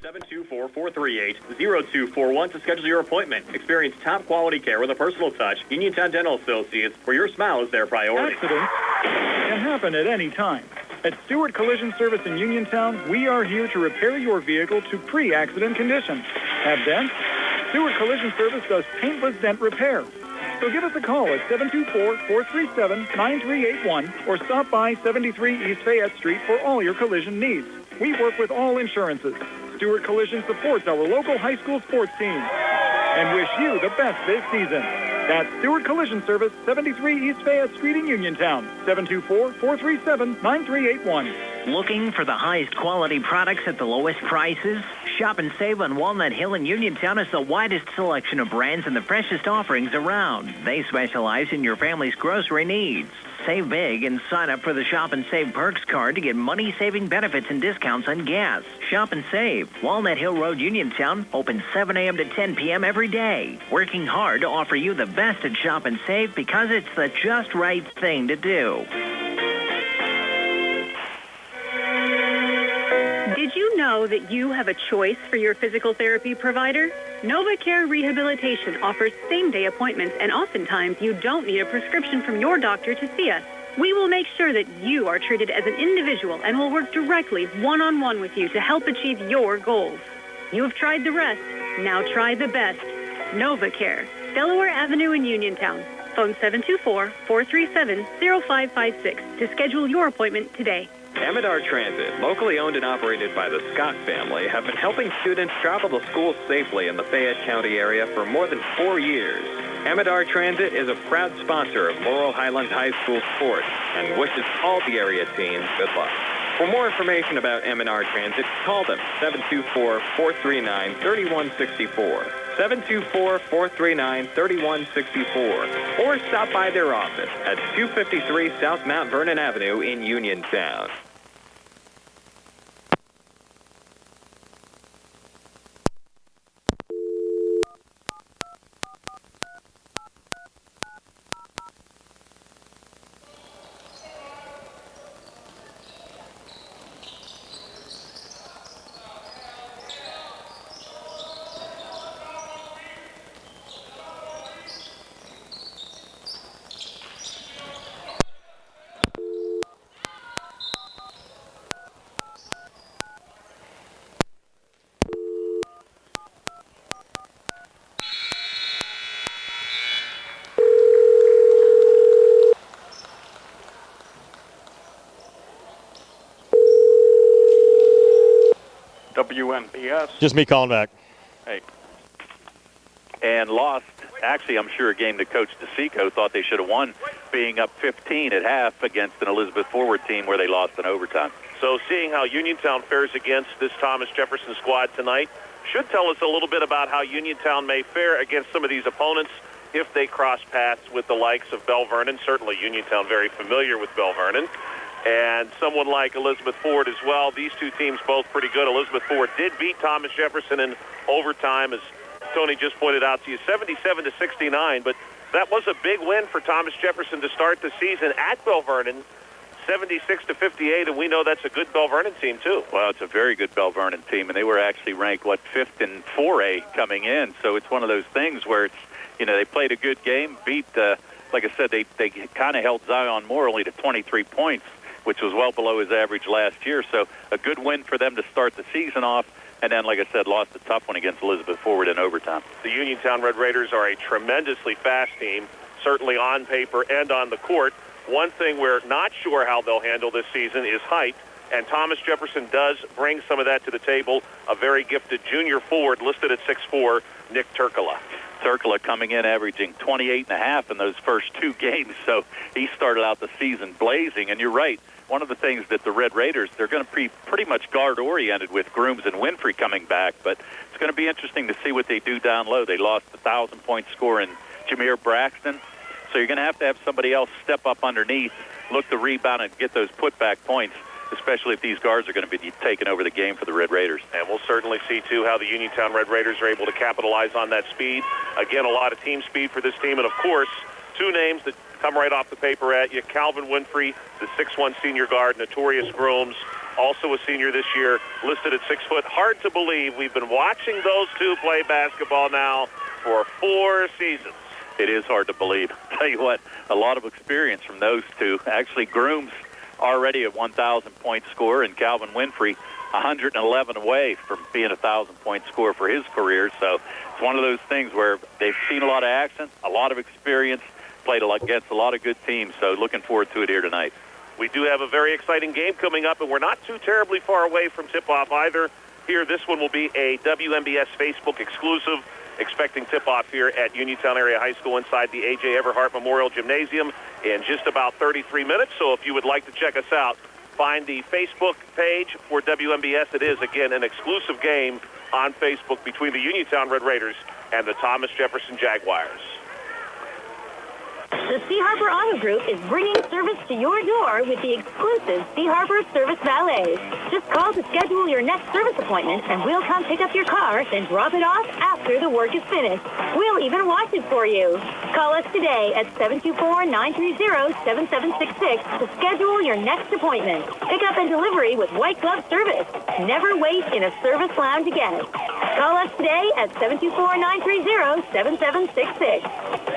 724-438-0241 to schedule your appointment. Experience top quality care with a personal touch. Uniontown Dental Associates, where your smile is their priority. Accidents can happen at any time. At Stewart Collision Service in Uniontown, we are here to repair your vehicle to pre-accident condition. Have dents? Stewart Collision Service does paintless dent repair. So give us a call at 724-437-9381 or stop by 73 East Fayette Street for all your collision needs. We work with all insurances. Stewart Collision supports our local high school sports teams and wish you the best this season. That's Stewart Collision Service, 73 East Fayette Street in Uniontown, 724-437-9381. Looking for the highest quality products at the lowest prices? Shop and save on Walnut Hill in Uniontown has the widest selection of brands and the freshest offerings around. They specialize in your family's grocery needs. Save big and sign up for the Shop and Save Perks card to get money-saving benefits and discounts on gas. Shop and Save. Walnut Hill Road, Uniontown, open 7 a.m. to 10 p.m. every day. Working hard to offer you the best at Shop and Save because it's the just right thing to do. Did you know that you have a choice for your physical therapy provider? NovaCare Rehabilitation offers same-day appointments, and oftentimes you don't need a prescription from your doctor to see us. We will make sure that you are treated as an individual and will work directly one-on-one with you to help achieve your goals. You have tried the rest. Now try the best. NovaCare, Delaware Avenue in Uniontown. Phone 724-437-0556 to schedule your appointment today. Amador Transit, locally owned and operated by the Scott family, have been helping students travel to school safely in the Fayette County area for more than 4 years. Amador Transit is a proud sponsor of Laurel Highlands High School sports and wishes all the area teams good luck. For more information about Amador Transit, call them 724-439-3164. 724-439-3164, or stop by their office at 253 South Mount Vernon Avenue in Uniontown. WMPS. Just me calling back. Hey. And lost, actually, I'm sure a game that Coach DeSico thought they should have won, being up 15 at half against an Elizabeth Forward team where they lost in overtime. So seeing how Uniontown fares against this Thomas Jefferson squad tonight should tell us a little bit about how Uniontown may fare against some of these opponents if they cross paths with the likes of Bell Vernon. Certainly Uniontown very familiar with Bell Vernon. And someone like Elizabeth Ford as well. These two teams both pretty good. Elizabeth Ford did beat Thomas Jefferson in overtime, as Tony just pointed out to you, 77-69. But that was a big win for Thomas Jefferson to start the season at Bell Vernon, 76-58, and we know that's a good Bell Vernon team too. Well, it's a very good Bell Vernon team, and they were actually ranked, 5th in 4A coming in. So it's one of those things where it's, they played a good game, beat, like I said, they kind of held Zion Moore only to 23 points, which was well below his average last year. So a good win for them to start the season off. And then, like I said, lost a tough one against Elizabeth Forward in overtime. The Uniontown Red Raiders are a tremendously fast team, certainly on paper and on the court. One thing we're not sure how they'll handle this season is height, and Thomas Jefferson does bring some of that to the table. A very gifted junior forward listed at 6'4", Nick Turkala. Turkala coming in averaging 28.5 in those first 2 games, so he started out the season blazing. And you're right, one of the things that the Red Raiders, they're going to be pretty much guard-oriented with Grooms and Winfrey coming back, but it's going to be interesting to see what they do down low. They lost a 1,000-point score in Jameer Braxton, so you're going to have somebody else step up underneath, look to rebound and get those putback points, especially if these guards are going to be taking over the game for the Red Raiders. And we'll certainly see, too, how the Uniontown Red Raiders are able to capitalize on that speed. Again, a lot of team speed for this team. And, of course, 2 names that come right off the paper at you. Calvin Winfrey, the 6'1 senior guard, Notorious Grooms, also a senior this year, listed at 6 foot. Hard to believe we've been watching those two play basketball now for 4 seasons. It is hard to believe. Tell you what, a lot of experience from those two. Actually, Groom's already a 1,000-point scorer, and Calvin Winfrey 111 away from being a 1,000-point scorer for his career. So it's one of those things where they've seen a lot of action, a lot of experience, played against a lot of good teams. So looking forward to it here tonight. We do have a very exciting game coming up, and we're not too terribly far away from tip-off either. Here, this one will be a WMBS Facebook exclusive. Expecting tip-off here at Uniontown Area High School inside the A.J. Everhart Memorial Gymnasium in just about 33 minutes. So if you would like to check us out, find the Facebook page for WMBS. It is, again, an exclusive game on Facebook between the Uniontown Red Raiders and the Thomas Jefferson Jaguars. The Sea Harbor Auto Group is bringing service to your door with the exclusive Sea Harbor Service Valets. Just call to schedule your next service appointment, and we'll come pick up your car, then drop it off after the work is finished. We'll even wash it for you. Call us today at 724-930-7766 to schedule your next appointment. Pickup and delivery with white glove service. Never wait in a service lounge again. Call us today at 724-930-7766.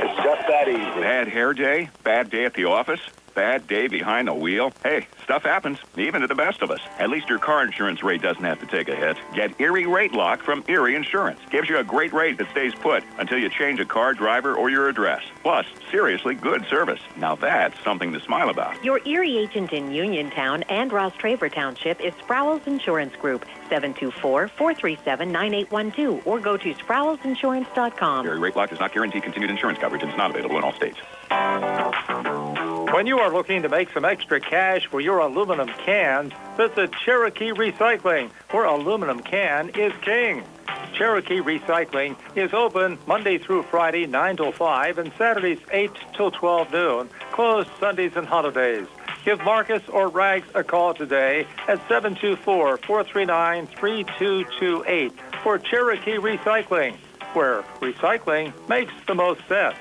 It's just that easy. Bad hair day? Bad day at the office? Bad day behind the wheel? Hey, stuff happens, even to the best of us. At least your car insurance rate doesn't have to take a hit. Get Erie Rate Lock from Erie Insurance. Gives you a great rate that stays put until you change a car, driver, or your address. Plus, seriously good service. Now that's something to smile about. Your Erie agent in Uniontown and Ross Traver Township is Sproul's Insurance Group, 724-437-9812, or go to SproulsInsurance.com. Erie Rate Lock does not guarantee continued insurance coverage and is not available in all states. When you are looking to make some extra cash for your aluminum cans, visit Cherokee Recycling, where aluminum can is king. Cherokee Recycling is open Monday through Friday, 9 till 5, and Saturdays, 8 till 12 noon, closed Sundays and holidays. Give Marcus or Rags a call today at 724-439-3228 for Cherokee Recycling, where recycling makes the most sense.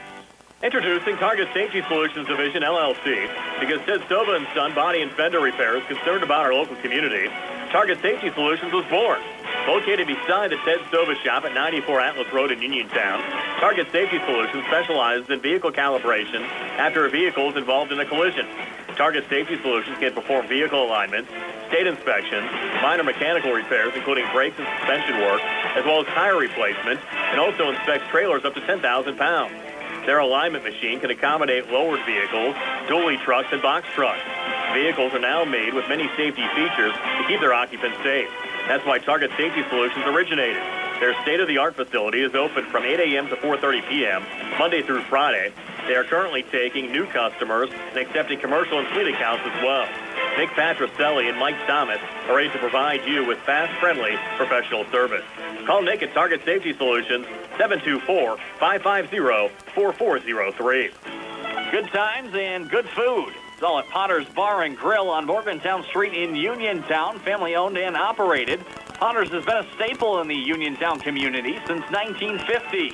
Introducing Target Safety Solutions Division, LLC. Because Ted Sova and Son Body and Fender Repair is concerned about our local community, Target Safety Solutions was born. Located beside the Ted Sova shop at 94 Atlas Road in Uniontown, Target Safety Solutions specializes in vehicle calibration after a vehicle is involved in a collision. Target Safety Solutions can perform vehicle alignments, state inspections, minor mechanical repairs, including brakes and suspension work, as well as tire replacement, and also inspects trailers up to 10,000 pounds. Their alignment machine can accommodate lowered vehicles, dually trucks, and box trucks. Vehicles are now made with many safety features to keep their occupants safe. That's why Target Safety Solutions originated. Their state-of-the-art facility is open from 8 a.m. to 4:30 p.m., Monday through Friday. They are currently taking new customers and accepting commercial and fleet accounts as well. Nick Patricelli and Mike Thomas are ready to provide you with fast, friendly, professional service. Call Nick at Target Safety Solutions, 724-550-4403. Good times and good food. It's all at Potter's Bar and Grill on Morgantown Street in Uniontown, family-owned and operated. Potter's has been a staple in the Uniontown community since 1950.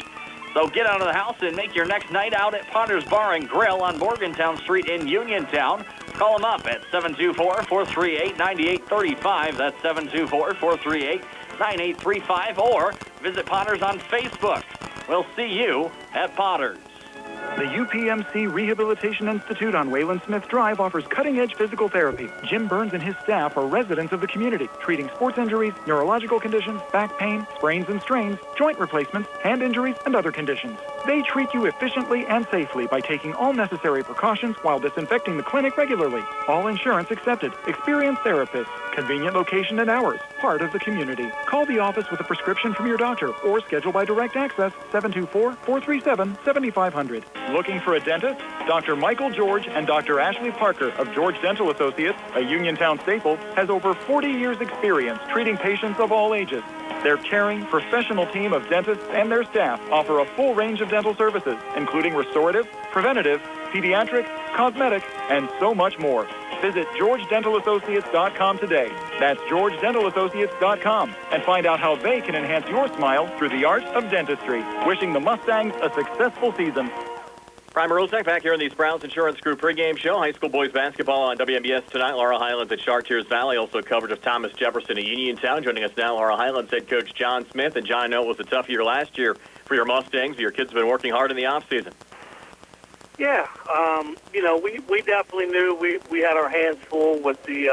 So get out of the house and make your next night out at Potter's Bar and Grill on Morgantown Street in Uniontown. Call them up at 724-438-9835. That's 724-438-9835. Or visit Potter's on Facebook. We'll see you at Potter's. The UPMC Rehabilitation Institute on Wayland Smith Drive offers cutting-edge physical therapy. Jim Burns and his staff are residents of the community, treating sports injuries, neurological conditions, back pain, sprains and strains, joint replacements, hand injuries, and other conditions. They treat you efficiently and safely by taking all necessary precautions while disinfecting the clinic regularly. All insurance accepted. Experienced therapists. Convenient location and hours. Part of the community. Call the office with a prescription from your doctor or schedule by direct access 724-437-7500. Looking for a dentist? Dr. Michael George and Dr. Ashley Parker of George Dental Associates, a Uniontown staple, has over 40 years experience treating patients of all ages. Their caring, professional team of dentists and their staff offer a full range of dental services, including restorative, preventative, pediatric, cosmetic, and so much more. Visit GeorgeDentalAssociates.com today. That's GeorgeDentalAssociates.com, and find out how they can enhance your smile through the art of dentistry. Wishing the Mustangs a successful season. Prime Rosek back here in the Browns Insurance Group pregame show. High school boys basketball on WMBS tonight. Laurel Highlands at Chartiers Valley. Also coverage of Thomas Jefferson at Uniontown. Joining us now, Laurel Highlands head coach John Smith. And John, I know it was a tough year last year for your Mustangs. Your kids have been working hard in the offseason. Yeah, we definitely knew we had our hands full with the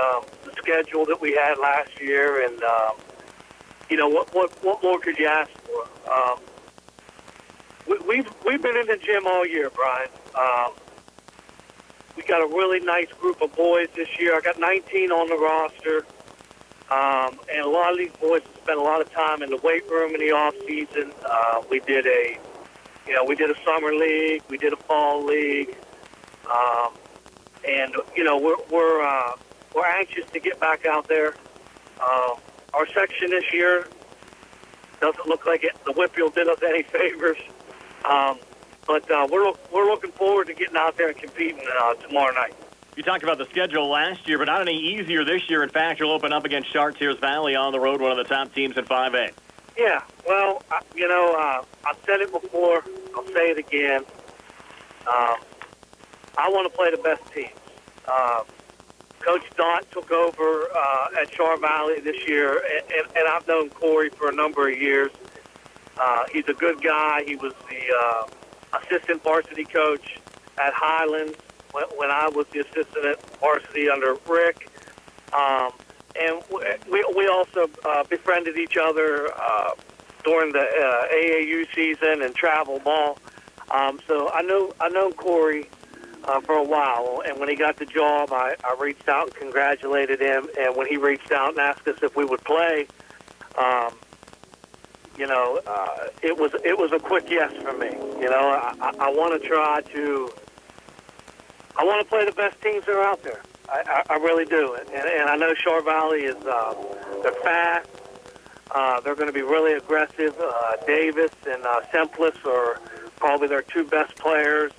schedule that we had last year, and what more could you ask for? We've been in the gym all year, Brian. We got a really nice group of boys this year. I got 19 on the roster, and a lot of these boys have spent a lot of time in the weight room in the off season. We did a summer league, we did a fall league, and we're anxious to get back out there. Our section this year doesn't look like the WPIAL did us any favors. But we're looking forward to getting out there and competing tomorrow night. You talked about the schedule last year, but not any easier this year. In fact, you'll open up against Chartiers Valley on the road, one of the top teams in 5A. Yeah, well, I've said it before. I'll say it again. I want to play the best teams. Coach Dot took over at Char Valley this year, and I've known Cory for a number of years. He's a good guy. He was the assistant varsity coach at Highlands when I was the assistant at varsity under Rick. And we also befriended each other during the AAU season and travel ball. So I know Cory for a while, and when he got the job, I reached out and congratulated him. And when he reached out and asked us if we would play, it was a quick yes for me. I want to try to. I want to play the best teams that are out there. I really do, and I know Char Valley is. They're fast. They're going to be really aggressive. Davis and Semplis are probably their two best players.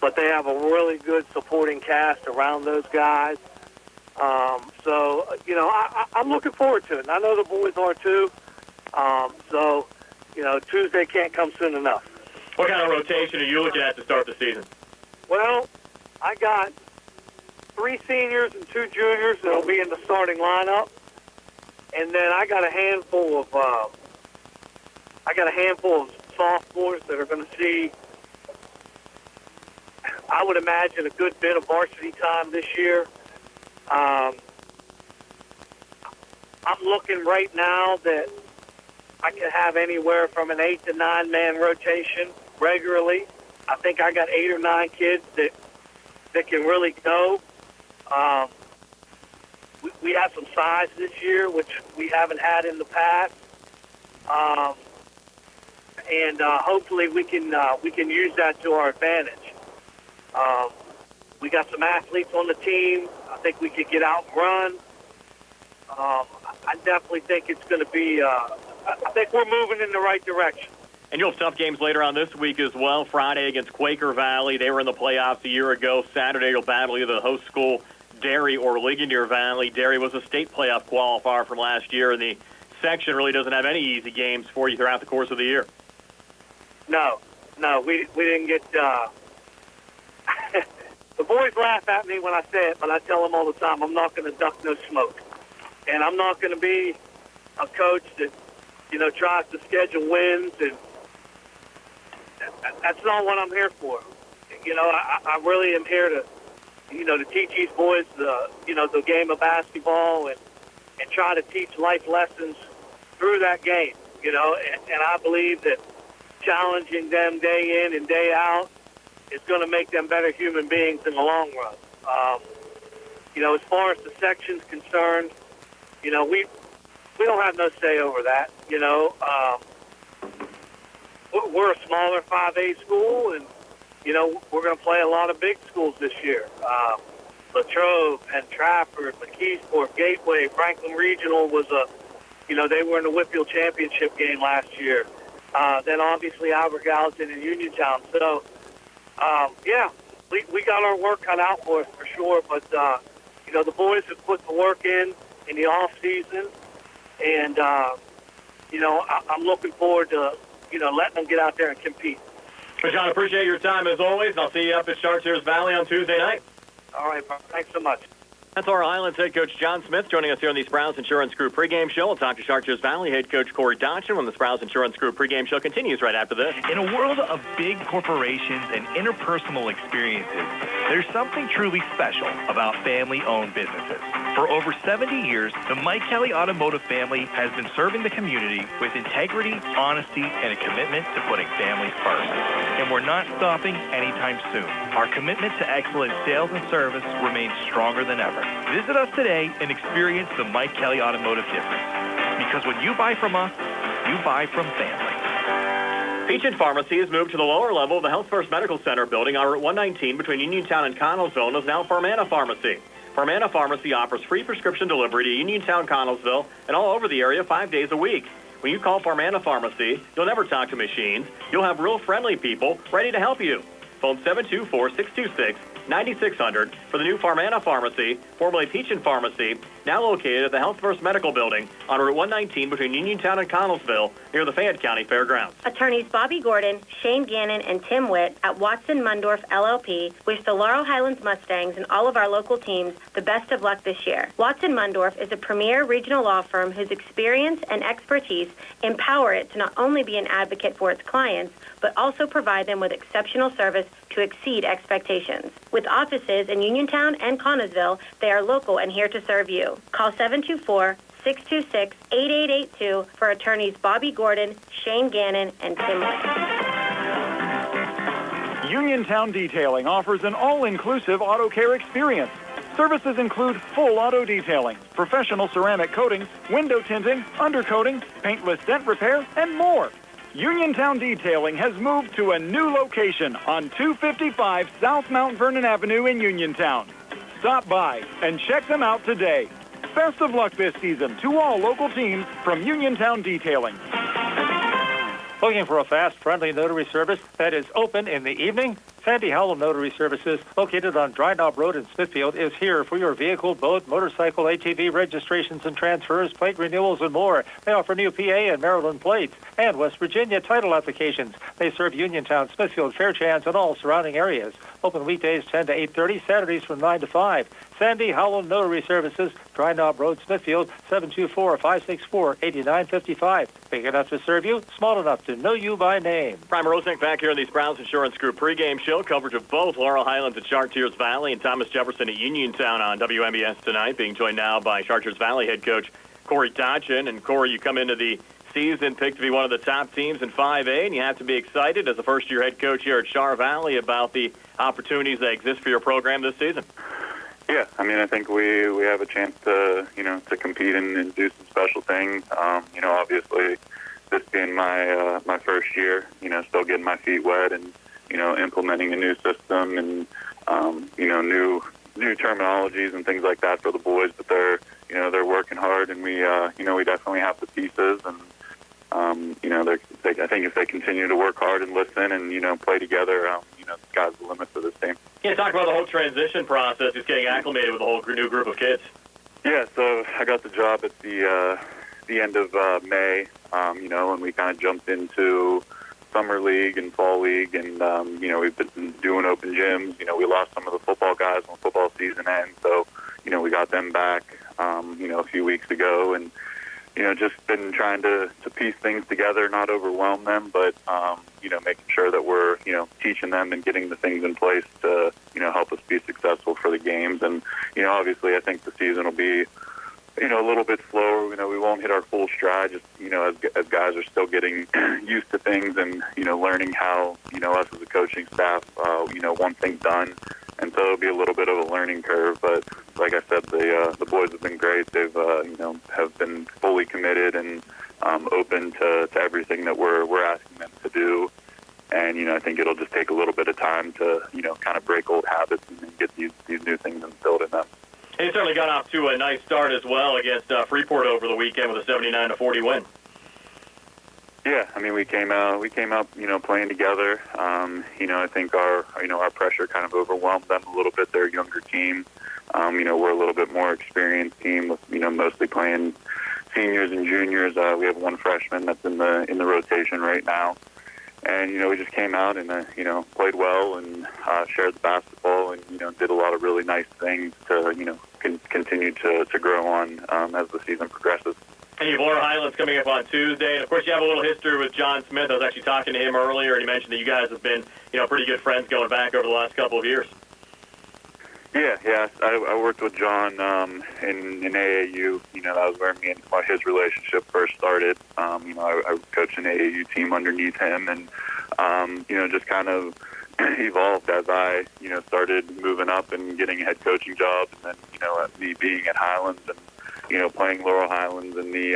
But they have a really good supporting cast around those guys. So I'm looking forward to it. And I know the boys are too. Tuesday can't come soon enough. What kind of rotation are you looking at to start the season? Well, I got 3 seniors and 2 juniors that'll be in the starting lineup, and then I got a handful of sophomores that are going to see, I would imagine, a good bit of varsity time this year. I'm looking right now that I can have anywhere from an 8 to 9 man rotation regularly. I think I got 8 or 9 kids that can really go. We have some size this year, which we haven't had in the past, and hopefully we can use that to our advantage. We got some athletes on the team. I think we could get out and run. I definitely think it's going to be. I think we're moving in the right direction. And you'll have tough games later on this week as well. Friday against Quaker Valley. They were in the playoffs a year ago. Saturday you'll battle either the host school, Derry, or Ligonier Valley. Derry was a state playoff qualifier from last year, and the section really doesn't have any easy games for you throughout the course of the year. No, we didn't get. The boys laugh at me when I say it, but I tell them all the time, I'm not going to duck no smoke. And I'm not going to be a coach that, tries to schedule wins, and that's not what I'm here for. I really am here to, to teach these boys the game of basketball and try to teach life lessons through that game, and I believe that challenging them day in and day out is going to make them better human beings in the long run. As far as the section's concerned, we don't have no say over that. We're a smaller 5A school, and we're going to play a lot of big schools this year. Latrobe, Penn Trafford, McKeesport, Gateway, Franklin Regional was they were in the WPIAL championship game last year. Then obviously Albert Gallatin and Uniontown. So, we got our work cut out for us for sure. But the boys have put the work in the off season, and I'm looking forward to letting them get out there and compete. Well, John, appreciate your time as always. I'll see you up at Chartiers Valley on Tuesday night. All right, thanks so much. That's Laurel Highlands head coach John Smith joining us here on the Sprouse Insurance Group pregame show. We'll talk to Chartiers Valley head coach Cory Dodson when the Sprouse Insurance Group pregame show continues right after this. In a world of big corporations and interpersonal experiences, there's something truly special about family-owned businesses. For over 70 years, the Mike Kelly Automotive family has been serving the community with integrity, honesty, and a commitment to putting families first. And we're not stopping anytime soon. Our commitment to excellent sales and service remains stronger than ever. Visit us today and experience the Mike Kelly Automotive difference. Because when you buy from us, you buy from family. Peach & Pharmacy has moved to the lower level of the Health First Medical Center building on Route 119 between Uniontown and Connellsville and is now Farmana Pharmacy. Farmana Pharmacy offers free prescription delivery to Uniontown, Connellsville, and all over the area 5 days a week. When you call Farmana Pharmacy, you'll never talk to machines. You'll have real friendly people ready to help you. Phone 724-626-9600 for the new Farmana Pharmacy, formerly Peach & Pharmacy, now located at the Health First Medical Building on Route 119 between Uniontown and Connellsville near the Fayette County Fairgrounds. Attorneys Bobby Gordon, Shane Gannon, and Tim Witt at Watson Mundorff LLP wish the Laurel Highlands Mustangs and all of our local teams the best of luck this year. Watson Mundorff is a premier regional law firm whose experience and expertise empower it to not only be an advocate for its clients, but also provide them with exceptional service to exceed expectations. With offices in Uniontown and Connellsville, they are local and here to serve you. Call 724-626-8882 for attorneys Bobby Gordon, Shane Gannon, and Tim Witt. Uniontown Detailing offers an all-inclusive auto care experience. Services include full auto detailing, professional ceramic coatings, window tinting, undercoating, paintless dent repair, and more. Uniontown Detailing has moved to a new location on 255 South Mount Vernon Avenue in Uniontown. Stop by and check them out today. Best of luck this season to all local teams from Uniontown Detailing. Looking for a fast, friendly notary service that is open in the evening? Sandy Howell Notary Services, located on Dry Knob Road in Smithfield, is here for your vehicle, boat, motorcycle, ATV registrations and transfers, plate renewals, and more. They offer new PA and Maryland plates and West Virginia title applications. They serve Uniontown, Smithfield, Fairchance, and all surrounding areas. Open weekdays 10 to 8:30, Saturdays from 9 to 5. Sandy Howell Notary Services, Dry Knob Road, Smithfield, 724-564-8955. Big enough to serve you, small enough to know you by name. Prime Rosnick back here in the Sprouse Insurance Group pregame show. Coverage of both Laurel Highlands at Chartiers Valley and Thomas Jefferson at Uniontown on WMBS tonight. Being joined now by Chartiers Valley head coach Cory Dodson. And Cory, you come into the season picked to be one of the top teams in 5A, and you have to be excited as a first-year head coach here at Char Valley about the opportunities that exist for your program this season. Yeah, I mean, I think we have a chance to, to compete and do some special things. Obviously, this being my first year, still getting my feet wet and, implementing a new system and, new terminologies and things like that for the boys. But they're working hard, and we definitely have the pieces. And, I think if they continue to work hard and listen and, play together, the sky's the limit for this team. Yeah, talk about the whole transition process, just getting acclimated with a whole new group of kids. Yeah, so I got the job at the end of May, and we kind of jumped into summer league and fall league, and we've been doing open gyms. We lost some of the football guys when football season ends, so we got them back a few weeks ago, and just been trying to piece things together, not overwhelm them, but making sure that we're teaching them and getting the things in place to help us be successful for the games. And obviously I think the season will be a little bit slower. We won't hit our full stride, just as guys are still getting used to things and learning how us as a coaching staff want things done. And so it'll be a little bit of a learning curve, but like I said, the boys have been great. They've have been fully committed and open to everything that we're asking them to do. And I think it'll just take a little bit of time to kind of break old habits and get these new things instilled in them. And he certainly got off to a nice start as well against Freeport over the weekend with a 79-40 win. Yeah, I mean, we came out, playing together. I think our pressure kind of overwhelmed them a little bit. They're a younger team. We're a little bit more experienced team with, mostly playing seniors and juniors. We have one freshman that's in the rotation right now. And, we just came out and, played well and shared the basketball and, did a lot of really nice things to, continue to grow on as the season progresses. And you have Laurel Highlands coming up on Tuesday. And, of course, you have a little history with John Smith. I was actually talking to him earlier, and he mentioned that you guys have been, pretty good friends going back over the last couple of years. Yeah. I worked with John in AAU. That was where me and his relationship first started. I coached an AAU team underneath him, and just kind of evolved as I started moving up and getting head coaching jobs, and then me being at Highlands and playing Laurel Highlands in the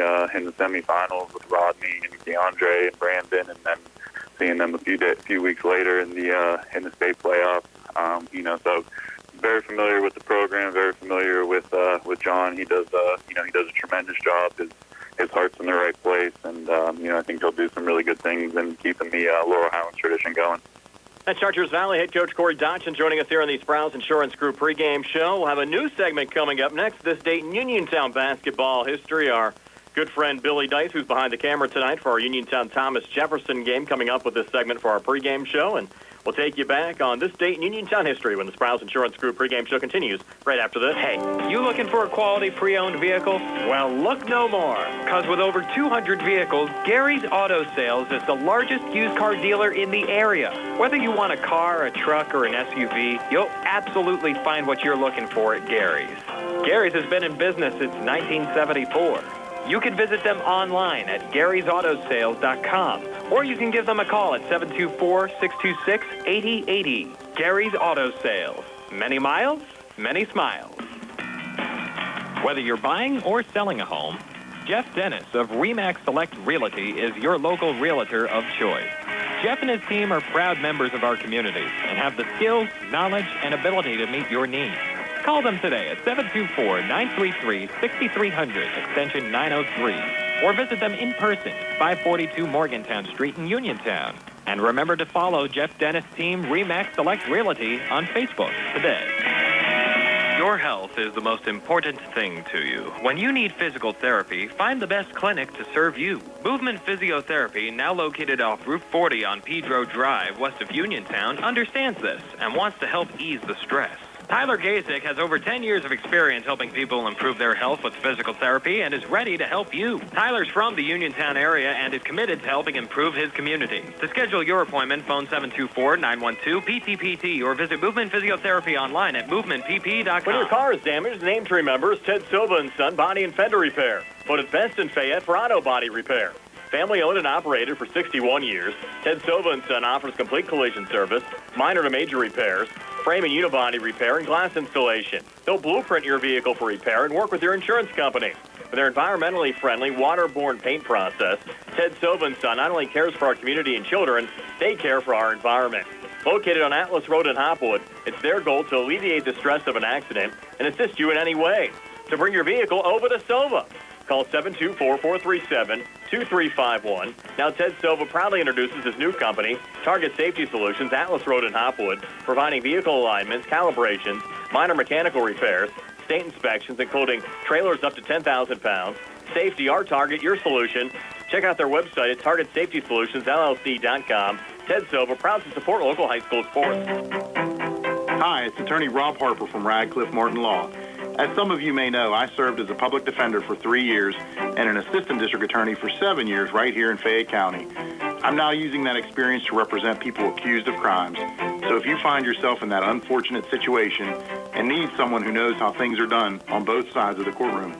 semifinals with Rodney and DeAndre and Brandon, and then seeing them a few weeks later in the state playoffs. So very familiar with the program, very familiar with John. He does he does a tremendous job. His heart's in the right place, and I think he'll do some really good things in keeping the Laurel Highlands tradition going. That's Chartiers Valley head coach Cory Dodson joining us here on the Sprouse Insurance Group pregame show. We'll have a new segment coming up next. This Dayton Uniontown basketball history. Our good friend Billy Dice, who's behind the camera tonight for our Uniontown Thomas Jefferson game, coming up with this segment for our pregame show. And we'll take you back on this Dayton Uniontown history when the Sprouse Insurance Group pregame show continues right after this. Hey, you looking for a quality pre-owned vehicle? Well, look no more, because with over 200 vehicles, Gary's Auto Sales is the largest used car dealer in the area. Whether you want a car, a truck, or an SUV, you'll absolutely find what you're looking for at Gary's. Gary's has been in business since 1974. You can visit them online at Gary'sAutoSales.com, or you can give them a call at 724-626-8080. Gary's Auto Sales. Many miles, many smiles. Whether you're buying or selling a home, Jeff Dennis of RE/MAX Select Realty is your local realtor of choice. Jeff and his team are proud members of our community and have the skills, knowledge, and ability to meet your needs. Call them today at 724-933-6300, extension 903, or visit them in person, 542 Morgantown Street in Uniontown. And remember to follow Jeff Dennis' team RE/MAX Select Realty on Facebook today. Your health is the most important thing to you. When you need physical therapy, find the best clinic to serve you. Movement Physiotherapy, now located off Route 40 on Pedro Drive, west of Uniontown, understands this and wants to help ease the stress. Tyler Gasick has over 10 years of experience helping people improve their health with physical therapy and is ready to help you. Tyler's from the Uniontown area and is committed to helping improve his community. To schedule your appointment, phone 724-912-PTPT or visit Movement Physiotherapy online at movementpp.com. When your car is damaged, the name to remember is Ted Silva & Son Body and Fender Repair. Voted best in Fayette for auto body repair. Family owned and operated for 61 years, Ted Silva & Son offers complete collision service, minor to major repairs, frame and unibody repair, and glass installation. They'll blueprint your vehicle for repair and work with your insurance company. With their environmentally friendly, waterborne paint process, Ted Silva & Son not only cares for our community and children, they care for our environment. Located on Atlas Road in Hopwood, it's their goal to alleviate the stress of an accident and assist you in any way. To bring your vehicle over to Silva, call 724-437-2351. Now, Ted Silva proudly introduces his new company, Target Safety Solutions, Atlas Road in Hopwood, providing vehicle alignments, calibrations, minor mechanical repairs, state inspections, including trailers up to 10,000 pounds. Safety, our target, your solution. Check out their website at TargetSafetySolutionsLLC.com. Ted Silva, proud to support local high school sports. Hi, it's attorney Rob Harper from Radcliffe Martin Law. As some of you may know, I served as a public defender for 3 years and an assistant district attorney for 7 years right here in Fayette County. I'm now using that experience to represent people accused of crimes. So if you find yourself in that unfortunate situation and need someone who knows how things are done on both sides of the courtroom,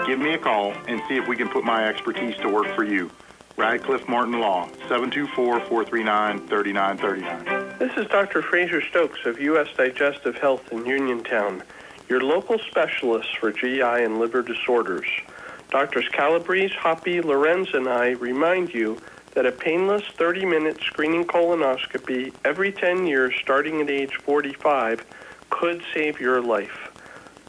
give me a call and see if we can put my expertise to work for you. Radcliffe Martin Law, 724-439-3939. This is Dr. Fraser Stokes of U.S. Digestive Health in Uniontown, your local specialist for GI and liver disorders. Doctors Calabrese, Hoppy, Lorenz, and I remind you that a painless 30-minute screening colonoscopy every 10 years starting at age 45 could save your life.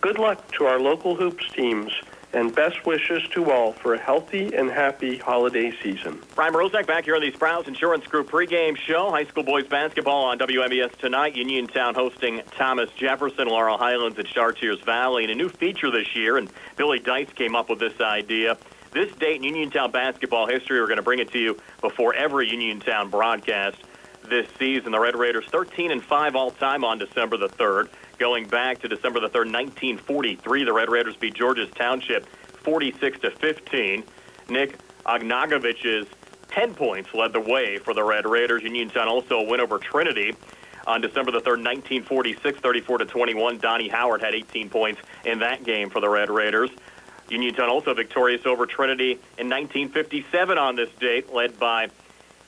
Good luck to our local hoops teams, and best wishes to all for a healthy and happy holiday season. Brian Rozak back here on the Sprouse Insurance Group pregame show. High school boys basketball on WMES tonight. Uniontown hosting Thomas Jefferson, Laurel Highlands at Chartiers Valley. And a new feature this year, and Billy Dice came up with this idea. this date in Uniontown basketball history. We're going to bring it to you before every Uniontown broadcast this season. The Red Raiders 13-5 all-time on December the 3rd. Going back to December the 3rd, 1943, the Red Raiders beat Georges Township 46-15. Nick Ognagovich's 10 points led the way for the Red Raiders. Uniontown also a win over Trinity on December the 3rd, 1946, 34-21. Donnie Howard had 18 points in that game for the Red Raiders. Uniontown also victorious over Trinity in 1957 on this date, led by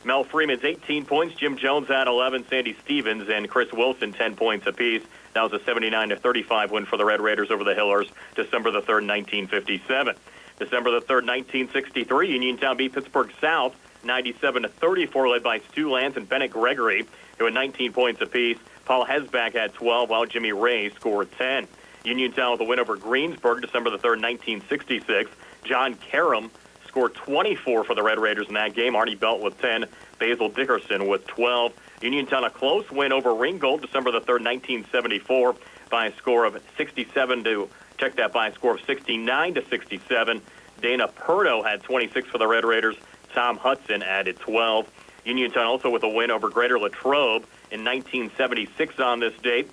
Mel Freeman's 18 points. Jim Jones had 11, Sandy Stevens and Chris Wilson 10 points apiece. That was a 79-35 win for the Red Raiders over the Hillers, December the 3rd, 1957. December the 3rd, 1963, Uniontown beat Pittsburgh South 97-34, led by Stu Lance and Bennett Gregory, who had 19 points apiece. Paul Hesback had 12, while Jimmy Ray scored 10. Uniontown with a win over Greensburg, December the 3rd, 1966. John Karam scored 24 for the Red Raiders in that game. Arnie Belt with 10, Basil Dickerson with 12. Uniontown a close win over Ringgold, December the 3rd, 1974, by a score of 69-67. Dana Purdo had 26 for the Red Raiders. Tom Hudson added 12. Uniontown also with a win over Greater Latrobe in 1976 on this date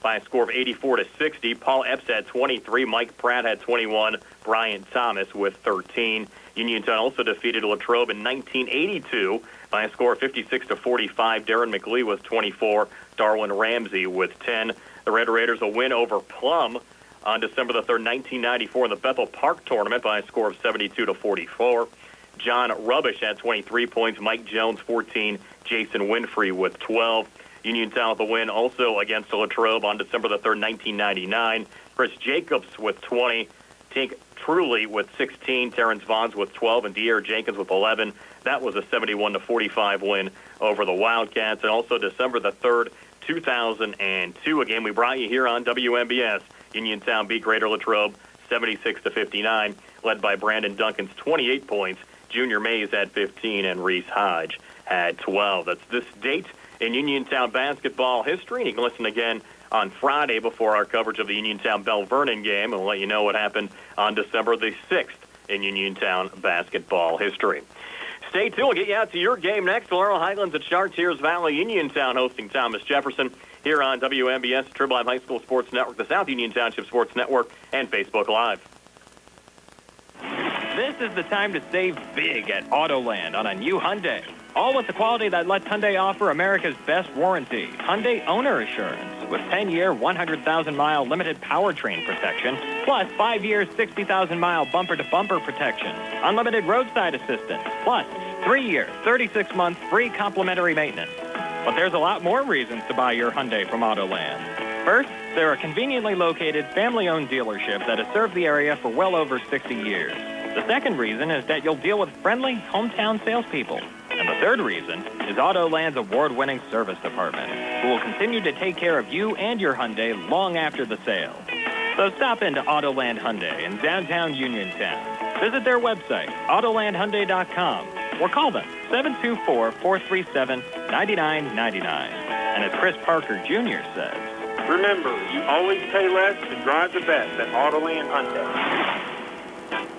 by a score of 84-60. Paul Epps had 23. Mike Pratt had 21. Brian Thomas with 13. Uniontown also defeated Latrobe in 1982 by a score of 56-45. Darren McLee with 24. Darwin Ramsey with 10. The Red Raiders a win over Plum on December the 3rd, 1994 in the Bethel Park tournament by a score of 72-44. John Rubbish had 23 points. Mike Jones 14. Jason Winfrey with 12. Uniontown with a win also against Latrobe on December the 3rd, 1999. Chris Jacobs with 20. Tink Truly with 16. Terrence Vons with 12. And De'Aaron Jenkins with 11. That was a 71-45 win over the Wildcats. And also December the 3rd, 2002. Again, we brought you here on WMBS. Uniontown beat Greater Latrobe 76-59, led by Brandon Duncan's 28 points. Junior Mays had 15, and Reese Hodge had 12. That's this date in Uniontown basketball history. And you can listen again on Friday before our coverage of the Uniontown Bell Vernon game, and we'll let you know what happened on December the 6th in Uniontown basketball history. Stay tuned. We'll get you out to your game next. Laurel Highlands at Chartiers Valley. Uniontown hosting Thomas Jefferson here on WMBS, Triple M High School Sports Network, the South Union Township Sports Network, and Facebook Live. This is the time to save big at Autoland on a new Hyundai. All with the quality that lets Hyundai offer America's best warranty, Hyundai Owner Assurance, with 10-year, 100,000-mile limited powertrain protection, plus 5-year, 60,000-mile bumper-to-bumper protection, unlimited roadside assistance, plus 3-year, 36-month free complimentary maintenance. But there's a lot more reasons to buy your Hyundai from Autoland. First, they're a conveniently located, family-owned dealership that has served the area for well over 60 years. The second reason is that you'll deal with friendly, hometown salespeople. And the third reason is Autoland's award-winning service department, who will continue to take care of you and your Hyundai long after the sale. So stop into Autoland Hyundai in downtown Uniontown. Visit their website, autolandhyundai.com, or call them 724-437-9999. And as Chris Parker Jr. says, remember, you always pay less to drive the best at Autoland Hyundai.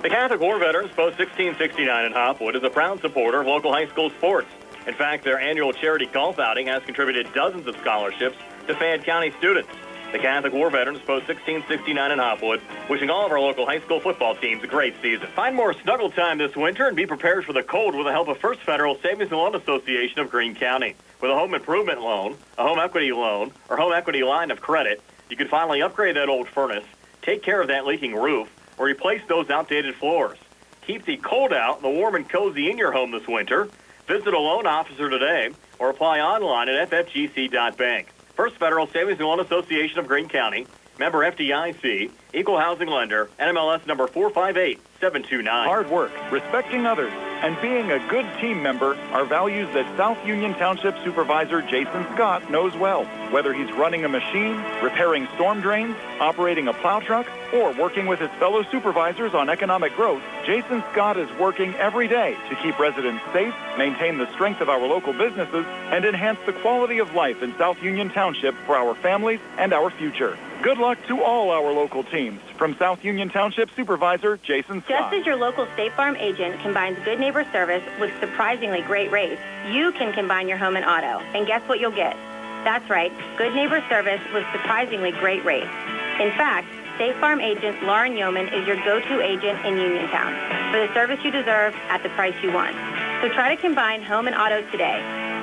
The Catholic War Veterans Post 1669 in Hopwood is a proud supporter of local high school sports. In fact, their annual charity golf outing has contributed dozens of scholarships to Fayette County students. The Catholic War Veterans Post 1669 in Hopwood, wishing all of our local high school football teams a great season. Find more snuggle time this winter and be prepared for the cold with the help of First Federal Savings and Loan Association of Greene County. With a home improvement loan, a home equity loan, or home equity line of credit, you can finally upgrade that old furnace, take care of that leaking roof, or replace those outdated floors. Keep the cold out and the warm and cozy in your home this winter. Visit a loan officer today or apply online at ffgc.bank. First Federal Savings and Loan Association of Greene County, member FDIC, equal housing lender, NMLS number 458729. Hard work, respecting others, and being a good team member are values that South Union Township Supervisor Jason Scott knows well. Whether he's running a machine, repairing storm drains, operating a plow truck, or working with his fellow supervisors on economic growth, Jason Scott is working every day to keep residents safe, maintain the strength of our local businesses, and enhance the quality of life in South Union Township for our families and our future. Good luck to all our local teams. From South Union Township Supervisor Jason Scott. Just as your local State Farm agent combines good neighbor service with surprisingly great rates, you can combine your home and auto. And guess what you'll get? That's right, good neighbor service with surprisingly great rates. In fact, State Farm agent Lauren Yeoman is your go-to agent in Uniontown for the service you deserve at the price you want. So try to combine home and auto today.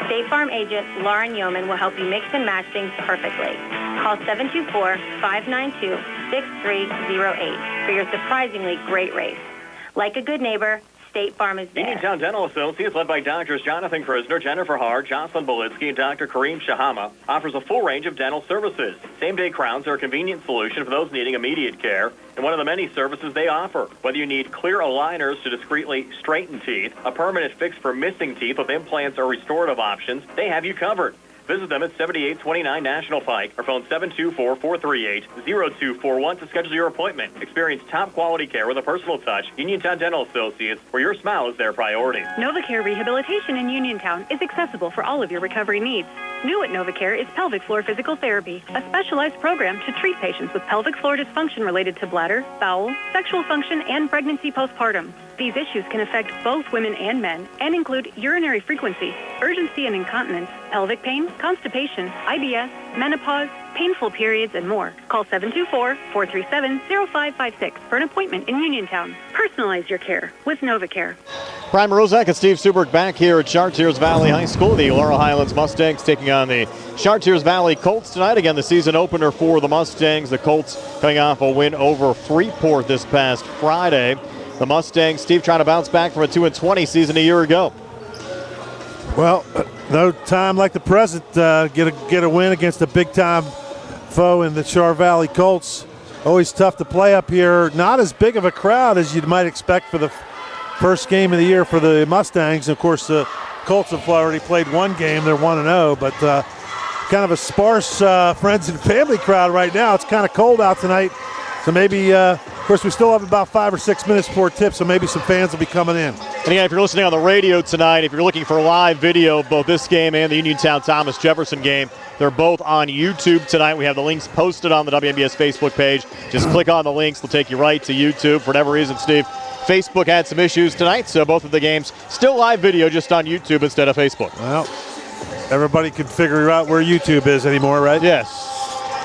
State Farm agent Lauren Yeoman will help you mix and match things perfectly. Call 724-592-6308 for your surprisingly great race. Like a good neighbor, State Farm is there. Uniontown Dental Associates, led by Doctors Jonathan Krisner, Jennifer Haar, Jocelyn Belitsky, and Dr. Kareem Shahama, offers a full range of dental services. Same-day crowns are a convenient solution for those needing immediate care, and one of the many services they offer. Whether you need clear aligners to discreetly straighten teeth, a permanent fix for missing teeth with implants or restorative options, they have you covered. Visit them at 7829 National Pike or phone 724-438-0241 to schedule your appointment. Experience top quality care with a personal touch. Uniontown Dental Associates, where your smile is their priority. NovaCare Rehabilitation in Uniontown is accessible for all of your recovery needs. New at NovaCare is pelvic floor physical therapy, a specialized program to treat patients with pelvic floor dysfunction related to bladder, bowel, sexual function, and pregnancy postpartum. These issues can affect both women and men and include urinary frequency, urgency and incontinence, pelvic pain, constipation, IBS, menopause, painful periods, and more. Call 724-437-0556 for an appointment in Uniontown. Personalize your care with NovaCare. Brian Morozak and Steve Suberg back here at Chartiers Valley High School. The Laurel Highlands Mustangs taking on the Chartiers Valley Colts tonight. Again, the season opener for the Mustangs. The Colts coming off a win over Freeport this past Friday. The Mustangs, Steve, trying to bounce back from a 2-20 season a year ago. Well, no time like the present. Get a win against a big-time foe in the Char Valley Colts. Always tough to play up here. Not as big of a crowd as you might expect for the first game of the year for the Mustangs. Of course, the Colts have already played one game. They're 1-0, but kind of a sparse friends and family crowd right now. It's kind of cold out tonight, so maybe of course, we still have about 5 or 6 minutes before tip, so maybe some fans will be coming in. And again, if you're listening on the radio tonight, if you're looking for live video of both this game and the Uniontown-Thomas Jefferson game, they're both on YouTube tonight. We have the links posted on the WNBS Facebook page. Just click on the links. They'll take you right to YouTube. For whatever reason, Steve, Facebook had some issues tonight, so both of the games still live video, just on YouTube instead of Facebook. Well, everybody can figure out where YouTube is anymore, right? Yes.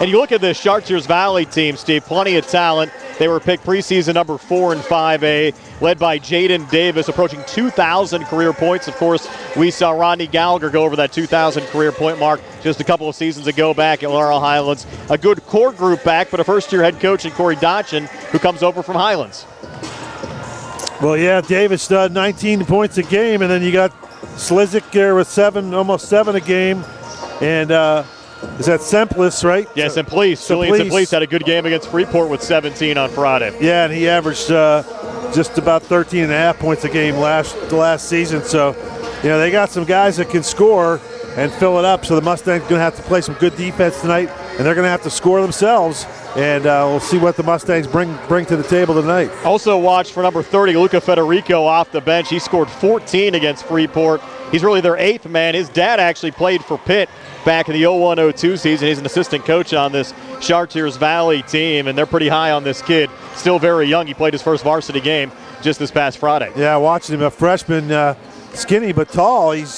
And you look at this Chartiers Valley team, Steve, plenty of talent. They were picked preseason number 4 in 5A, led by Jaden Davis, approaching 2,000 career points. Of course, we saw Rodney Gallagher go over that 2,000 career point mark just a couple of seasons ago back at Laurel Highlands. A good core group back, but a first-year head coach in Cory Dodson, who comes over from Highlands. Well, yeah, Davis 19 points a game, and then you got Slizik there with almost 7 a game, and is that Semplis, right? Yeah, Semplis. Julian Semplis had a good game against Freeport with 17 on Friday. Yeah, and he averaged just about 13.5 points a game last season. So, you know, they got some guys that can score and fill it up. So the Mustangs are going to have to play some good defense tonight, and they're going to have to score themselves. And we'll see what the Mustangs bring to the table tonight. Also watch for number 30, Luca Federico off the bench. He scored 14 against Freeport. He's really their 8th man. His dad actually played for Pitt back in the 01-02 season. He's an assistant coach on this Chartiers Valley team, and they're pretty high on this kid. Still very young. He played his first varsity game just this past Friday. Yeah, watching him, a freshman, skinny but tall. They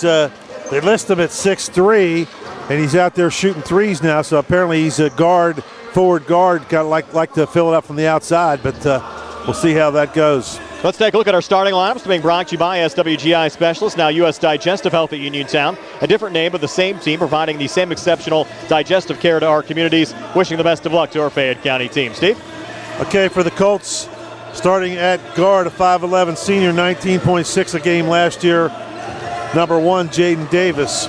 list him at 6'3", and he's out there shooting threes now, so apparently he's a forward guard, kind of like to fill it up from the outside, but we'll see how that goes. Let's take a look at our starting lineups, being brought to you by SWGI Specialists, now U.S. Digestive Health at Uniontown. A different name, but the same team, providing the same exceptional digestive care to our communities. Wishing the best of luck to our Fayette County team. Steve? Okay, for the Colts, starting at guard, a 5'11 senior, 19.6 a game last year. Number 1, Jaden Davis.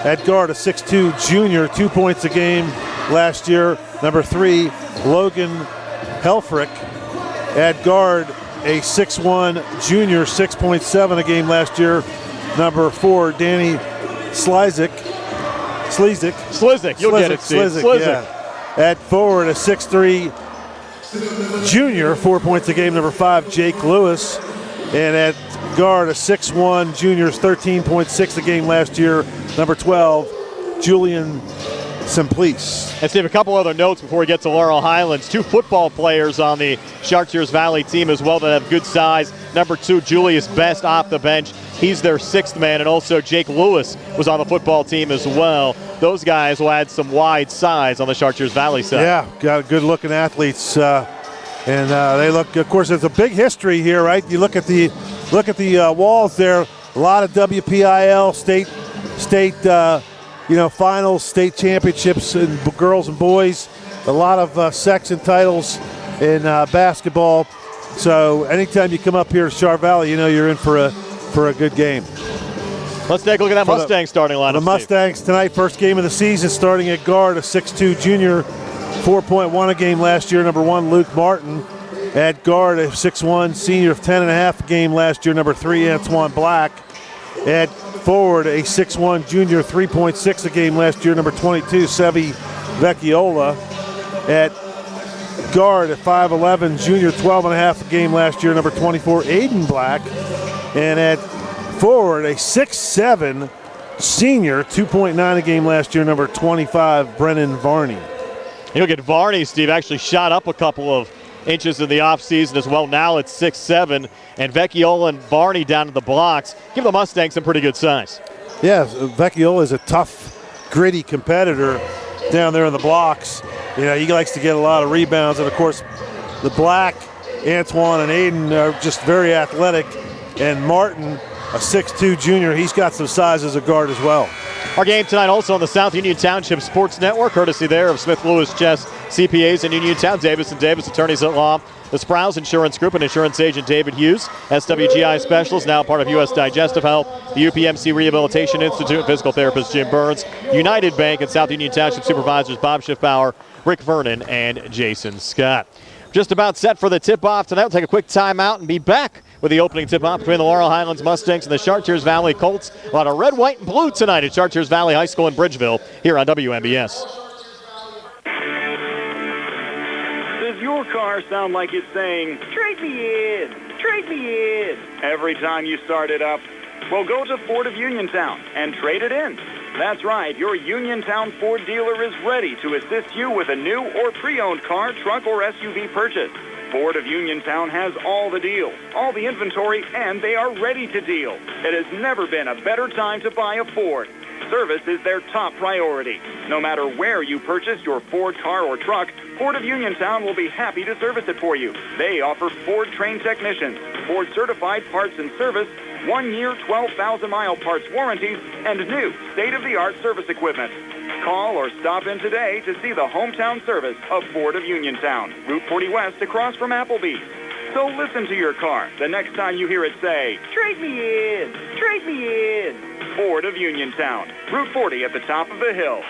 At guard, a 6'2 junior, 2 points a game last year. Number 3, Logan Helfrich. At guard, a 6'1 junior, 6.7 a game last year. Number 4, Danny Slizik. You'll get it, Steve. Slizik. Yeah. At forward, a 6'3 junior, 4 points a game. Number 5, Jake Lewis. And at guard, a 6'1 junior, 13.6 a game last year. Number 12, Julian Simplice. And Steve, a couple other notes before we get to Laurel Highlands. 2 football players on the Chartiers Valley team as well that have good size. Number 2, Julius Best off the bench. He's their 6th man, and also Jake Lewis was on the football team as well. Those guys will add some wide size on the Chartiers Valley side. Yeah, got good-looking athletes, and they look. Of course, there's a big history here, right? You look at the walls there. A lot of WPIAL state, finals, state championships in girls and boys. A lot of section titles in basketball. So anytime you come up here to Char Valley, you're in for a good game. Let's take a look at that Mustang starting lineup. The Mustangs tonight, first game of the season, starting at guard, a 6'2 junior, 4.1 a game last year, number 1, Luke Martin. At guard, a 6'1 senior of 10.5 a game last year, number 3, Antoine Black. At forward, a 6'1 junior, 3.6 a game last year, number 22, Sevi Vecchiola. At guard, a 5'11 junior, 12.5 a game last year, number 24, Aiden Black. And at forward, a 6'7 senior, 2.9 a game last year, number 25, Brennan Varney. You look at Varney, Steve, actually shot up a couple of inches in the offseason as well. Now it's 6'7", and Vecchiola and Varney down to the blocks. Give the Mustangs some pretty good size. Yeah, Vecchiola is a tough, gritty competitor down there in the blocks. He likes to get a lot of rebounds, and of course, the Black, Antoine, and Aiden are just very athletic, and Martin, a 6'2 junior, he's got some size as a guard as well. Our game tonight also on the South Union Township Sports Network, courtesy there of Smith Lewis Chess CPAs in Uniontown, Davis & Davis, attorneys at law, the Sprouse Insurance Group and insurance agent David Hughes, SWGI Specialist, now part of U.S. Digestive Health, the UPMC Rehabilitation Institute, physical therapist Jim Burns, United Bank, and South Union Township supervisors Bob Schiffbauer, Rick Vernon, and Jason Scott. Just about set for the tip-off tonight. We'll take a quick timeout and be back with the opening tip-off between the Laurel Highlands Mustangs and the Chartiers Valley Colts. A lot of red, white, and blue tonight at Chartiers Valley High School in Bridgeville here on WMBS. Does your car sound like it's saying, "Trade me in, trade me in," every time you start it up? Well, go to Ford of Uniontown and trade it in. That's right, your Uniontown Ford dealer is ready to assist you with a new or pre-owned car, truck, or SUV purchase. Ford of Uniontown has all the deals, all the inventory, and they are ready to deal. It has never been a better time to buy a Ford. Service is their top priority. No matter where you purchase your Ford car or truck, Ford of Uniontown will be happy to service it for you. They offer Ford-trained technicians, Ford-certified parts and service, 1-year, 12,000-mile parts warranties, and new state-of-the-art service equipment. Call or stop in today to see the hometown service of Ford of Uniontown, Route 40 West across from Applebee's. So listen to your car the next time you hear it say, "Trade me in, trade me in." Ford of Uniontown, Route 40 at the top of the hill.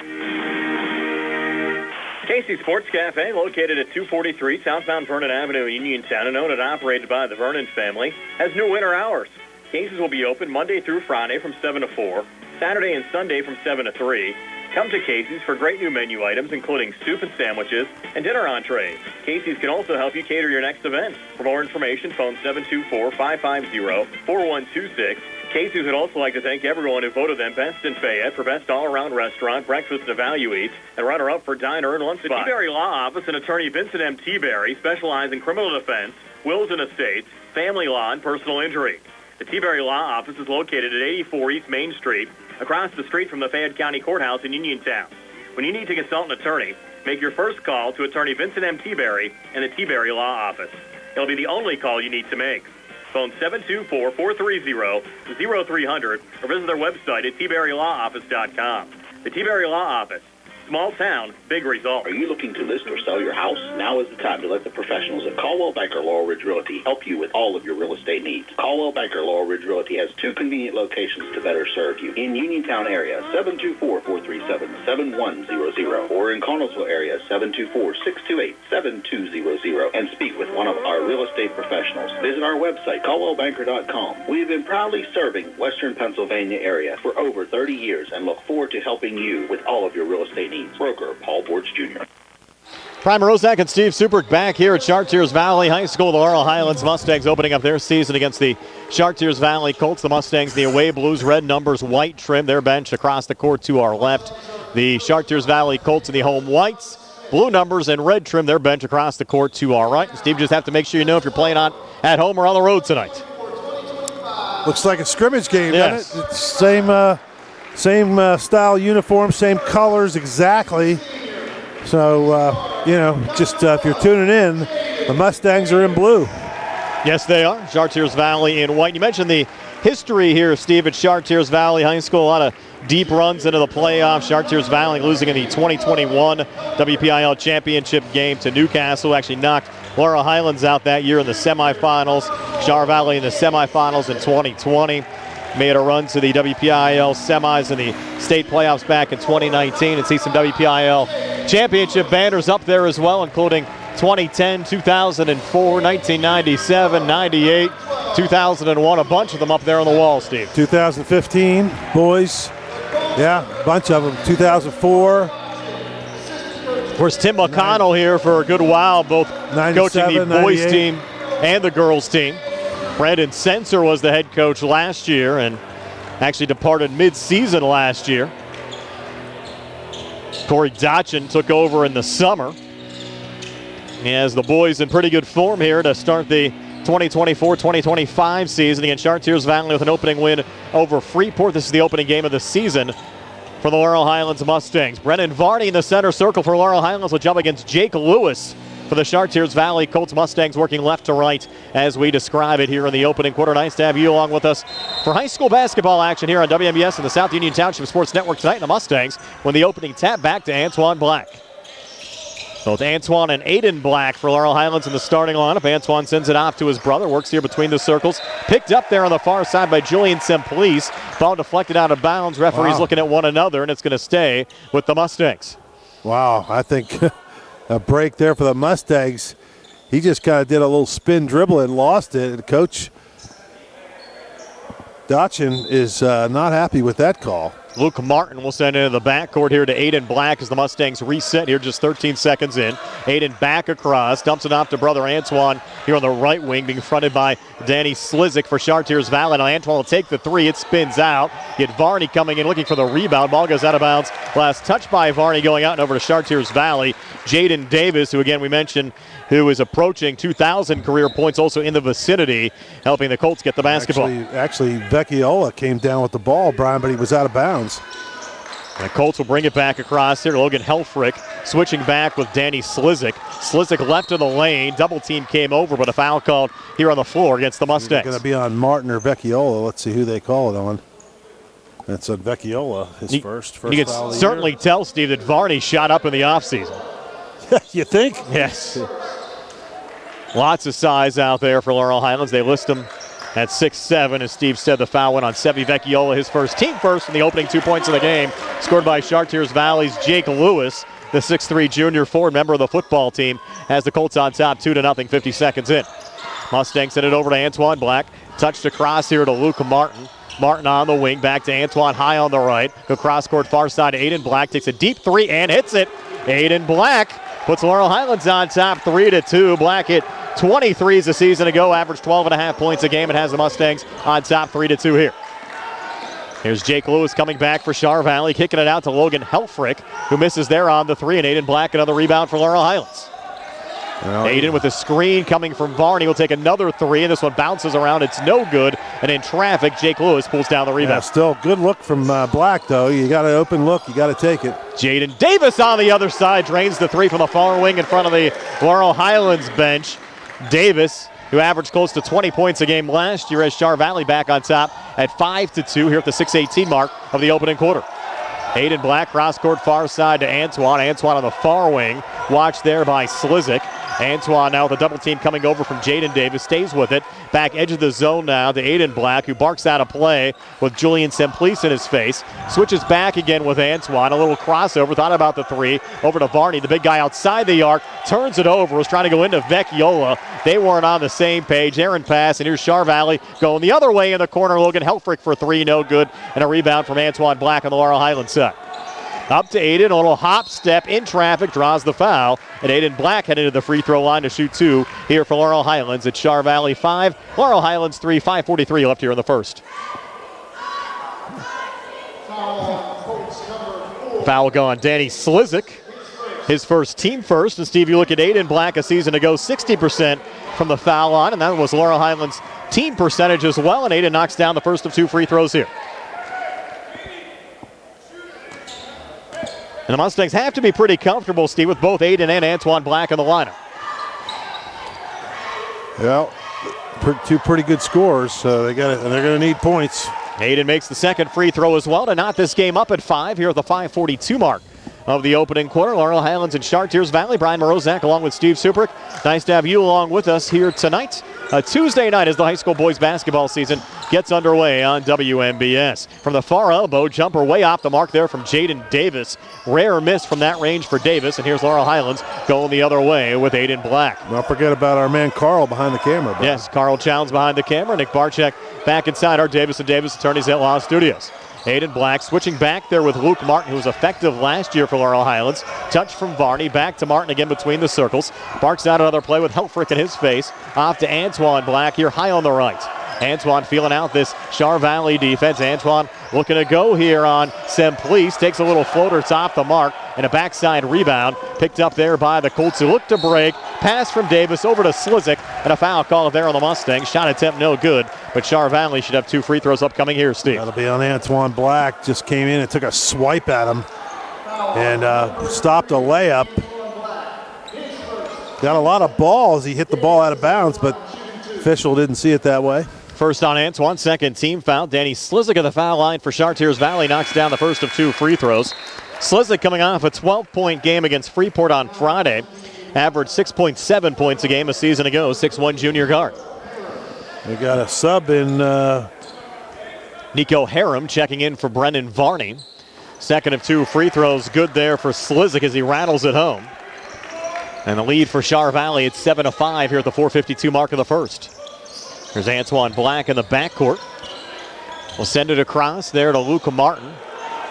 Casey Sports Cafe, located at 243 southbound Vernon Avenue, Uniontown, and owned and operated by the Vernon family, has new winter hours. Casey's will be open Monday through Friday from 7 to 4, Saturday and Sunday from 7 to 3. Come to Casey's for great new menu items, including soup and sandwiches and dinner entrees. Casey's can also help you cater your next event. For more information, phone 724-550-4126. Casey's would also like to thank everyone who voted them best in Fayette for best all-around restaurant, breakfast, and value eats, and runner-up for diner and lunch spot. The T-Berry Law Office and attorney Vincent M. T-Berry specialize in criminal defense, wills and estates, family law, and personal injury. The T-Berry Law Office is located at 84 East Main Street, across the street from the Fayette County Courthouse in Uniontown. When you need to consult an attorney, make your first call to attorney Vincent M. T-Berry and the T-Berry Law Office. It'll be the only call you need to make. Phone 724-430-0300 or visit their website at tberrylawoffice.com. The T-Berry Law Office. Small town, big result. Are you looking to list or sell your house? Now is the time to let the professionals at Caldwell Banker Laurel Ridge Realty help you with all of your real estate needs. Caldwell Banker Laurel Ridge Realty has 2 convenient locations to better serve you. In Uniontown area, 724-437-7100, or in Connellsville area, 724-628-7200, and speak with one of our real estate professionals. Visit our website, caldwellbanker.com. We have been proudly serving Western Pennsylvania area for over 30 years and look forward to helping you with all of your real estate needs. Broker Paul Bortz Jr. Prime Rozak and Steve Supert back here at Chartiers Valley High School. The Laurel Highlands Mustangs opening up their season against the Chartiers Valley Colts. The Mustangs, the away blues, red numbers, white trim. Their bench across the court to our left. The Chartiers Valley Colts in the home whites. Blue numbers and red trim their bench across the court to our right. Steve, just have to make sure you know if you're playing at home or on the road tonight. Looks like a scrimmage game, yes. Doesn't it? It's same style uniform, same colors exactly. So, just if you're tuning in, the Mustangs are in blue. Yes, they are. Chartiers Valley in white. You mentioned the history here, Steve, at Chartiers Valley High School. A lot of deep runs into the playoffs. Chartiers Valley losing in the 2021 WPIAL championship game to Newcastle. Actually knocked Laurel Highlands out that year in the semifinals. Char Valley in the semifinals in 2020. Made a run to the WPIAL semis in the state playoffs back in 2019. And see some WPIAL championship banners up there as well, including 2010, 2004, 1997, 98, 2001. A bunch of them up there on the wall, Steve. 2015, boys. Yeah, a bunch of them. 2004. Of course, Tim McConnell here for a good while, both coaching the boys 98. team and the girls team. Brandon Sensor was the head coach last year and actually departed mid-season last year. Cory Dodson took over in the summer. He has the boys in pretty good form here to start the 2024-2025 season against Chartiers Valley with an opening win over Freeport. This is the opening game of the season for the Laurel Highlands Mustangs. Brennan Varney in the center circle for Laurel Highlands will jump against Jake Lewis for the Chartiers Valley Colts. Mustangs working left to right as we describe it here in the opening quarter. Nice to have you along with us for high school basketball action here on WMBS and the South Union Township Sports Network tonight. And the Mustangs win the opening tap back to Antoine Black. Both Antoine and Aiden Black for Laurel Highlands in the starting lineup. Antoine sends it off to his brother. Works here between the circles. Picked up there on the far side by Julian Simplice. Ball deflected out of bounds. Referees looking at one another, and it's going to stay with the Mustangs. Wow, I think a break there for the Mustangs. He just kind of did a little spin dribble and lost it. And Coach Dodson is not happy with that call. Luke Martin will send into the backcourt here to Aiden Black as the Mustangs reset here just 13 seconds in. Aiden back across, dumps it off to brother Antoine here on the right wing, being fronted by Danny Slizik for Chartiers Valley. Now Antoine will take the three. It spins out. Get Varney coming in looking for the rebound. Ball goes out of bounds. Last touch by Varney going out and over to Chartiers Valley. Jaden Davis, who again we mentioned, who is approaching 2,000 career points also in the vicinity, helping the Colts get the basketball. Actually Vecchiola came down with the ball, Brian, but he was out of bounds. And the Colts will bring it back across here. Logan Helfrich switching back with Danny Slizik. Slizik left of the lane. Double team came over, but a foul called here on the floor against the Mustangs. It's going to be on Martin or Vecchiola. Let's see who they call it on. That's on Vecchiola, his first you can foul of the certainly year. tell, Steve, that Varney shot up in the offseason. You think? Yes. Lots of size out there for Laurel Highlands. They list them at 6'7". As Steve said, the foul went on Sevi Vecchiola, his first, team first in the opening 2 points of the game. Scored by Chartiers Valley's Jake Lewis, the 6'3" junior forward member of the football team, has the Colts on top 2-0, 50 seconds in. Mustangs send it over to Antoine Black. Touched across here to Luke Martin. Martin on the wing, back to Antoine high on the right. Go cross court far side to Aiden Black. Takes a deep three and hits it. Aiden Black puts Laurel Highlands on top 3-2. Black hit 23s a season ago, averaged 12.5 points a game, and has the Mustangs on top 3-2 here. Here's Jake Lewis coming back for Char Valley, kicking it out to Logan Helfrich, who misses there on the three, and Aiden Black another rebound for Laurel Highlands. Well, Aiden with a screen coming from Varney will take another three, and this one bounces around. It's no good, and in traffic, Jake Lewis pulls down the rebound. Yeah, still good look from Black, though. You got an open look. You got to take it. Jaden Davis on the other side drains the three from the far wing in front of the Laurel Highlands bench. Davis, who averaged close to 20 points a game last year, has Char Valley back on top at 5-2 here at the 6:18 mark of the opening quarter. Aiden Black, cross-court far side to Antoine. Antoine on the far wing, watched there by Slizik. Antoine now with a double team coming over from Jaden Davis, stays with it. Back edge of the zone now to Aiden Black, who barks out a play with Julian Simplice in his face. Switches back again with Antoine, a little crossover, thought about the three, over to Varney, the big guy outside the arc, turns it over, was trying to go into Vecchiola. They weren't on the same page. Errant pass, and here's Char Valley going the other way in the corner. Logan Helfrich for three, no good, and a rebound from Antoine Black on the Laurel Highlands side. Up to Aiden, a little hop step in traffic, draws the foul, and Aiden Black headed to the free throw line to shoot two here for Laurel Highlands. At Char Valley 5, Laurel Highlands 3, 5:43 left here in the first. Foul gone. Danny Slizik, his first, team first. And Steve, you look at Aiden Black a season ago, 60% from the foul line, and that was Laurel Highlands' team percentage as well. And Aiden knocks down the first of 2 free throws here. And the Mustangs have to be pretty comfortable, Steve, with both Aiden and Antoine Black in the lineup. Well, 2 pretty good scores, so they're going to need points. Aiden makes the second free throw as well to knot this game up at 5 here at the 5:42 mark of the opening quarter. Laurel Highlands and Chartiers Valley. Brian Morozak along with Steve Suprick. Nice to have you along with us here tonight. Tuesday night as the high school boys basketball season gets underway on WMBS. From the far elbow, jumper way off the mark there from Jaden Davis. Rare miss from that range for Davis, and here's Laurel Highlands going the other way with Aiden Black. Don't forget about our man Carl behind the camera. Buddy. Yes, Carl Chowns behind the camera. Nick Barczyk back inside our Davis & Davis attorneys at law studios. Aiden Black switching back there with Luke Martin, who was effective last year for Laurel Highlands. Touch from Varney, back to Martin again between the circles. Barks out another play with Helfrich in his face. Off to Antoine Black here high on the right. Antoine feeling out this Char Valley defense. Antoine looking to go here on Semplice. Takes a little floater, it's off the mark, and a backside rebound picked up there by the Colts, who look to break. Pass from Davis over to Slizik, and a foul call there on the Mustangs. Shot attempt no good, but Char Valley should have 2 free throws upcoming here, Steve. That'll be on Antoine Black. Just came in and took a swipe at him and stopped a layup. Got a lot of balls. He hit the ball out of bounds, but official didn't see it that way. First on Antoine, second team foul. Danny Slizik at the foul line for Chartiers Valley knocks down the first of 2 free throws. Slizik coming off a 12-point game against Freeport on Friday. Averaged 6.7 points a game a season ago, 6'1" junior guard. We got a sub in. Nico Harem checking in for Brennan Varney. Second of 2 free throws, good there for Slizik as he rattles it home. And the lead for Char Valley, it's 7-5 here at the 4:52 mark of the first. There's Antoine Black in the backcourt. We'll send it across there to Luca Martin.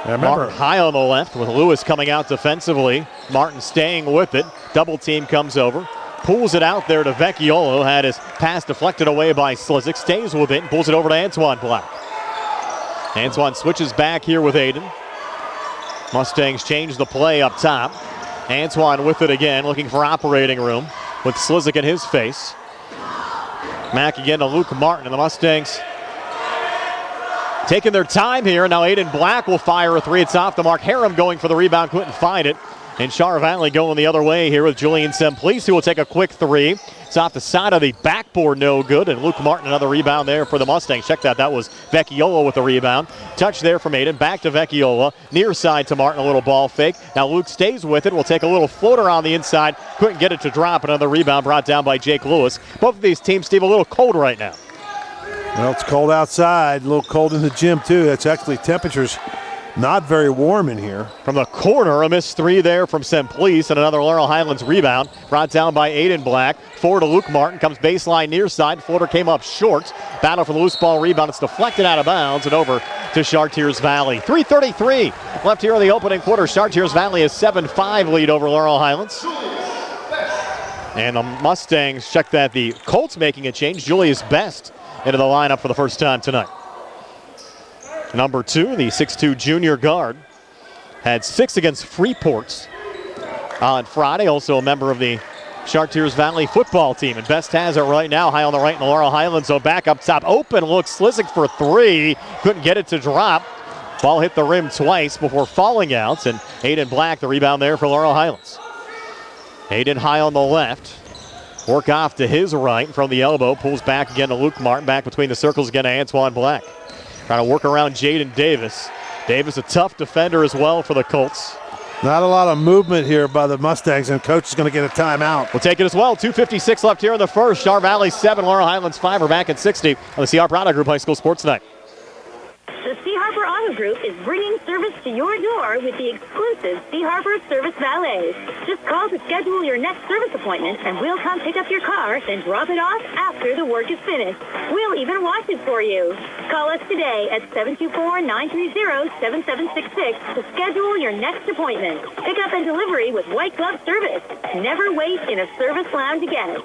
Martin high on the left with Lewis coming out defensively. Martin staying with it. Double team comes over. Pulls it out there to Vecchiolo. Had his pass deflected away by Slizik. Stays with it and pulls it over to Antoine Black. Antoine switches back here with Aiden. Mustangs change the play up top. Antoine with it again, looking for operating room with Slizik in his face. Mack again to Luke Martin, and the Mustangs taking their time here. Now Aiden Black will fire a 3. It's off the mark. Harem going for the rebound, couldn't find it. And Char Valley going the other way here with Julian Semplice, who will take a quick 3. It's off the side of the backboard, no good. And Luke Martin, another rebound there for the Mustangs. Check that was Vecchiolo with the rebound. Touch there from Aiden, back to Vecchiolo. Near side to Martin, a little ball fake. Now Luke stays with it. Will take a little floater on the inside. Couldn't get it to drop. Another rebound brought down by Jake Lewis. Both of these teams, Steve, a little cold right now. Well, it's cold outside. A little cold in the gym, too. That's actually temperatures not very warm in here. From the corner, a missed 3 there from Semplice, and another Laurel Highlands rebound brought down by Aiden Black. Forward to Luke Martin, comes baseline near side. Floater came up short. Battle for the loose ball rebound. It's deflected out of bounds and over to Chartiers Valley. 3:33 left here in the opening quarter. Chartiers Valley has 7-5 lead over Laurel Highlands. And the Mustangs, check that, the Colts making a change. Julius Best into the lineup for the first time tonight. Number 2, the 6'2" junior guard, had 6 against Freeport on Friday. Also a member of the Chartiers Valley football team. And Best has it right now, high on the right in Laurel Highlands. So back up top, open look, Slizik for 3. Couldn't get it to drop. Ball hit the rim twice before falling out. And Aiden Black, the rebound there for Laurel Highlands. Aiden high on the left. Work off to his right from the elbow. Pulls back again to Luke Martin. Back between the circles again to Antoine Black. Trying to work around Jaden Davis. Davis a tough defender as well for the Colts. Not a lot of movement here by the Mustangs, and coach is going to get a timeout. We'll take it as well. 2:56 left here in the first. Char Valley 7, Laurel Highlands 5. We're back at 60 on the C. Harper Auto Group High School Sports Night. The C. Harper Auto Group is bringing service to your door with the exclusive C. Harper Service Valets. Just call to schedule your next service appointment, and we'll come pick up your car, then drop it off after the work is finished. We'll even wash it for you. Call us today at 724-930-7766 to schedule your next appointment. Pickup and delivery with white glove service. Never wait in a service lounge again.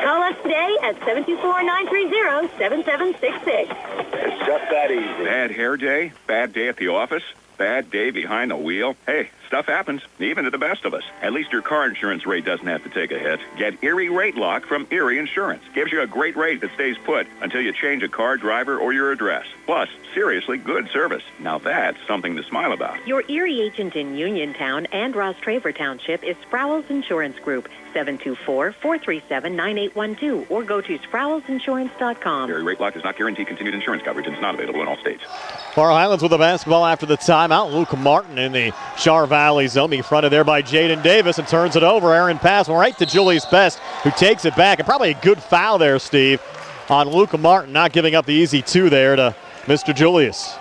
Call us today at 724-930-7766. It's just that easy. Bad hair day? Bad day at the office? Bad day behind the wheel? Hey, stuff happens, even to the best of us. At least your car insurance rate doesn't have to take a hit. Get Erie Rate Lock from Erie Insurance. Gives you a great rate that stays put until you change a car, driver, or your address. Plus, seriously good service. Now that's something to smile about. Your Erie agent in Uniontown and Ross Traver Township is Sprowls Insurance Group, 724-437-9812, or go to sprowlsinsurance.com. Erie Rate Lock does not guarantee continued insurance coverage and is not available in all states. Laurel Highlands with the basketball after the timeout. Luke Martin in the Char Valley zone, being fronted there by Jaden Davis, and turns it over. Aaron pass right to Julius Best, who takes it back. And probably a good foul there, Steve, on Luke Martin, not giving up the easy two there to Mr. Julius.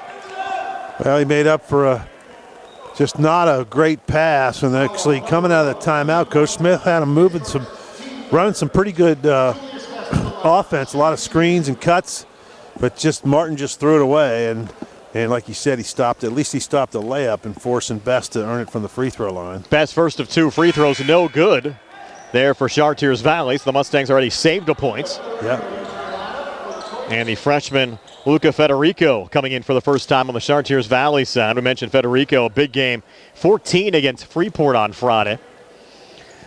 Well, he made up for just not a great pass. And actually coming out of the timeout, Coach Smith had him running some pretty good offense, a lot of screens and cuts. But Martin just threw it away. And like you said, at least he stopped the layup and forcing Best to earn it from the free throw line. Best first of two free throws, no good there for Chartiers Valley. So the Mustangs already saved the points. Yeah. And the freshman Luca Federico coming in for the first time on the Chartiers Valley side. We mentioned Federico, a big game, 14 against Freeport on Friday.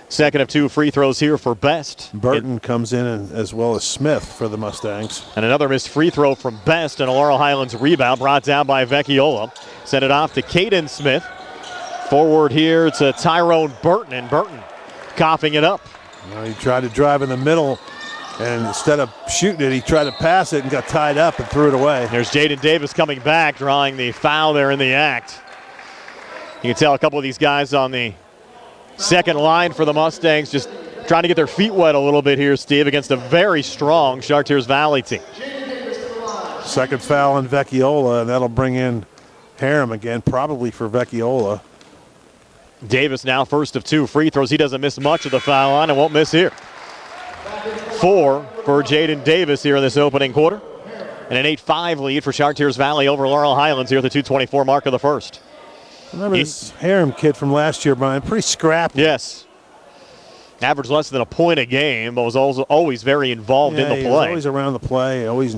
Second of two free throws here for Best. Burton comes in as well as Smith for the Mustangs. And another missed free throw from Best, and a Laurel Highlands rebound brought down by Vecchiola. Sent it off to Caden Smith. Forward here to Tyrone Burton, and Burton coughing it up. Well, he tried to drive in the middle, and instead of shooting it, he tried to pass it and got tied up and threw it away. There's Jaden Davis coming back, drawing the foul there in the act. You can tell a couple of these guys on the second line for the Mustangs just trying to get their feet wet a little bit here, Steve, against a very strong Chartiers Valley team. Second foul on Vecchiola, and that'll bring in Harum again, probably for Vecchiola. Davis now first of two free throws. He doesn't miss much of the foul line and won't miss here. 4 for Jaden Davis here in this opening quarter. And an 8-5 lead for Chartiers Valley over Laurel Highlands here at the 2:24 mark of the first. Remember this Harum kid from last year, Brian? Pretty scrappy. Yes. Averaged less than a point a game, but was also always very involved in the play. He's always around the play. Always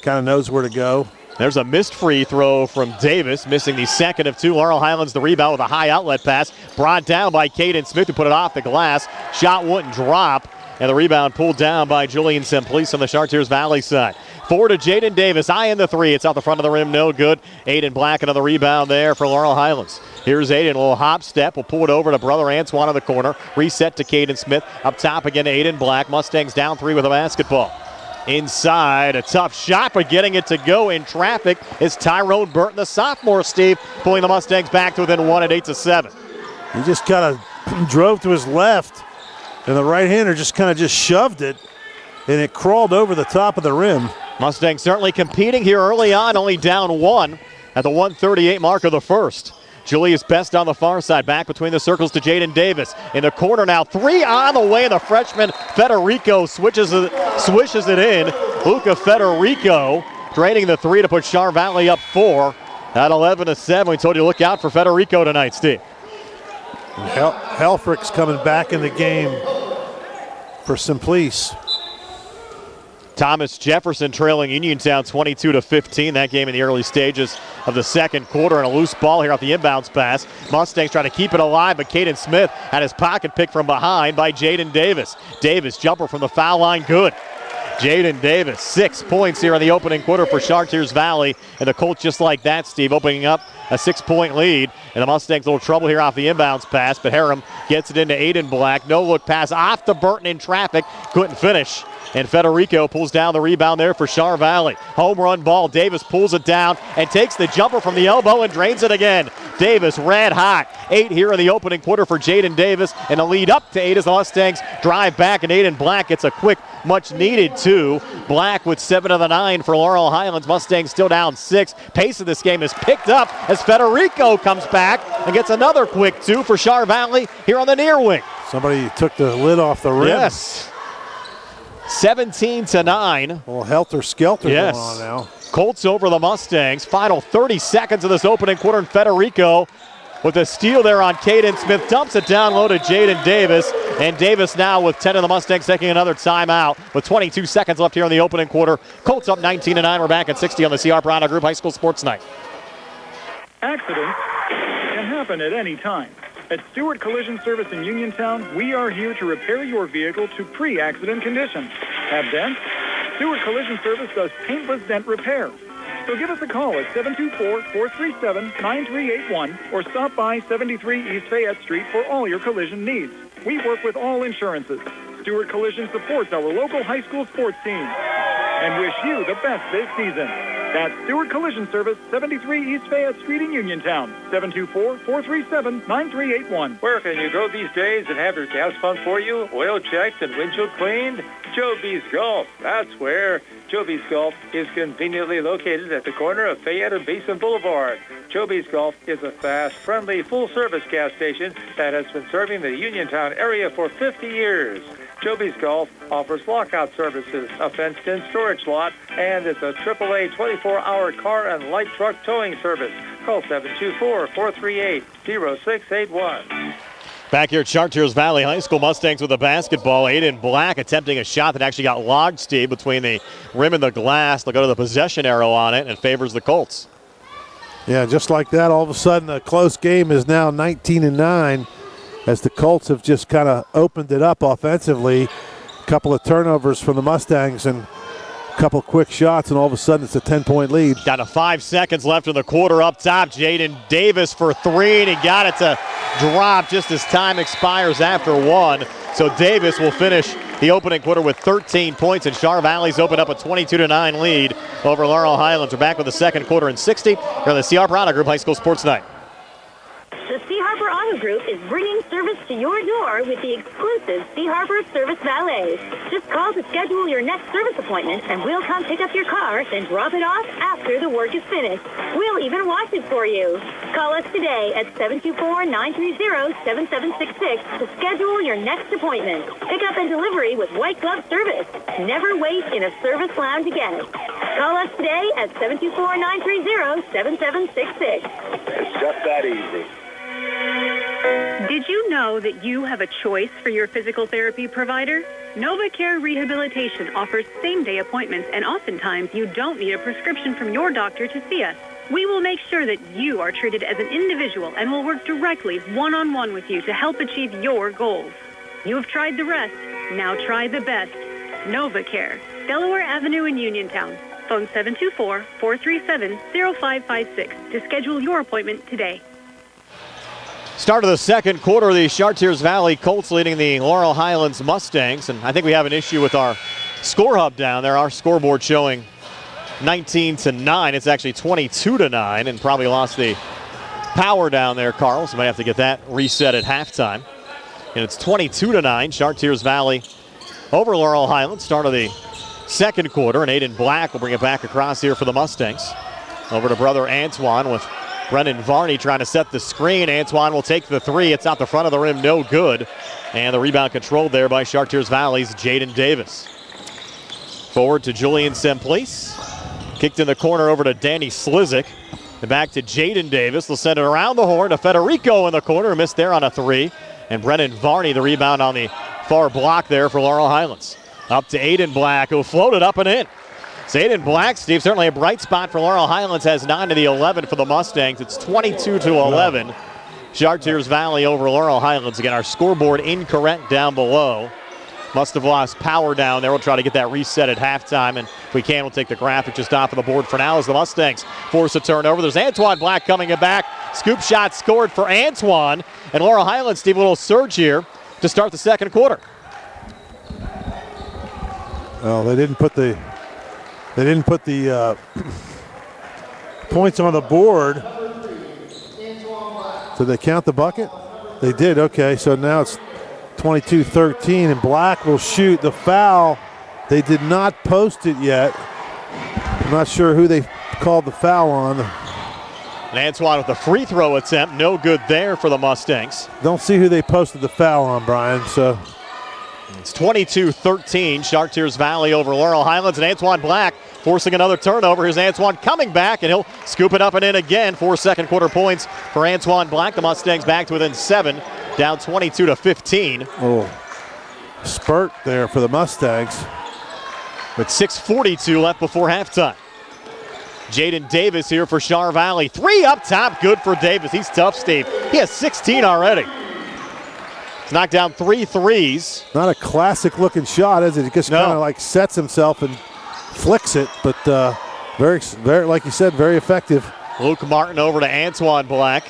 kind of knows where to go. There's a missed free throw from Davis, missing the second of two. Laurel Highlands the rebound with a high outlet pass. Brought down by Caden Smith, who put it off the glass. Shot wouldn't drop, and the rebound pulled down by Julian Simplice on the Chartiers Valley side. 4 to Jaden Davis, eyeing the three. It's out the front of the rim, no good. Aiden Black, another rebound there for Laurel Highlands. Here's Aiden, a little hop step. We'll pull it over to brother Antoine in the corner. Reset to Caden Smith. Up top again to Aiden Black. Mustangs down 3 with a basketball. Inside, a tough shot, but getting it to go in traffic is Tyrone Burton, the sophomore, Steve, pulling the Mustangs back to within 1 at 8-7. He just kind of drove to his left, and the right-hander just kind of shoved it, and it crawled over the top of the rim. Mustangs certainly competing here early on, only down 1 at the 1:38 mark of the first. Julius Best on the far side, back between the circles to Jaden Davis. In the corner now, 3 on the way, and the freshman Federico swishes it in. Luca Federico draining the 3 to put Char Valley up 4 at 11-7. We told you to look out for Federico tonight, Steve. Helfrich's coming back in the game for Simplice. Thomas Jefferson trailing Uniontown 22-15. That game in the early stages of the second quarter, and a loose ball here off the inbounds pass. Mustangs trying to keep it alive, but Caden Smith had his pocket picked from behind by Jaden Davis. Davis jumper from the foul line, good. Jaden Davis, 6 points here in the opening quarter for Chartiers Valley, and the Colts just like that, Steve, opening up a 6-point lead. And the Mustangs a little trouble here off the inbounds pass, but Harum gets it into Aiden Black. No look pass off to Burton in traffic, couldn't finish. And Federico pulls down the rebound there for Char Valley. Home run ball. Davis pulls it down and takes the jumper from the elbow and drains it again. Davis red hot. 8 here in the opening quarter for Jaden Davis, and a lead up to 8 as the Mustangs drive back, and Aiden Black gets a quick, much needed 2. Black with 7 of the 9 for Laurel Highlands. Mustangs still down 6. Pace of this game is picked up as Federico comes back and gets another quick 2 for Char Valley here on the near wing. Somebody took the lid off the rim. Yes. 17-9. A little helter-skelter yes. going on now. Colts over the Mustangs. Final 30 seconds of this opening quarter, and Federico with a steal there on Caden Smith. Dumps it down low to Jaden Davis. And Davis now with 10 of the Mustangs taking another timeout with 22 seconds left here in the opening quarter. Colts up 19-9. We're back at 60 on the CR Piranha Group High School Sports Night. Accidents can happen at any time. At Stewart Collision Service in Uniontown, we are here to repair your vehicle to pre-accident condition. Have dents? Stewart Collision Service does paintless dent repair. So give us a call at 724-437-9381 or stop by 73 East Fayette Street for all your collision needs. We work with all insurances. Stewart Collision supports our local high school sports team and wish you the best this season. That's Stewart Collision Service, 73 East Fayette Street in Uniontown, 724-437-9381. Where can you go these days and have your gas pumped for you, oil checked, and windshield cleaned? Joby's Golf. That's where. Joby's Golf is conveniently located at the corner of Fayette and Basin Boulevard. Joby's Golf is a fast, friendly, full-service gas station that has been serving the Uniontown area for 50 years. Joby's Golf offers lockout services, a fenced-in storage lot, and is a AAA 24-hour car and light truck towing service. Call 724-438-0681. Back here at Chartiers Valley High School, Mustangs with a basketball. Aiden Black attempting a shot that actually got logged, Steve, between the rim and the glass. They'll go to the possession arrow on it and favors the Colts. Yeah, just like that, all of a sudden a close game is now 19-9 as the Colts have just kind of opened it up offensively. A couple of turnovers from the Mustangs and a couple quick shots, and all of a sudden it's a 10-point lead. Down to 5 seconds left in the quarter. Up top, Jaden Davis for three, and he got it to drop just as time expires after one. So Davis will finish the opening quarter with 13 points, and Char Valley's opened up a 22-9 lead over Laurel Highlands. We're back with the second quarter in 60 here on the C. Harper Auto Group High School Sports Night. The C. Harper Auto Group is bringing service to your door with the exclusive C. Harper Service Valet. Just call to schedule your next service appointment, and we'll come pick up your car, then drop it off after the work is finished. We'll even wash it for you. Call us today at 724-930-7766 to schedule your next appointment. Pickup and delivery with white glove service. Never wait in a service lounge again. Call us today at 724-930-7766. It's just that easy. Did you know that you have a choice for your physical therapy provider? NovaCare Rehabilitation offers same-day appointments, and oftentimes you don't need a prescription from your doctor to see us. We will make sure that you are treated as an individual and will work directly one-on-one with you to help achieve your goals. You have tried the rest. Now try the best. NovaCare, Delaware Avenue in Uniontown. Phone 724-437-0556 to schedule your appointment today. Start of the second quarter, the Chartiers Valley Colts leading the Laurel Highlands Mustangs. And I think we have an issue with our score hub down there. Our scoreboard showing 19-9. It's actually 22-9, and probably lost the power down there, Carl. So might have to get that reset at halftime. And it's 22-9. Chartiers Valley over Laurel Highlands. Start of the second quarter, and Aiden Black will bring it back across here for the Mustangs. Over to brother Antoine with Brennan Varney trying to set the screen. Antoine will take the three. It's out the front of the rim, no good. And the rebound controlled there by Chartiers Valley's Jaden Davis. Forward to Julian Semplice. Kicked in the corner over to Danny Slizik. And back to Jaden Davis. They'll send it around the horn to Federico in the corner. Missed there on a three. And Brennan Varney, the rebound on the far block there for Laurel Highlands. Up to Aiden Black, who floated up and in. So Aiden Black, Steve, certainly a bright spot for Laurel Highlands, has 9 to the 11 for the Mustangs. It's 22-11. Chartiers Valley over Laurel Highlands. Again, our scoreboard incorrect down below. Must have lost power down there. We'll try to get that reset at halftime, and if we can, we'll take the graphic just off of the board for now as the Mustangs force a turnover. There's Antoine Black coming it back. Scoop shot scored for Antoine. And Laurel Highlands, Steve, a little surge here to start the second quarter. Well, they didn't put the points on the board. Did they count the bucket? They did. Okay, so now it's 22-13, and Black will shoot the foul. They did not post it yet. I'm not sure who they called the foul on. And Antoine with the free throw attempt, no good there for the Mustangs. Don't see who they posted the foul on, Brian, so. It's 22-13, Chartiers Valley over Laurel Highlands, and Antoine Black forcing another turnover. Here's Antoine coming back, and he'll scoop it up and in again. 4 second quarter points for Antoine Black. The Mustangs back to within 7, down 22-15. Oh, spurt there for the Mustangs. With 6:42 left before halftime. Jaden Davis here for Char Valley. 3 up top, good for Davis. He's tough, Steve. He has 16 already. He's knocked down 3 threes. Not a classic-looking shot, is it? He just kind of like sets himself and flicks it, but very, like you said, very effective. Luke Martin over to Antoine Black.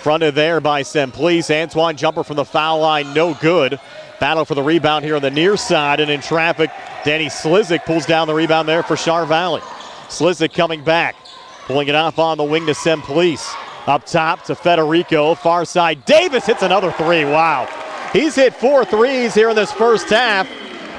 Fronted there by Semplice. Antoine jumper from the foul line, no good. Battle for the rebound here on the near side, and in traffic, Danny Slizik pulls down the rebound there for Char Valley. Slizik coming back, pulling it off on the wing to Semplice. Up top to Federico, far side. Davis hits another 3, wow. He's hit 4 threes here in this first half.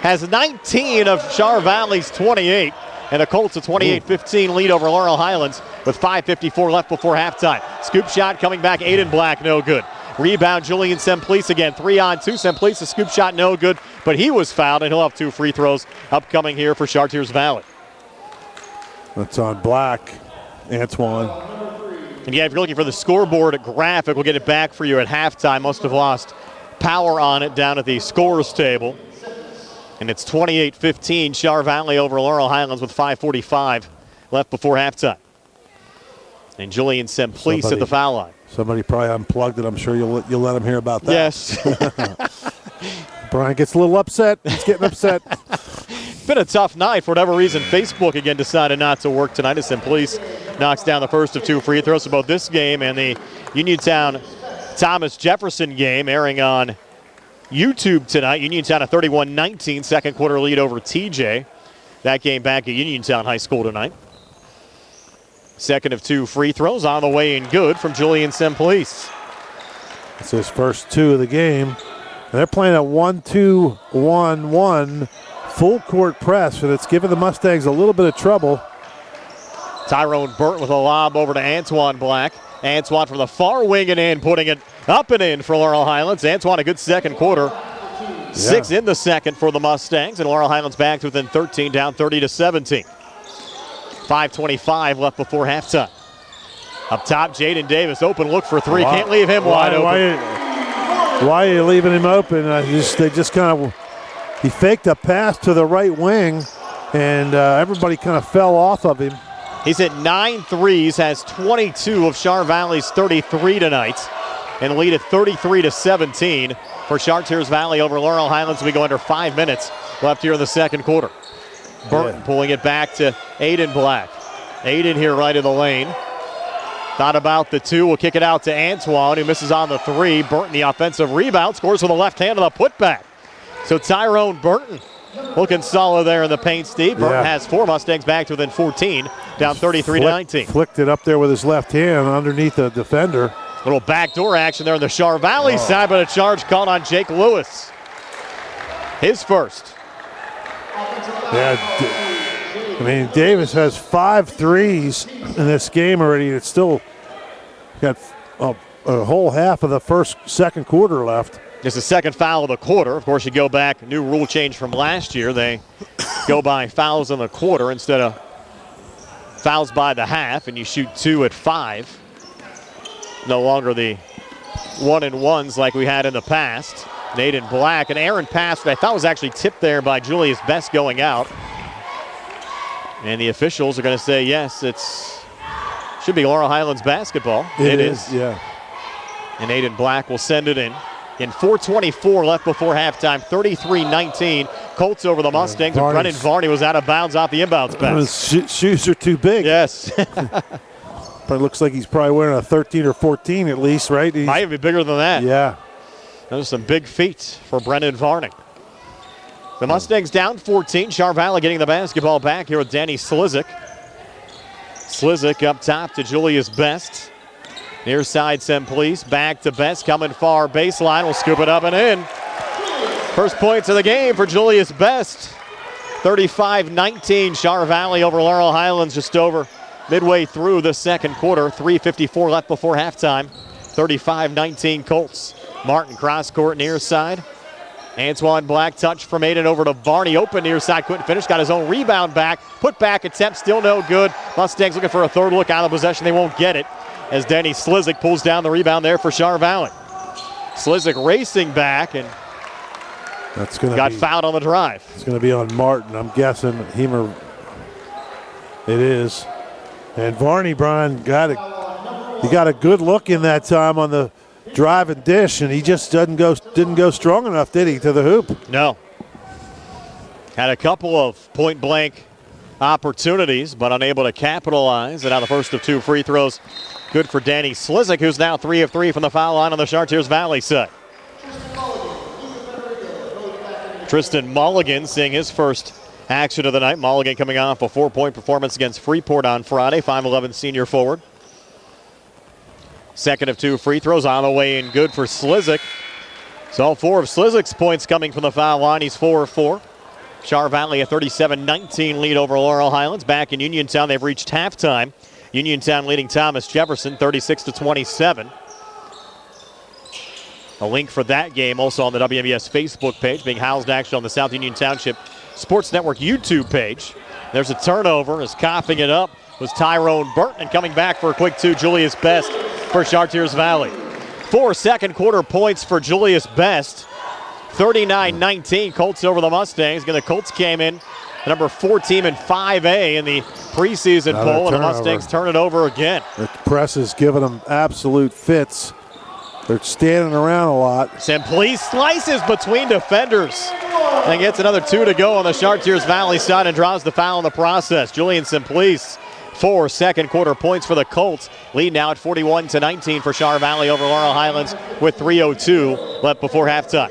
Has 19 of Char Valley's 28. And the Colts a 28-15 lead over Laurel Highlands with 5:54 left before halftime. Scoop shot coming back, Aiden Black, no good. Rebound, Julian Semplice again, 3-on-2. Semplice, a scoop shot, no good, but he was fouled, and he'll have 2 free throws upcoming here for Chartiers Valley. That's on Black, Antoine. And yeah, if you're looking for the scoreboard graphic, we'll get it back for you at halftime. Must have lost power on it down at the scores table. And it's 28-15, Char Valley over Laurel Highlands with 5:45 left before halftime. And Julian Semplice at the foul line. Somebody probably unplugged it. I'm sure you'll let him hear about that. Yes. Brian gets a little upset. He's getting upset. Been a tough night. For whatever reason, Facebook again decided not to work tonight as Semplice knocks down the first of 2 free throws for both this game and the Uniontown Thomas Jefferson game airing on YouTube tonight. Uniontown a 31-19 second quarter lead over TJ. That game back at Uniontown High School tonight. Second of 2 free throws on the way and good from Julian Semplice. It's his first 2 of the game. And they're playing a 1-2-1-1 full court press, and it's giving the Mustangs a little bit of trouble. Tyrone Burton with a lob over to Antoine Black. Antoine from the far wing and in, putting it up and in for Laurel Highlands. Antoine a good second quarter. 6 in the second for the Mustangs, and Laurel Highlands back to within 13, down 30-17. 5:25 left before halftime. Up top, Jaden Davis, open look for 3. Can't leave him wide open. Why are you leaving him open? He faked a pass to the right wing, and everybody kind of fell off of him. He's hit 9 threes, has 22 of Char Valley's 33 tonight, and lead at 33-17 for Chartiers Valley over Laurel Highlands. We go under 5 minutes left here in the second quarter. Burton pulling it back to Aiden Black. Aiden here right in the lane. Thought about the 2. We'll kick it out to Antoine, who misses on the 3. Burton, the offensive rebound, scores with the left hand on the putback. So Tyrone Burton looking solid there in the paint, Steve. Burton has 4. Mustangs back to within 14, down 33-19. Flicked it up there with his left hand underneath the defender. Little backdoor action there on the Char Valley side, but a charge called on Jake Lewis. His first. Yeah, I mean, Davis has 5 threes in this game already. It's still got a whole half of the second quarter left. It's the second foul of the quarter. Of course, you go back, new rule change from last year. They go by fouls in the quarter instead of fouls by the half, and you shoot 2 at 5. No longer the 1-and-1s like we had in the past. Aiden Black, an errant pass that I thought was actually tipped there by Julius Best going out. And the officials are going to say, yes, should be Laurel Highlands basketball. It is. Yeah. And Aiden Black will send it in. In 4:24 left before halftime, 33-19. Colts over the Mustangs, and Brennan Varney was out of bounds off the inbounds pass. His shoes are too big. Yes. Probably looks like he's probably wearing a 13 or 14 at least, right? Might even be bigger than that. Yeah. Those are some big feet for Brennan Varney. The Mustangs down 14. Char Valley getting the basketball back here with Danny Slizik. Slizik up top to Julius Best. Near side Semplice, back to Best, coming far baseline, will scoop it up and in. First points of the game for Julius Best. 35-19, Char Valley over Laurel Highlands just over midway through the second quarter. 3:54 left before halftime. 35-19 Colts. Martin cross court near side. Antoine Black touch from Aiden over to Varney. Open near side, couldn't finish. Got his own rebound back. Put back attempt, still no good. Mustangs looking for a third look out of possession. They won't get it as Danny Slizik pulls down the rebound there for Char Valley. Slizik racing back and got fouled on the drive. It's going to be on Martin. I'm guessing Hemer. It is. And Varney, Brian, got a good look in that time on the drive and dish, and he just didn't go strong enough, did he, to the hoop? No. Had a couple of point-blank opportunities, but unable to capitalize. And now the first of 2 free throws, good for Danny Slizik, who's now 3 of 3 from the foul line on the Chartiers Valley side. Tristan Mulligan seeing his first action of the night. Mulligan coming off a 4-point performance against Freeport on Friday, 5'11" senior forward. Second of 2 free throws on the way in, good for Slizik. So all 4 of Slizik's points coming from the foul line. He's 4 of 4. Char Valley a 37-19 lead over Laurel Highlands. Back in Uniontown, they've reached halftime. Uniontown leading Thomas Jefferson 36-27. A link for that game also on the WMBS Facebook page, being housed actually on the South Union Township Sports Network YouTube page. There's a turnover as coughing it up was Tyrone Burton, and coming back for a quick 2, Julius Best for Chartiers Valley. 4 second quarter points for Julius Best. 39-19, Colts over the Mustangs. The Colts came in number 4 team in 5A in the preseason poll, and the Mustangs turn it over again. The press is giving them absolute fits. They're standing around a lot. Simplice slices between defenders and gets another 2 to go on the Chartiers Valley side and draws the foul in the process. Julian Simplice, 4 second quarter points for the Colts. Lead now at 41-19 for Char Valley over Laurel Highlands with 3:02 left before halftime.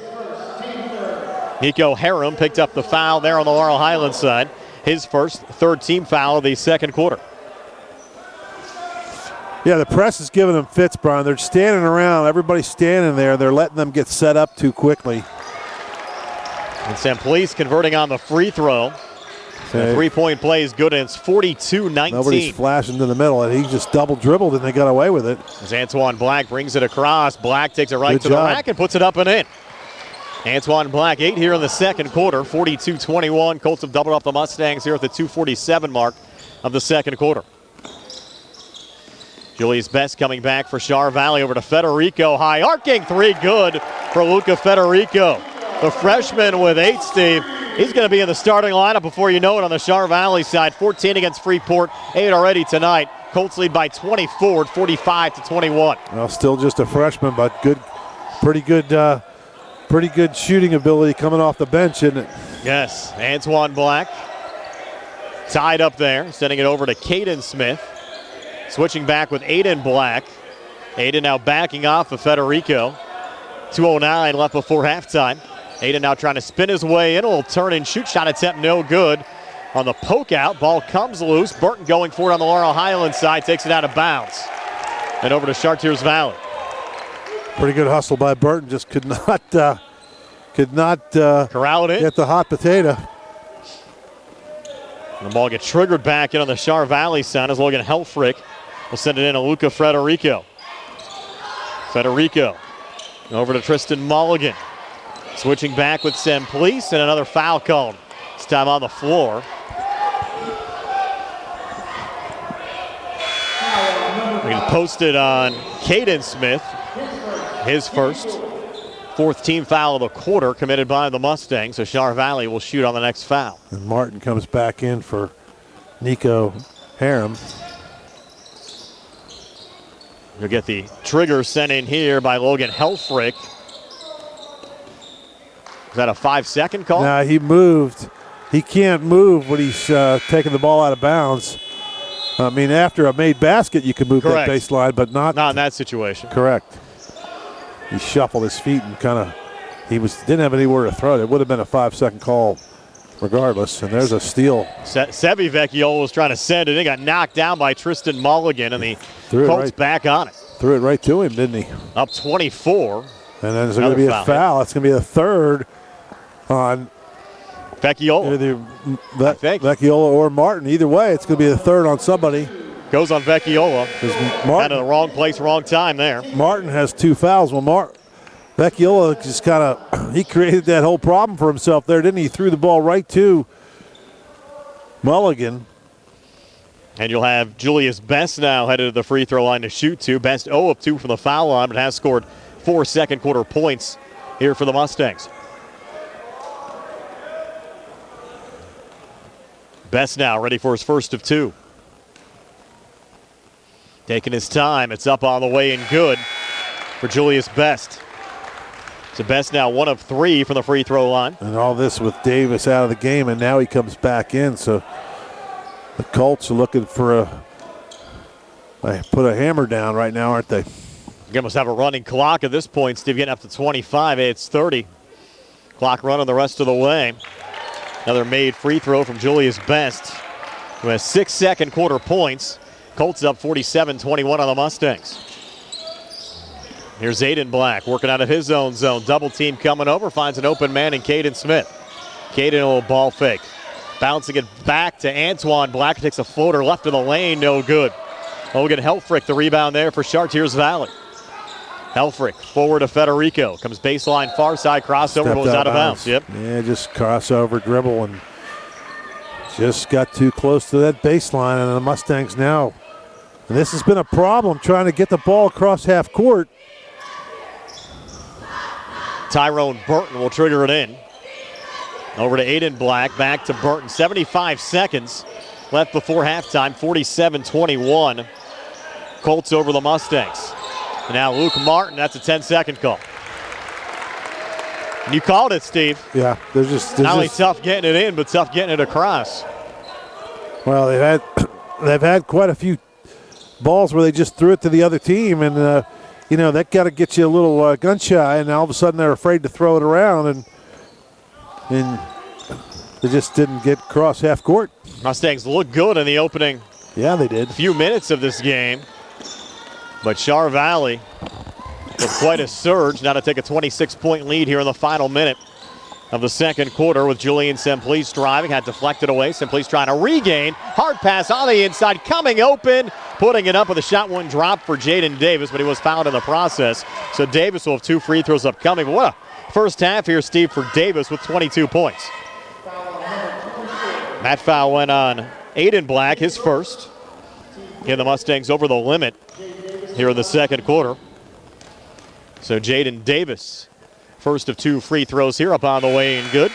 Nico Harem picked up the foul there on the Laurel Highlands side. His first third team foul of the second quarter. Yeah, the press is giving them fits, Brian. They're standing around. Everybody's standing there. They're letting them get set up too quickly. And Simplice converting on the free throw. The 3-point play is good, and it's 42-19. Nobody's flashing to the middle, and he just double dribbled, and they got away with it. As Antoine Black brings it across. Black takes it right to the rack and puts it up and in. Antoine Black, 8 here in the second quarter, 42-21. Colts have doubled up the Mustangs here at the 2:47 mark of the second quarter. Julius Best coming back for Char Valley over to Federico. High arcing 3, good for Luca Federico. The freshman with 8, Steve. He's going to be in the starting lineup before you know it on the Char Valley side. 14 against Freeport, 8 already tonight. Colts lead by 24, 45-21. Well, still just a freshman, but pretty good shooting ability coming off the bench, isn't it? Yes, Antoine Black tied up there, sending it over to Caden Smith. Switching back with Aiden Black. Aiden now backing off of Federico. 2:09 left before halftime. Aiden now trying to spin his way in. A little turn and shoot shot attempt, no good. On the poke out, ball comes loose. Burton going for it on the Laurel Highlands side, takes it out of bounds. And over to Chartiers Valley. Pretty good hustle by Burton, just could not corral it in. Get the hot potato. And the ball gets triggered back in on the Char Valley side as Logan Helfrich will send it in to Luca Federico. Federico over to Tristan Mulligan. Switching back with Simplice, and another foul called. This time on the floor. We can post it on Caden Smith. His first. 4th team foul of the quarter committed by the Mustangs. So Char Valley will shoot on the next foul. And Martin comes back in for Nico Harem. You'll get the trigger sent in here by Logan Helfrich. Is that a 5-second call? Nah, he moved. He can't move when he's taking the ball out of bounds. I mean, after a made basket, you can move that baseline, but not in that situation. Correct. He shuffled his feet and didn't have anywhere to throw it. It would have been a 5-second call regardless, and there's a steal. Sevi Vecchiola was trying to send it. He got knocked down by Tristan Mulligan, and the Colts back on it. Threw it right to him, didn't he? Up 24. And then there's going to be a foul. It's going to be a third on Vecchiola. Vecchiola or Martin. Either way, it's going to be a third on somebody. Goes on Vecchiola. Out of the wrong place, wrong time there. Martin has 2 fouls. Well, Vecchiola just he created that whole problem for himself there, didn't he? He threw the ball right to Mulligan. And you'll have Julius Best now headed to the free throw line to shoot 2. Best 0 of 2 from the foul line, but has scored 4 second quarter points here for the Mustangs. Best now ready for his first of 2. Taking his time. It's up on the way and good for Julius Best. So Best now 1 of 3 from the free throw line. And all this with Davis out of the game, and now he comes back in. So the Colts are looking for put a hammer down right now, aren't they? You almost have a running clock at this point. Steve getting up to 25. It's 30. Clock running the rest of the way. Another made free throw from Julius Best, who has 6 second quarter points. Colts up 47-21 on the Mustangs. Here's Aiden Black working out of his own zone. Double team coming over. Finds an open man in Caden Smith. Caden a little ball fake. Bouncing it back to Antoine Black. Takes a floater left of the lane. No good. Logan Helfrich the rebound there for Chartiers Valley. Helfrich forward to Federico. Comes baseline far side crossover. Goes out of bounds. Yep. Yeah, just crossover dribble and just got too close to that baseline. And the Mustangs now. And this has been a problem trying to get the ball across half court. Tyrone Burton will trigger it in. Over to Aiden Black, back to Burton. 75 seconds left before halftime, 47-21. Colts over the Mustangs. And now Luke Martin, that's a 10-second call. You called it, Steve. Yeah, there's just not only tough getting it in, but tough getting it across. Well, they've had quite a few balls where they just threw it to the other team, and that got to get you a little gun shy, and all of a sudden they're afraid to throw it around, and they just didn't get across half court. Mustangs look good in the opening. Yeah, they did. Few minutes of this game, but Char Valley with quite a surge now to take a 26-point lead here in the final minute of the second quarter with Julian Simplice driving, had deflected away. Simplice trying to regain. Hard pass on the inside, coming open, putting it up with a shot one drop for Jaden Davis, but he was fouled in the process. So Davis will have 2 free throws upcoming. But what a first half here, Steve, for Davis with 22 points. That foul went on Aiden Black, his first. Getting the Mustangs over the limit here in the second quarter. So Jaden Davis, first of 2 free throws here, up on the way and good.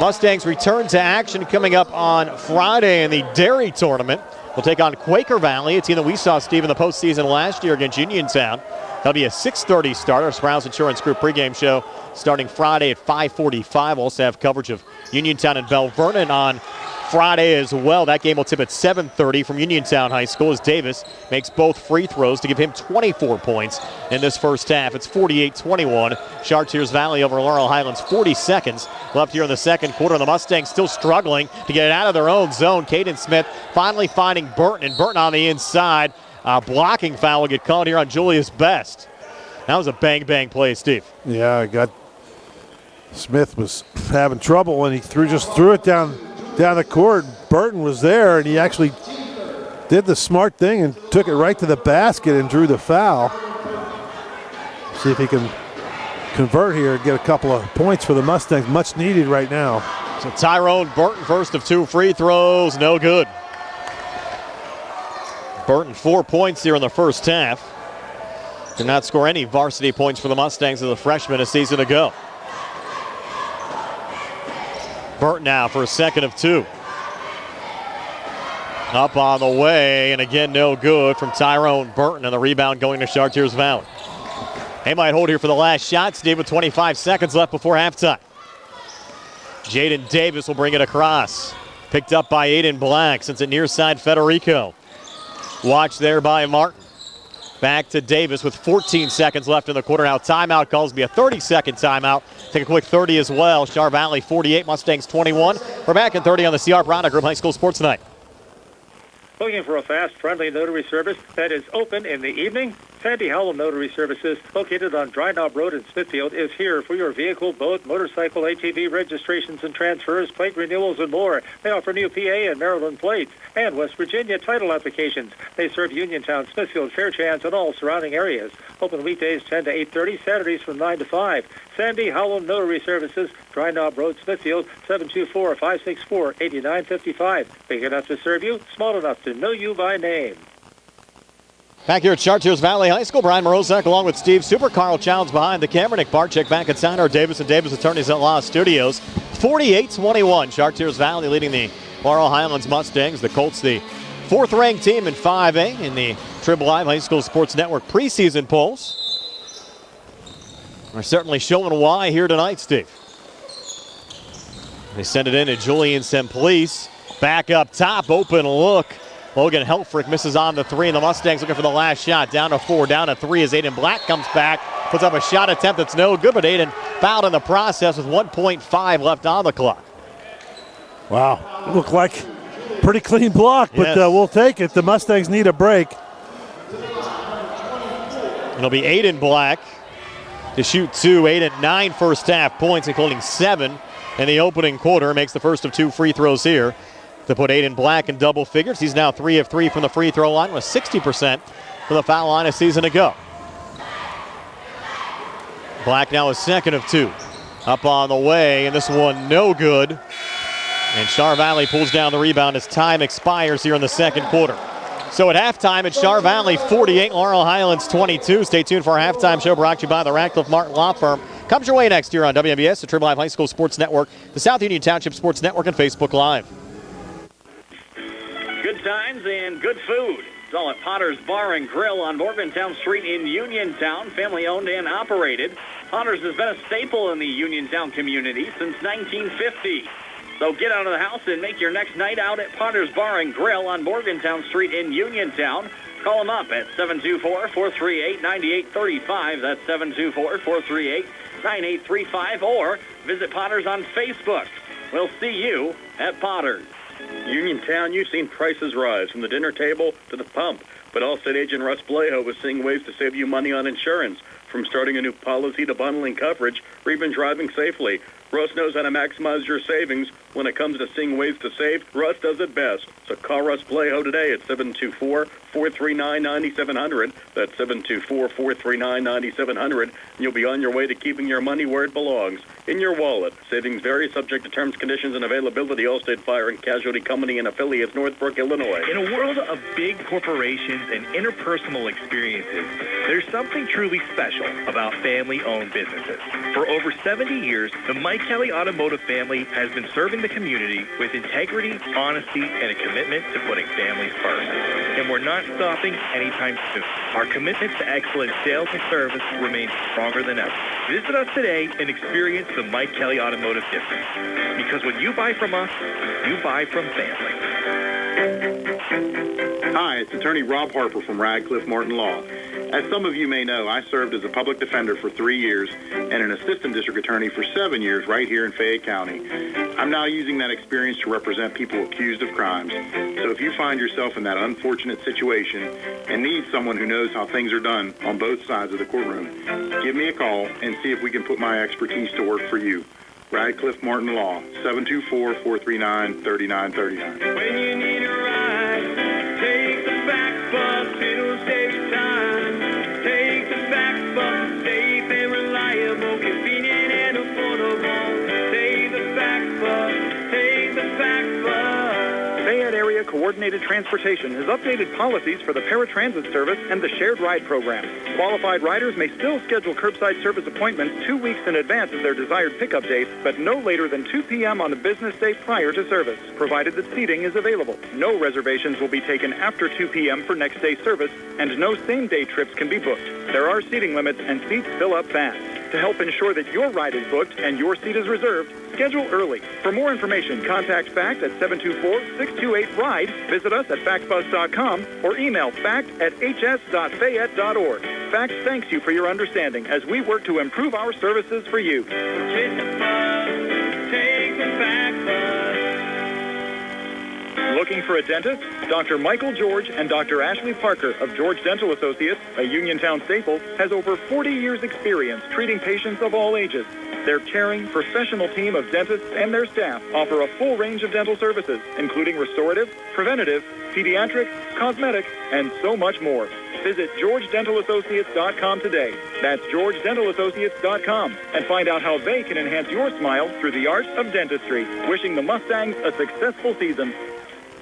Mustangs return to action coming up on Friday in the Dairy Tournament. We'll take on Quaker Valley, a team that we saw, Steve, in the postseason last year against Uniontown. That'll be a 6:30 start. Our Sprouse Insurance Group pregame show starting Friday at 5:45. We'll also have coverage of Uniontown and Bell Vernon on Friday as well. That game will tip at 7:30 from Uniontown High School as Davis makes both free throws to give him 24 points in this first half. It's 48-21. Chartiers Valley over Laurel Highlands. 40 seconds left here in the second quarter. The Mustangs still struggling to get it out of their own zone. Caden Smith finally finding Burton, and Burton on the inside. Blocking foul will get called here on Julius Best. That was a bang-bang play, Steve. Yeah, Smith was having trouble, and he just threw it down the court. Burton was there, and he actually did the smart thing and took it right to the basket and drew the foul. See if he can convert here and get a couple of points for the Mustangs. Much needed right now. So Tyrone Burton, first of 2 free throws, no good. Burton 4 points here in the first half. Did not score any varsity points for the Mustangs as a freshman a season ago. Burton now for a second of 2. Up on the way, and again, no good from Tyrone Burton, and the rebound going to Chartiers Valley. They might hold here for the last shot, Steve, with 25 seconds left before halftime. Jaden Davis will bring it across. Picked up by Aiden Black, since it near side Federico. Watch there by Martin. Back to Davis with 14 seconds left in the quarter. Now timeout calls to be a 30-second timeout. Take a quick 30 as well. Char Valley 48, Mustangs 21. We're back in 30 on the CR Product Group High School Sports Night. Looking for a fast, friendly notary service that is open in the evening? Sandy Howell Notary Services, located on Dry Knob Road in Smithfield, is here for your vehicle, boat, motorcycle, ATV registrations and transfers, plate renewals, and more. They offer new PA and Maryland plates and West Virginia title applications. They serve Uniontown, Smithfield, Fairchance, and all surrounding areas. Open weekdays 10 to 8:30, Saturdays from 9 to 5. Sandy Howell Notary Services, Dry Knob Road, Smithfield, 724-564-8955. Big enough to serve you, small enough to know you by name. Back here at Chartiers Valley High School, Brian Morozak along with Steve Super. Carl Childs behind the camera. Nick Barczyk back at center. Davis and Davis attorneys at law studios. 48-21. Chartiers Valley leading the Laurel Highlands Mustangs. The Colts the Fourth-ranked team in 5A in the Trib Live High School Sports Network preseason polls. They're certainly showing why here tonight, Steve. They send it in to Julian Semplice. Back up top, open look. Logan Helfrich misses on the three, and the Mustangs looking for the last shot. Down to 4, down to 3 as Aiden Black comes back. Puts up a shot attempt that's no good, but Aiden fouled in the process with 1.5 left on the clock. Wow, it looked like pretty clean block, but yes. We'll take it. The Mustangs need a break. It'll be Aiden Black to shoot 2. Aiden 9 first half points, including 7 in the opening quarter. Makes the first of 2 free throws here to put Aiden Black in double figures. He's now 3 of 3 from the free throw line with 60% from the foul line a season ago. Black now is 2nd of 2. Up on the way, and this one no good. And Char Valley pulls down the rebound as time expires here in the second quarter. So at halftime, it's Char Valley 48, Laurel Highlands 22. Stay tuned for our halftime show brought to you by the Radcliffe Martin Law Firm. Comes your way next year on WMBS, the Trib Live High School Sports Network, the South Union Township Sports Network, and Facebook Live. Good times and good food. It's all at Potter's Bar and Grill on Morgantown Street in Uniontown, family owned and operated. Potter's has been a staple in the Uniontown community since 1950. So get out of the house and make your next night out at Potter's Bar and Grill on Morgantown Street in Uniontown. Call them up at 724-438-9835. That's 724-438-9835. Or visit Potter's on Facebook. We'll see you at Potter's. Uniontown, you've seen prices rise from the dinner table to the pump. But Allstate agent Russ Blejo is seeing ways to save you money on insurance. From starting a new policy to bundling coverage or even driving safely. Russ knows how to maximize your savings. When it comes to seeing ways to save, Russ does it best. So call Russ Blejo today at 724-439-9700. That's 724-439-9700. And you'll be on your way to keeping your money where it belongs, in your wallet. Savings vary subject to terms, conditions, and availability. Allstate Fire and Casualty Company and affiliates, Northbrook, Illinois. In a world of big corporations and interpersonal experiences, there's something truly special about family-owned businesses. For over 70 years, the Mike Kelly Automotive family has been serving the community with integrity, honesty, and a commitment to putting families first. And we're not stopping anytime soon. Our commitment to excellent sales and service remains stronger than ever. Visit us today and experience the Mike Kelly Automotive difference. Because when you buy from us, you buy from family. Hi, it's attorney Rob Harper from Radcliffe Martin Law. As some of you may know, I served as a public defender for 3 years and an assistant district attorney for 7 years right here in Fayette County. I'm now using that experience to represent people accused of crimes. So if you find yourself in that unfortunate situation and need someone who knows how things are done on both sides of the courtroom, give me a call and see if we can put my expertise to work for you. Radcliffe Martin Law, 724-439-3939. When you need a ride, take the back bus, it'll save you time. Take the back bus, safe and reliable, convenient and affordable. Take the back bus, take the back bus. Fayette Area Coordinated Transportation has updated policies for the paratransit service and the shared ride program. Qualified riders may still schedule curbside service appointments 2 weeks in advance of their desired pickup date, but no later than 2 p.m. on the business day prior to service, provided that seating is available. No reservations will be taken after 2 p.m. for next day service, and no same-day trips can be booked. There are seating limits, and seats fill up fast. To help ensure that your ride is booked and your seat is reserved, schedule early. For more information, contact FACT at 724-628-RIDE, visit us at factbus.com, or email fact@hs.fayette.org. FACT thanks you for your understanding as we work to improve our services for you. Take the bus, take the back bus. Looking for a dentist? Dr. Michael George and Dr. Ashley Parker of George Dental Associates, a Uniontown staple, has over 40 years' experience treating patients of all ages. Their caring, professional team of dentists and their staff offer a full range of dental services, including restorative, preventative, pediatric, cosmetic, and so much more. Visit GeorgeDentalAssociates.com today. That's GeorgeDentalAssociates.com, and find out how they can enhance your smile through the art of dentistry. Wishing the Mustangs a successful season.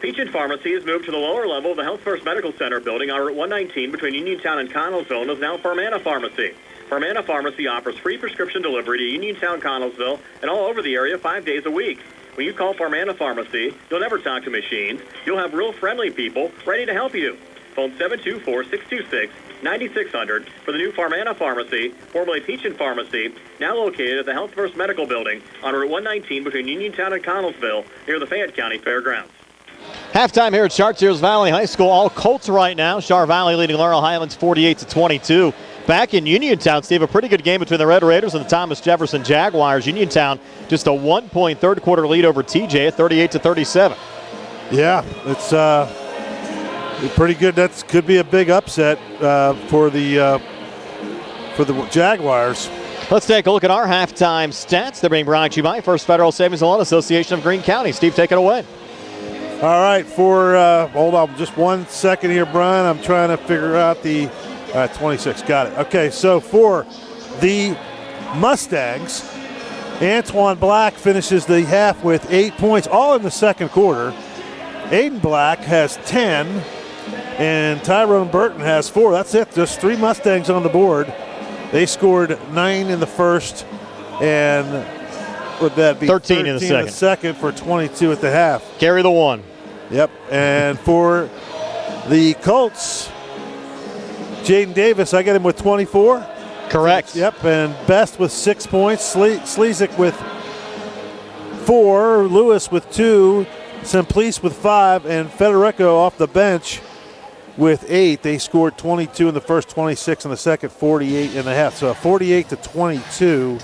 Peach Pharmacy has moved to the lower level of the Health First Medical Center building on Route 119 between Uniontown and Connellsville, and is now Farmana Pharmacy. Farmana Pharmacy offers free prescription delivery to Uniontown, Connellsville, and all over the area 5 days a week. When you call Farmana Pharmacy, you'll never talk to machines. You'll have real friendly people ready to help you. Phone 724-626-9600 for the new Farmana Pharmacy, formerly Peachin Pharmacy, now located at the Health First Medical Building on Route 119 between Uniontown and Connellsville near the Fayette County Fairgrounds. Halftime here at Chartiers Valley High School. All Colts right now. Char Valley leading Laurel Highlands 48-22. Back in Uniontown, Steve, a pretty good game between the Red Raiders and the Thomas Jefferson Jaguars. Uniontown just a 1-point third quarter lead over TJ at 38-37. Yeah, it's pretty good. That could be a big upset for the Jaguars. Let's take a look at our halftime stats. They're being brought to you by First Federal Savings and Loan Association of Greene County. Steve, take it away. All right, hold on just 1 second here, Brian. I'm trying to figure out the 26. Got it. Okay, so for the Mustangs, Antoine Black finishes the half with 8 points, all in the second quarter. Aiden Black has 10, and Tyrone Burton has 4. That's it. Just 3 Mustangs on the board. They scored 9 in the first, and would that be 13 in the second for 22 at the half. Carry the 1. Yep, and for the Colts, Jaden Davis, I get him with 24. Correct. Yep, and Best with 6 points, Slezik with 4, Lewis with 2, Simplice with 5, and Federico off the bench with 8. They scored 22 in the first, 26 in the second, 48 in the half. So a 48-22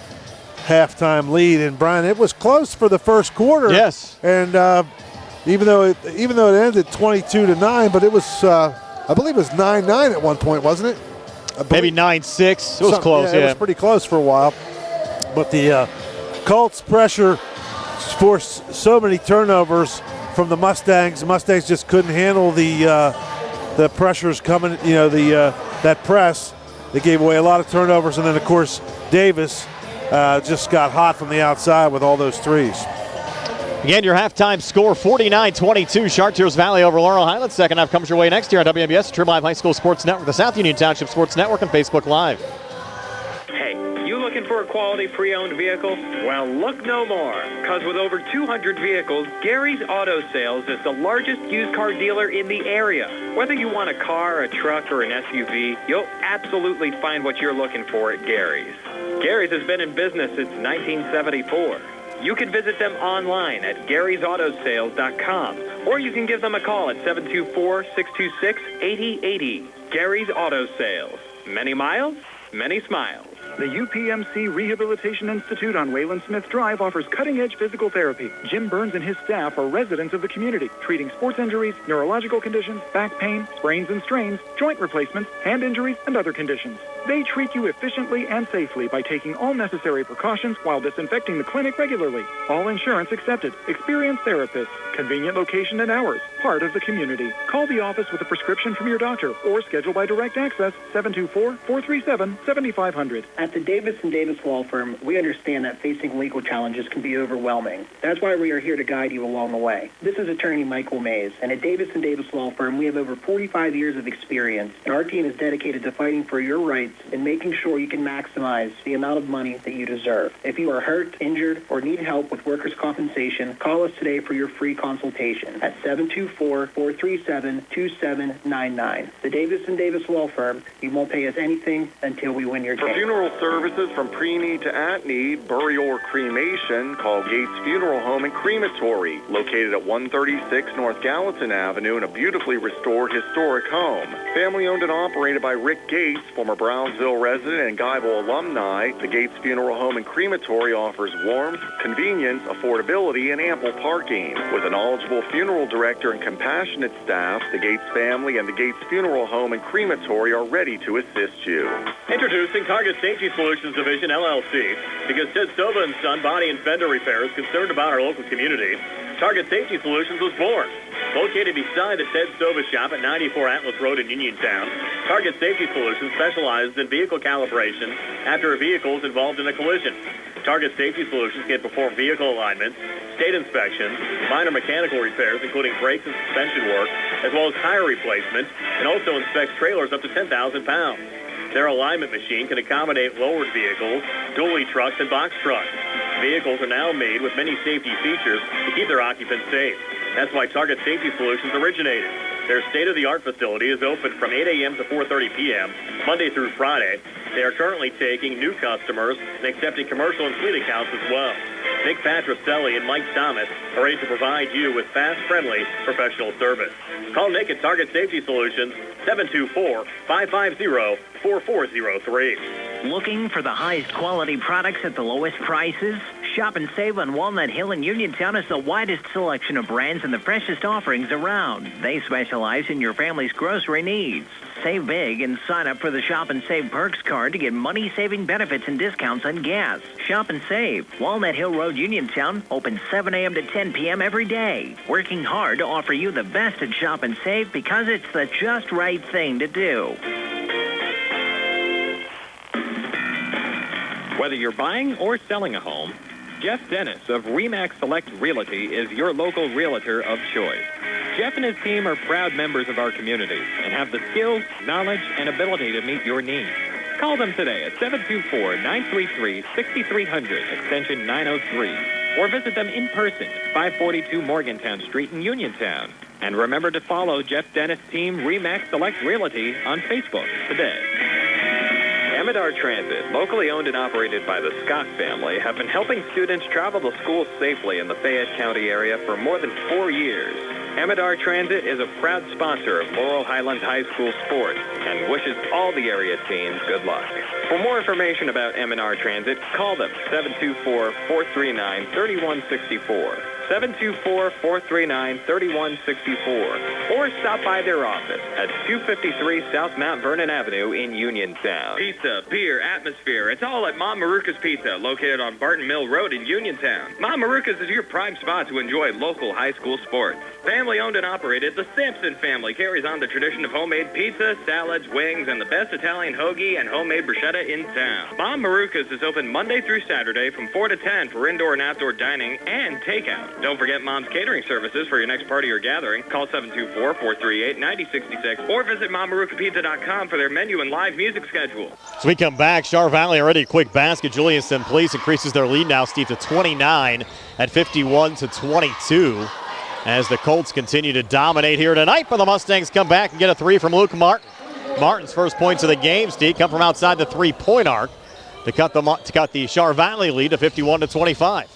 halftime lead. And Brian, it was close for the first quarter. Yes. And even though it ended 22-9, but it was I believe it was 9-9 at one point, wasn't it? Maybe 9-6. It was close. Yeah, it was pretty close for a while. But the Colts pressure forced so many turnovers from the Mustangs. The Mustangs just couldn't handle the pressures coming. That press. They gave away a lot of turnovers, and then of course Davis just got hot from the outside with all those threes. Again, your halftime score, 49-22, Chartiers Valley over Laurel Highlands. Second half comes your way next year on WMBS, True Live High School Sports Network, the South Union Township Sports Network, and Facebook Live. Hey, you looking for a quality pre-owned vehicle? Well, look no more, because with over 200 vehicles, Gary's Auto Sales is the largest used car dealer in the area. Whether you want a car, a truck, or an SUV, you'll absolutely find what you're looking for at Gary's. Gary's has been in business since 1974. You can visit them online at Gary'sAutoSales.com, or you can give them a call at 724-626-8080. Gary's Auto Sales. Many miles, many smiles. The UPMC Rehabilitation Institute on Wayland Smith Drive offers cutting-edge physical therapy. Jim Burns and his staff are residents of the community, treating sports injuries, neurological conditions, back pain, sprains and strains, joint replacements, hand injuries, and other conditions. They treat you efficiently and safely by taking all necessary precautions while disinfecting the clinic regularly. All insurance accepted. Experienced therapists. Convenient location and hours. Part of the community. Call the office with a prescription from your doctor or schedule by direct access 724-437-7500. At the Davis & Davis Law Firm, we understand that facing legal challenges can be overwhelming. That's why we are here to guide you along the way. This is attorney Michael Mays, and at Davis & Davis Law Firm, we have over 45 years of experience, and our team is dedicated to fighting for your rights and making sure you can maximize the amount of money that you deserve. If you are hurt, injured, or need help with workers' compensation, call us today for your free consultation at 724-437-2799. The Davis & Davis Law Firm, you won't pay us anything until we win your For case. funeral services from pre-need to at-need, burial or cremation, call Gates Funeral Home and Crematory, located at 136 North Gallatin Avenue in a beautifully restored historic home. Family owned and operated by Rick Gates, former Brownsville resident and Guyville alumni, the Gates Funeral Home and Crematory offers warmth, convenience, affordability, and ample parking. With a knowledgeable funeral director and compassionate staff, the Gates family and the Gates Funeral Home and Crematory are ready to assist you. Introducing Target Safety Solutions Division, LLC. Because Ted Stova & Son Body and Fender Repair is concerned about our local community, Target Safety Solutions was born. Located beside the Ted Stova shop at 94 Atlas Road in Uniontown, Target Safety Solutions specializes in vehicle calibration after a vehicle is involved in a collision. Target Safety Solutions can perform vehicle alignments, state inspections, minor mechanical repairs, including brakes and suspension work, as well as tire replacement, and also inspects trailers up to 10,000 pounds. Their alignment machine can accommodate lowered vehicles, dually trucks, and box trucks. Vehicles are now made with many safety features to keep their occupants safe. That's why Target Safety Solutions originated. Their state-of-the-art facility is open from 8 a.m. to 4:30 p.m., Monday through Friday. They are currently taking new customers and accepting commercial and fleet accounts as well. Nick Patricelli and Mike Thomas are ready to provide you with fast, friendly, professional service. Call Nick at Target Safety Solutions, 724-550-4403. Looking for the highest quality products at the lowest prices? Shop and save on Walnut Hill and Uniontown has the widest selection of brands and the freshest offerings around. They specialize in your family's grocery needs. Save big and sign up for the Shop and Save Perks card to get money-saving benefits and discounts on gas. Shop and save. Walnut Hill Road, Uniontown, open 7 a.m. to 10 p.m. every day. Working hard to offer you the best at Shop and Save because it's the just right thing to do. Whether you're buying or selling a home, Jeff Dennis of RE/MAX Select Realty is your local realtor of choice. Jeff and his team are proud members of our community and have the skills, knowledge, and ability to meet your needs. Call them today at 724-933-6300, extension 903, or visit them in person at 542 Morgantown Street in Uniontown. And remember to follow Jeff Dennis' team RE/MAX Select Realty on Facebook today. Amador Transit, locally owned and operated by the Scott family, have been helping students travel to school safely in the Fayette County area for more than 4 years. Amador Transit is a proud sponsor of Laurel Highlands High School sports and wishes all the area teams good luck. For more information about Amador Transit, call them 724-439-3164. 724-439-3164, or stop by their office at 253 South Mount Vernon Avenue in Uniontown. Pizza, beer, atmosphere, it's all at Mom Maruka's Pizza, located on Barton Mill Road in Uniontown. Mom Maruka's is your prime spot to enjoy local high school sports. Family owned and operated, the Sampson family carries on the tradition of homemade pizza, salads, wings, and the best Italian hoagie and homemade bruschetta in town. Mom Maruka's is open Monday through Saturday from 4 to 10 for indoor and outdoor dining and takeout. Don't forget Mom's catering services for your next party or gathering. Call 724-438-9066 or visit MomMarukaPizza.com for their menu and live music schedule. So we come back. Char Valley already a quick basket. Julian Simplice increases their lead now, Steve, to 29 at 51-22 as the Colts continue to dominate here tonight. But the Mustangs come back and get a three from Luke Martin. Martin's first points of the game, Steve, come from outside the three-point arc to cut the Char Valley lead to 51-25.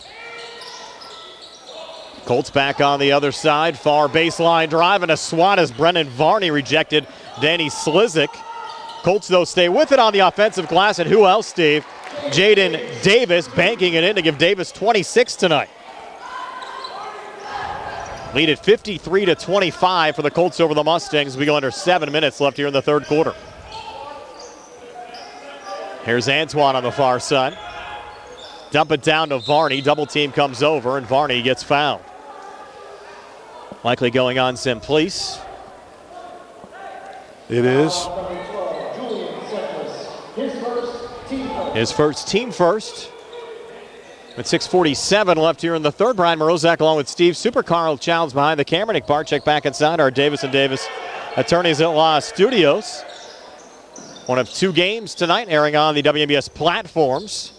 Colts back on the other side. Far baseline drive and a swat as Brennan Varney rejected Danny Slizik. Colts, though, stay with it on the offensive glass. And who else, Steve? Jaden Davis banking it in to give Davis 26 tonight. Lead at 53-25 for the Colts over the Mustangs. We go under 7 minutes left here in the third quarter. Here's Antoine on the far side. Dump it down to Varney. Double team comes over, and Varney gets fouled. Likely going on Simplice. It is. His first, team first. With 6:47 left here in the third, Brian Morozak along with Steve Supercarl Childs behind the camera. Nick Barczyk back inside our Davis & Davis Attorneys at Law studios. One of two games tonight airing on the WMBS platforms.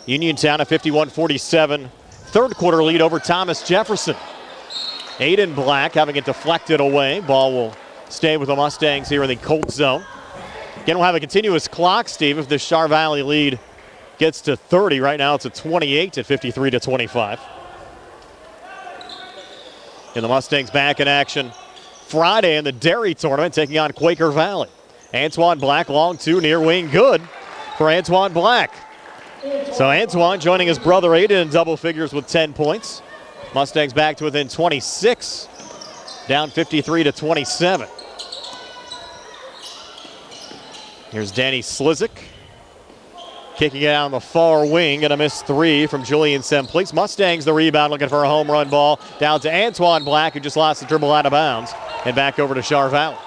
Uniontown a 51-47 third quarter lead over Thomas Jefferson. Aiden Black having it deflected away. Ball will stay with the Mustangs here in the Colt zone. Again, we'll have a continuous clock, Steve, if the Char Valley lead gets to 30. Right now it's at 28 at 53-25. And the Mustangs back in action Friday in the Dairy Tournament, taking on Quaker Valley. Antoine Black, long two, near wing, good for Antoine Black. So Antoine joining his brother Aiden in double figures with 10 points. Mustangs back to within 26, down 53-27. Here's Danny Slizik. Kicking it out on the far wing, and a missed three from Julian Simplice. Mustangs the rebound, looking for a home run ball. Down to Antoine Black, who just lost the dribble out of bounds. And back over to Char Valley.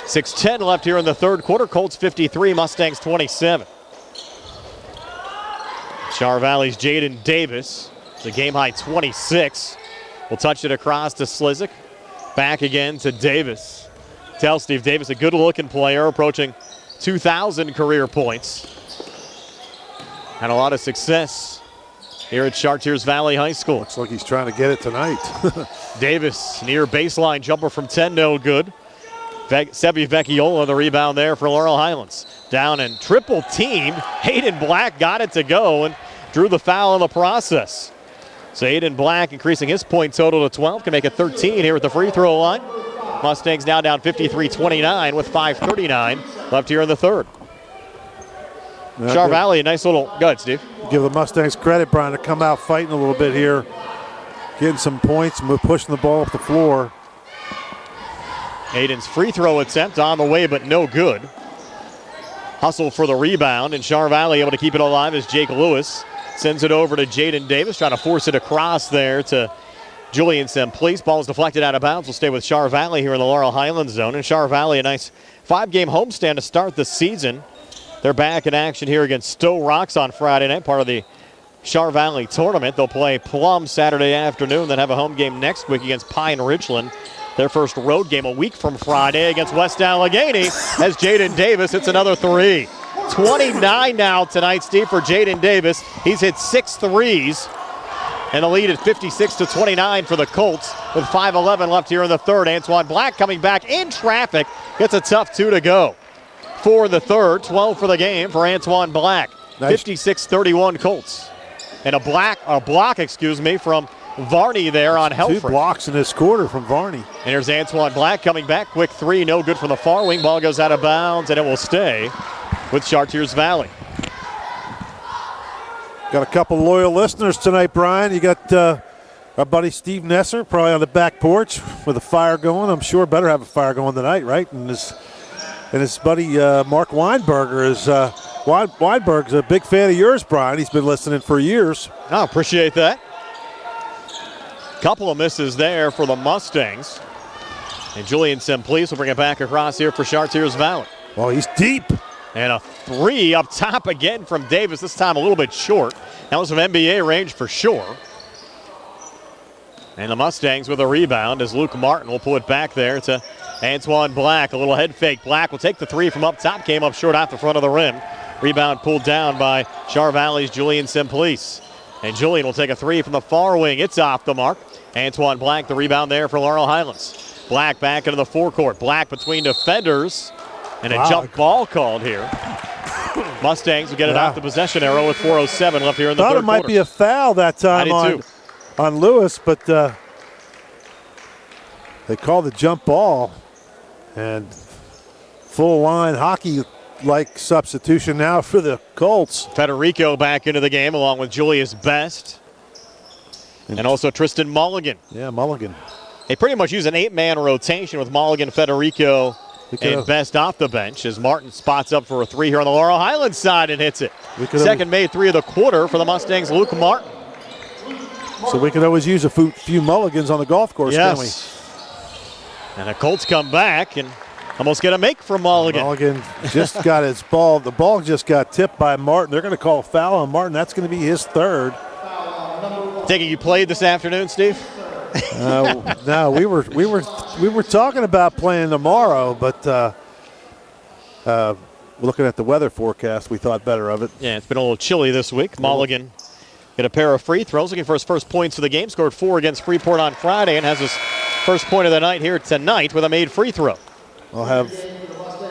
6:10 left here in the third quarter. Colts 53, Mustangs 27. Char Valley's Jaden Davis. It's a game-high 26. Will touch it across to Slizik. Back again to Davis. Tell Steve Davis, a good-looking player, approaching 2,000 career points. Had a lot of success here at Chartiers Valley High School. Looks like he's trying to get it tonight. Davis, near baseline jumper from 10, no good. Sebi Vecchiola, the rebound there for Laurel Highlands. Down and triple teamed. Hayden Black got it to go and drew the foul in the process. So Hayden Black increasing his point total to 12, can make it 13 here at the free throw line. Mustangs now down 53-29 with 5:39 left here in the third. Char Valley, a nice little, go ahead, Steve. Give the Mustangs credit, Brian, to come out fighting a little bit here, getting some points, pushing the ball up the floor. Hayden's free throw attempt on the way, but no good. Hustle for the rebound, and Char Valley able to keep it alive as Jake Lewis sends it over to Jaden Davis, trying to force it across there to Julian Semplice. Ball is deflected out of bounds. Will stay with Char Valley here in the Laurel Highlands zone. And Char Valley, a nice 5-game homestand to start the season. They're back in action here against Stowe Rocks on Friday night, part of the Char Valley tournament. They'll play Plum Saturday afternoon, then have a home game next week against Pine Ridgeland. Their first road game a week from Friday against West Allegheny as Jaden Davis hits another three. 29 now tonight, Steve, for Jaden Davis. He's hit 6 threes, and the lead is 56-29 for the Colts with 5:11 left here in the third. Antoine Black coming back in traffic, gets a tough 2 to go. 4 in the third, 12 for the game for Antoine Black. Nice. 56-31 Colts. And a block, from Varney there on Helfrich. 2 blocks in this quarter from Varney. And here's Antoine Black coming back. Quick 3, no good from the far wing. Ball goes out of bounds, and it will stay with Chartiers Valley. Got a couple loyal listeners tonight, Brian. You got our buddy Steve Nesser probably on the back porch with a fire going. I'm sure better have a fire going tonight, right? And his buddy Mark Weinberger is Weinberg's a big fan of yours, Brian. He's been listening for years. I appreciate that. Couple of misses there for the Mustangs. And Julian Semplice will bring it back across here for Chartiers Valley. Well, he's deep. And a 3 up top again from Davis, this time a little bit short. That was from NBA range for sure. And the Mustangs with a rebound as Luke Martin will pull it back there to Antoine Black. A little head fake. Black will take the 3 from up top. Came up short off the front of the rim. Rebound pulled down by Char Valley's Julian Semplice. And Julian will take a 3 from the far wing. It's off the mark. Antoine Black, the rebound there for Laurel Highlands. Black back into the forecourt. Black between defenders. And a jump ball called here. Mustangs will get it off the possession arrow with 4:07 left here in the third quarter. Thought it might be a foul that time on Lewis, but they called the jump ball. And full line hockey-like substitution now for the Colts. Federico back into the game along with Julius Best. And also Tristan Mulligan. Yeah, Mulligan. They pretty much use an 8-man rotation with Mulligan, Federico, and Best off the bench as Martin spots up for a 3 here on the Laurel Highlands side and hits it. Second made 3 of the quarter for the Mustangs, Luke Martin. So we could always use a few Mulligans on the golf course, can't we? And the Colts come back and almost get a make from Mulligan. Mulligan just got his ball. The ball just got tipped by Martin. They're going to call a foul on Martin. That's going to be his 3rd. Taking you played this afternoon, Steve? No, we were talking about playing tomorrow, but looking at the weather forecast, we thought better of it. Yeah, it's been a little chilly this week. Mulligan get a pair of free throws, looking for his first points of the game. Scored 4 against Freeport on Friday and has his first point of the night here tonight with a made free throw. I'll have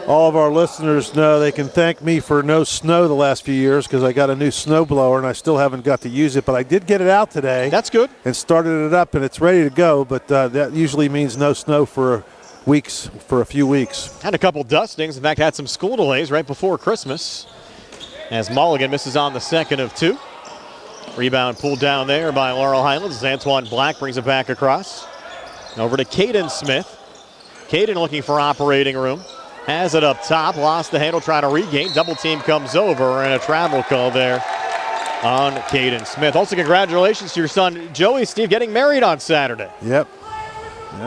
all of our listeners know they can thank me for no snow the last few years because I got a new snow blower and I still haven't got to use it, but I did get it out today. That's good. And started it up and it's ready to go, but that usually means no snow for a few weeks. Had a couple dustings. In fact, had some school delays right before Christmas as Mulligan misses on the second of 2. Rebound pulled down there by Laurel Highlands as Antoine Black brings it back across. Over to Caden Smith. Caden looking for operating room. Has it up top, lost the handle, trying to regain. Double team comes over, and a travel call there on Caden Smith. Also, congratulations to your son, Joey, Steve, getting married on Saturday. Yep.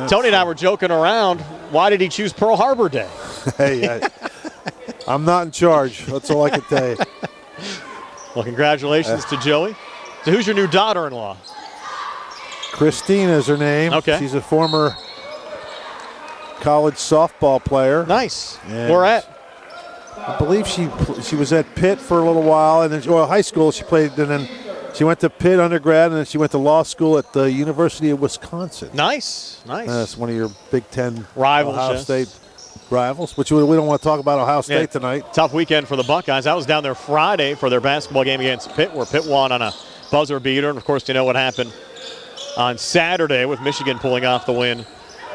Tony and I were joking around. Why did he choose Pearl Harbor Day? Hey, I'm not in charge. That's all I can tell you. Well, congratulations to Joey. So who's your new daughter-in-law? Christine is her name. Okay. She's a former college softball player. Nice. And where at? I believe she was at Pitt for a little while, and then high school she played, and then she went to Pitt undergrad, and then she went to law school at the University of Wisconsin. Nice. That's one of your Big Ten rivals, Ohio State rivals, which we don't want to talk about Ohio State tonight. Tough weekend for the Buckeyes. I was down there Friday for their basketball game against Pitt, where Pitt won on a buzzer beater, and of course you know what happened on Saturday with Michigan pulling off the win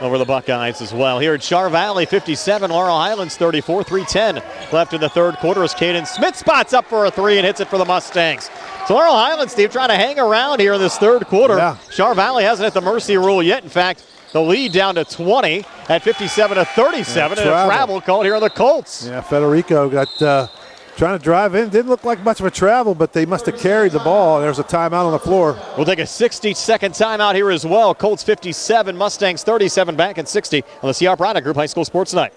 over the Buckeyes as well. Here at Char Valley, 57, Laurel Highlands 34, 3:10 left in the third quarter as Caden Smith spots up for a three and hits it for the Mustangs. So Laurel Highlands, Steve, trying to hang around here in this third quarter. Yeah. Char Valley hasn't hit the mercy rule yet. In fact, the lead down to 20 at 57-37, and a travel called here on the Colts. Yeah, Federico got trying to drive in. Didn't look like much of a travel, but they must have carried the ball. There's a timeout on the floor. We'll take a 60-second timeout here as well. Colts 57, Mustangs 37, back at 60 on the CR Product Group High School Sports Night.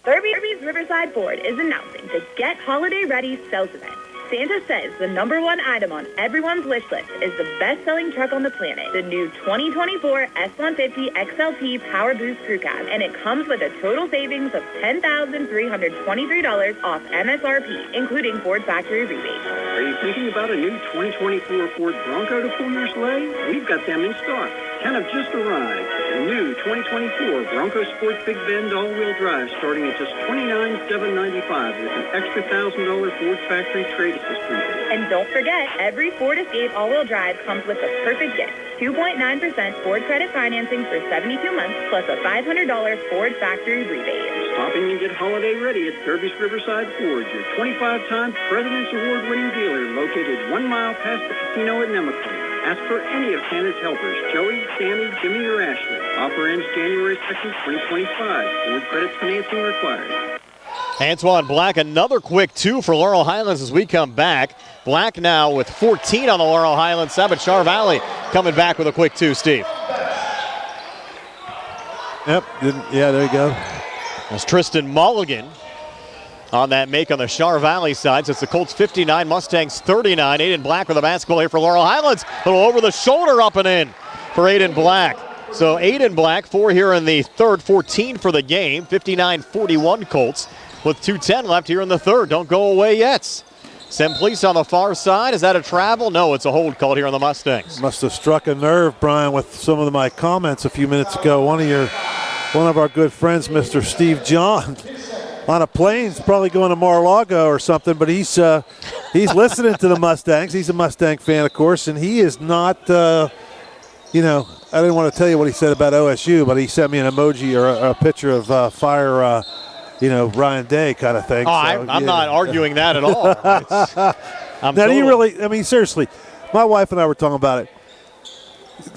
Irby's Riverside Ford is announcing the Get Holiday Ready sales event. Santa says the #1 item on everyone's wish list is the best-selling truck on the planet, the new 2024 F-150 XLT Power Boost Crew Cab, and it comes with a total savings of $10,323 off MSRP, including Ford factory rebates. Are you thinking about a new 2024 Ford Bronco to pull your sleigh? We've got them in stock. 10 have just arrived. The new 2024 Bronco Sport Big Bend all-wheel drive starting at just $29,795 with an extra $1,000 Ford factory trade assistance. And don't forget, every Ford Escape all-wheel drive comes with the perfect gift. 2.9% Ford credit financing for 72 months plus a $500 Ford factory rebate. Stop in and get holiday ready at Derby's Riverside Ford, your 25-time President's Award-winning dealer located 1 mile past the casino at Nemacolin. Ask for any of Santa's helpers, Joey, Sammy, Jimmy, or Ashley. Offer ends January 2nd, 2025. Ford credit financing required. Antoine Black, another quick two for Laurel Highlands as we come back. Black now with 14 on the Laurel Highlands side, but Char Valley coming back with a quick two, Steve. Yep, yeah, there you go. That's Tristan Mulligan on that make on the Char Valley side. So it's the Colts 59, Mustangs 39. Aiden Black with a basketball here for Laurel Highlands. A little over the shoulder up and in for Aiden Black. So Aiden Black, 4 here in the third, 14 for the game. 59-41 Colts with 2:10 left here in the third. Don't go away yet. Simplice on the far side. Is that a travel? No, it's a hold called here on the Mustangs. Must have struck a nerve, Brian, with some of my comments a few minutes ago. One of our good friends, Mr. Steve John, on a plane, probably going to Mar-a-Lago or something, but he's listening to the Mustangs. He's a Mustang fan, of course, and he is not, I didn't want to tell you what he said about OSU, but he sent me an emoji or a picture of fire, Ryan Day kind of thing. Oh, I'm not arguing that at all. Now, do you really, seriously, my wife and I were talking about it.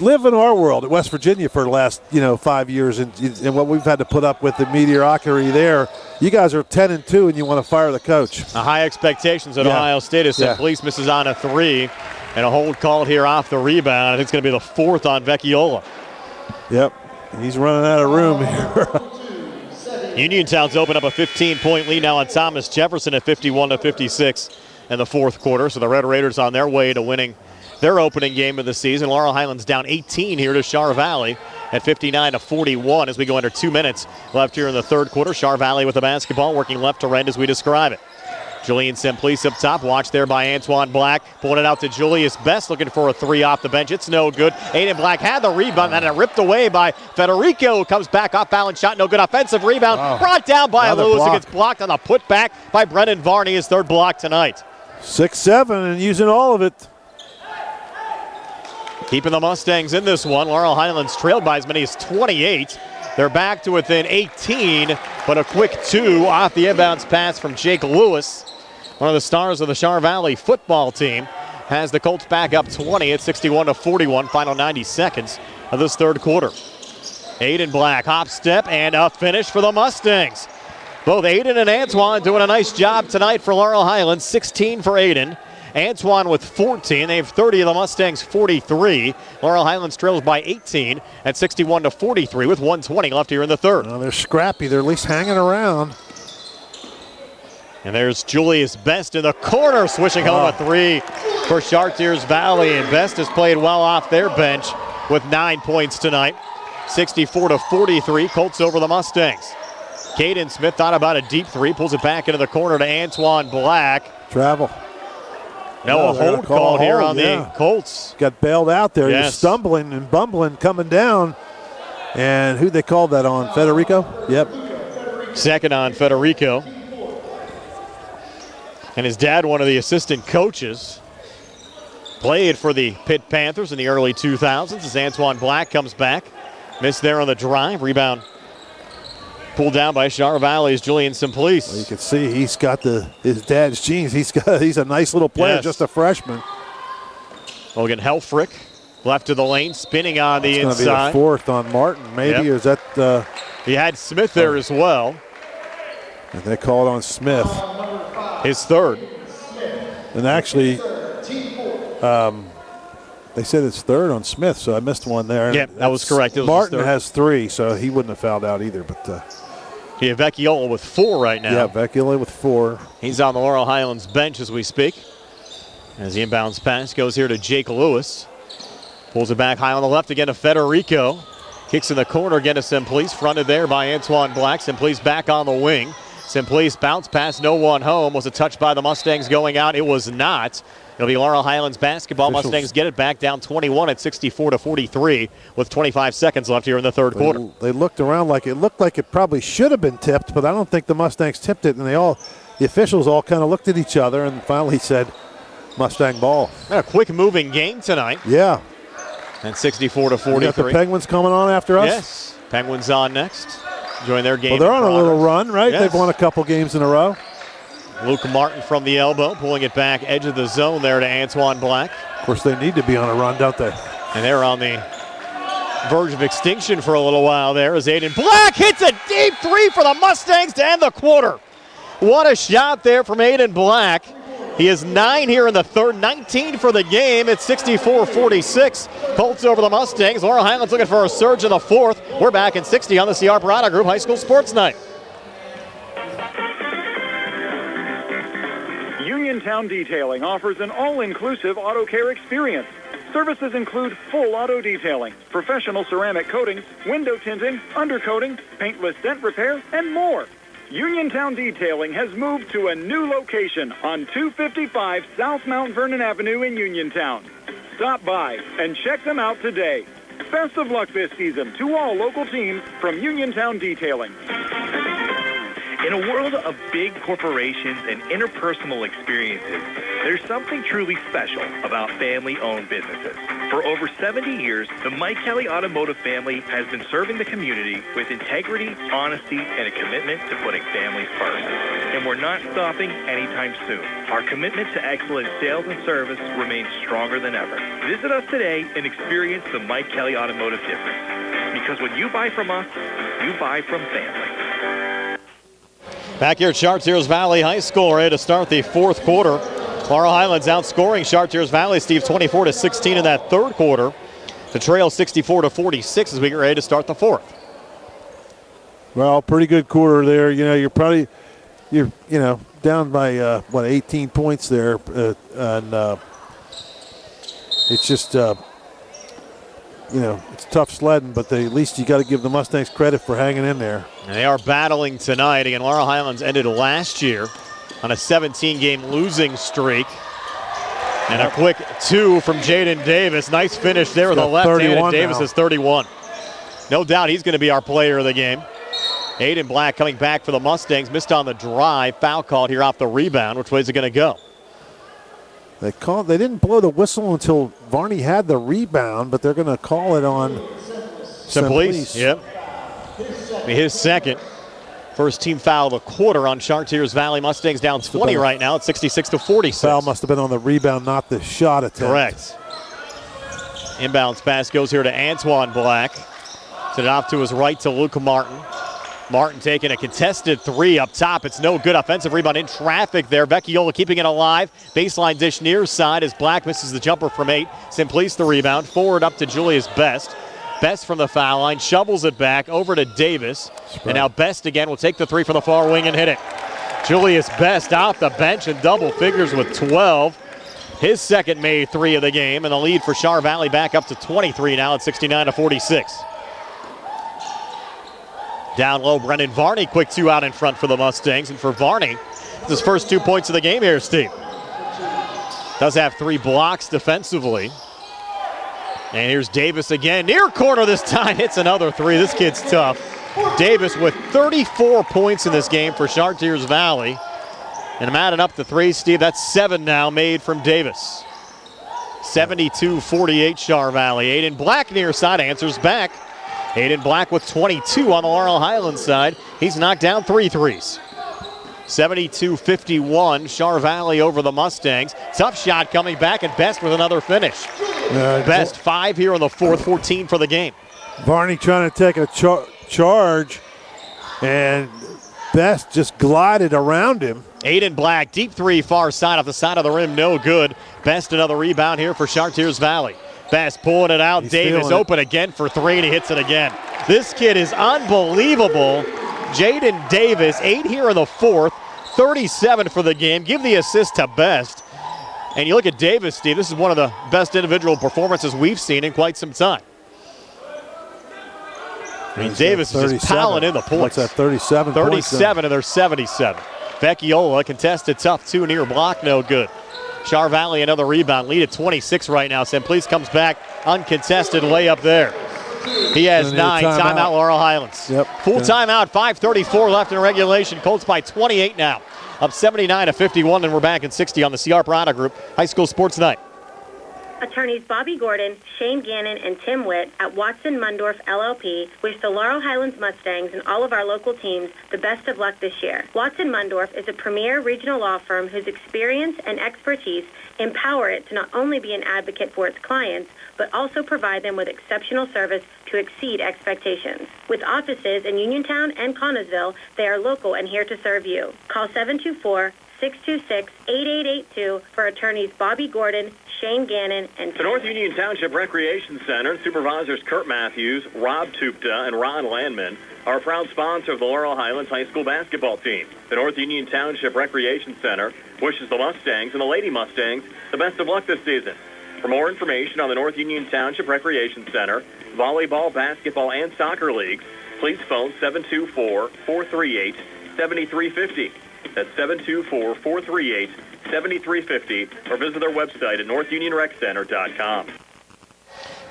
Live in our world at West Virginia for the last 5 years, and what we've had to put up with the mediocrity there. You guys are 10-2, and you want to fire the coach. High expectations at Ohio State as Police misses on a three, and a hold called here off the rebound. I think it's going to be the fourth on Vecchiola. Yep, he's running out of room here. Uniontown's opened up a 15-point lead now on Thomas Jefferson at 51-56 in the fourth quarter. So the Red Raiders on their way to winning their opening game of the season. Laurel Highlands down 18 here to Char Valley at 59-41 as we go under 2 minutes left here in the third quarter. Char Valley with the basketball, working left to right as we describe it. Julian Simplice up top, watched there by Antoine Black, pulling it out to Julius Best, looking for a three off the bench. It's no good. Aiden Black had the rebound, and it ripped away by Federico, who comes back off balance shot, no good. Offensive rebound, brought down by Lewis. It gets blocked on a putback by Brennan Varney, his third block tonight. 6-7 and using all of it. Keeping the Mustangs in this one. Laurel Highlands trailed by as many as 28. They're back to within 18, but a quick two off the inbounds pass from Jake Lewis. One of the stars of the Char Valley football team has the Colts back up 20 at 61-41, final 90 seconds of this third quarter. Aiden Black, hop step, and a finish for the Mustangs. Both Aiden and Antoine doing a nice job tonight for Laurel Highlands. 16 for Aiden. Antoine with 14. They have 30 of the Mustangs 43. Laurel Highlands trails by 18 at 61-43 with 1:20 left here in the third. Well, they're scrappy. They're at least hanging around. And there's Julius Best in the corner, swishing home a three for Chartiers Valley. And Best has played well off their bench with 9 points tonight. 64-43, Colts over the Mustangs. Caden Smith thought about a deep three, pulls it back into the corner to Antoine Black. Travel. No, a hold call here on the Colts. Got bailed out there. Yes. He was stumbling and bumbling coming down. And who they called that on? Federico? Yep. Second on Federico. And his dad, one of the assistant coaches, played for the Pitt Panthers in the early 2000s as Antoine Black comes back. Missed there on the drive. Rebound pulled down by Char Valley's Julian Simplice. Well, you can see he's got his dad's genes. He's a nice little player, yes. Just a freshman. Logan Helfrich left to the lane, spinning on the inside. It's going to be the fourth on Martin, maybe. Yep. Or is that? He had Smith there as well. And they called on Smith. His third. And actually, they said it's third on Smith, so I missed one there. Yeah, that was correct. It was Martin has 3, so he wouldn't have fouled out either. But yeah, Vecchiola with 4 right now. Yeah, Vecchiola with 4. He's on the Laurel Highlands bench as we speak. As the inbounds pass goes here to Jake Lewis. Pulls it back high on the left again to Federico. Kicks in the corner again to Simplice. Fronted there by Antoine Black. Simplice back on the wing. Simplice bounce pass, no one home. Was a touch by the Mustangs going out? It was not. It'll be Laurel Highlands basketball. Mustangs get it back down 21 at 64-43 with 25 seconds left here in the third quarter. They looked around like it probably should have been tipped, but I don't think the Mustangs tipped it. And the officials all kind of looked at each other and finally said, Mustang ball. A quick moving game tonight. Yeah. And 64-43. You got the Penguins coming on after us? Yes. Penguins on next. Join their game. Well, they're on a little run, right? Yes. They've won a couple games in a row. Luke Martin from the elbow, pulling it back, edge of the zone there to Antoine Black. Of course, they need to be on a run, don't they? And they're on the verge of extinction for a little while there as Aiden Black hits a deep three for the Mustangs to end the quarter. What a shot there from Aiden Black. He has 9 here in the third, 19 for the game. It's 64-46. Colts over the Mustangs. Laurel Highlands looking for a surge in the fourth. We're back in 60 on the CR Parada Group High School Sports Night. Uniontown Detailing offers an all-inclusive auto care experience. Services include full auto detailing, professional ceramic coatings, window tinting, undercoating, paintless dent repair, and more. Uniontown Detailing has moved to a new location on 255 South Mount Vernon Avenue in Uniontown. Stop by and check them out today. Best of luck this season to all local teams from Uniontown Detailing. In a world of big corporations and interpersonal experiences, there's something truly special about family-owned businesses. For over 70 years, the Mike Kelly Automotive family has been serving the community with integrity, honesty, and a commitment to putting families first. And we're not stopping anytime soon. Our commitment to excellent sales and service remains stronger than ever. Visit us today and experience the Mike Kelly Automotive difference. Because when you buy from us, you buy from family. Back here at Chartiers Valley High School, ready to start the fourth quarter. Laurel Highlands outscoring Chartiers Valley, Steve, 24-16 in that third quarter. To trail 64-46 as we get ready to start the fourth. Well, pretty good quarter there. You know, you're down by 18 points there, and it's just it's tough sledding, but at least you got to give the Mustangs credit for hanging in there. And they are battling tonight. Again, Laurel Highlands ended last year on a 17-game losing streak. And a quick 2 from Jaden Davis. Nice finish there with the left-handed. Davis is 31. No doubt he's going to be our player of the game. Aiden Black coming back for the Mustangs. Missed on the drive. Foul called here off the rebound. Which way is it going to go? They didn't blow the whistle until Varney had the rebound, but they're going to call it on Simplice. Yep. His second. First team foul of the quarter on Chartiers Valley. Mustangs down 20 right now at 66-46. Foul must have been on the rebound, not the shot attempt. Correct. Inbounds pass goes here to Antoine Black. Sent it off to his right to Luke Martin. Martin taking a contested 3 up top. It's no good. Offensive rebound in traffic there. Vecchiola keeping it alive. Baseline dish near side as Black misses the jumper from 8. Simplice the rebound. Forward up to Julius Best. Best from the foul line. Shovels it back over to Davis. And now Best again will take the 3 from the far wing and hit it. Julius Best off the bench in double figures with 12. His second made 3 of the game. And the lead for Char Valley back up to 23 now at 69-46. Down low, Brendan Varney, quick 2 out in front for the Mustangs. And for Varney, his first 2 points of the game here, Steve. Does have 3 blocks defensively. And here's Davis again, near corner this time, hits another 3. This kid's tough. Davis with 34 points in this game for Chartiers Valley. And I'm adding up the 3, Steve. That's 7 now made from Davis. 72-48 Char Valley. Aiden Black near side answers back. Aiden Black with 22 on the Laurel Highlands side. He's knocked down 3 threes. 72-51 Char Valley over the Mustangs. Tough shot coming back, and Best with another finish. Best 5 here in the fourth, 14 for the game. Varney trying to take a charge, and Best just glided around him. Aiden Black, deep 3 far side off the side of the rim, no good. Best another rebound here for Chartiers Valley. Best pulling it out. Davis open again for 3, and he hits it again. This kid is unbelievable. Jaden Davis, 8 here in the fourth, 37 for the game. Give the assist to Best. And you look at Davis, Steve, this is one of the best individual performances we've seen in quite some time. I mean, Davis is just piling in the points. What's that, 37 37 and they're 77. Vecchiola contested tough 2 near block, no good. Char Valley another rebound, lead at 26 right now. Simplice comes back, uncontested layup there. He has 9, timeout Laurel Highlands. Yep. Full timeout, 5:34 left in regulation. Colts by 28 now, up 79-51, and we're back in 60 on the CR Prada Group High School Sports Night. Attorneys Bobby Gordon, Shane Gannon, and Tim Witt at Watson Mundorff LLP wish the Laurel Highlands Mustangs and all of our local teams the best of luck this year. Watson Mundorff is a premier regional law firm whose experience and expertise empower it to not only be an advocate for its clients, but also provide them with exceptional service to exceed expectations. With offices in Uniontown and Connellsville, they are local and here to serve you. Call 724-626-8882 for attorneys Bobby Gordon, Shane Gannon, and the North Union Township Recreation Center, supervisors Kurt Matthews, Rob Tupta, and Ron Landman are a proud sponsor of the Laurel Highlands High School basketball team. The North Union Township Recreation Center wishes the Mustangs and the Lady Mustangs the best of luck this season. For more information on the North Union Township Recreation Center, volleyball, basketball, and soccer leagues, please phone 724-438-7350. That's 724-438-7350, or visit their website at northunionreccenter.com.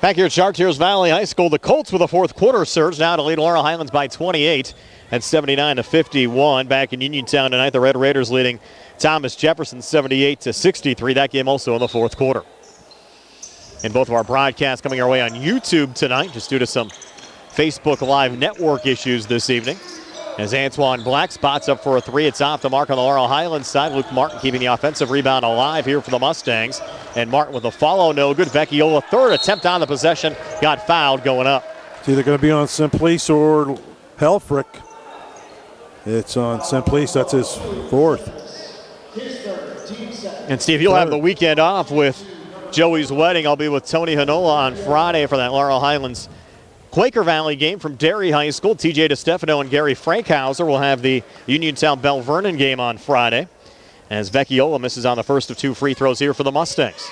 Back here at Chartiers Valley High School, the Colts with a fourth quarter surge now to lead Laurel Highlands by 28 at 79-51. Back in Uniontown tonight, the Red Raiders leading Thomas Jefferson 78-63. That game also in the fourth quarter. And both of our broadcasts coming our way on YouTube tonight, just due to some Facebook Live network issues this evening. As Antoine Black spots up for a 3, it's off the mark on the Laurel Highlands side. Luke Martin keeping the offensive rebound alive here for the Mustangs. And Martin with the follow, no good. Vecchiola, third attempt on the possession, got fouled going up. It's either going to be on Simplice or Helfrich. It's on Simplice, that's his fourth. And Steve, you'll have the weekend off with Joey's wedding. I'll be with Tony Hanola on Friday for that Laurel Highlands Quaker Valley game from Derry High School. TJ DeStefano and Gary Frankhauser will have the Uniontown Bell Vernon game on Friday, as Vecchiola misses on the first of 2 free throws here for the Mustangs.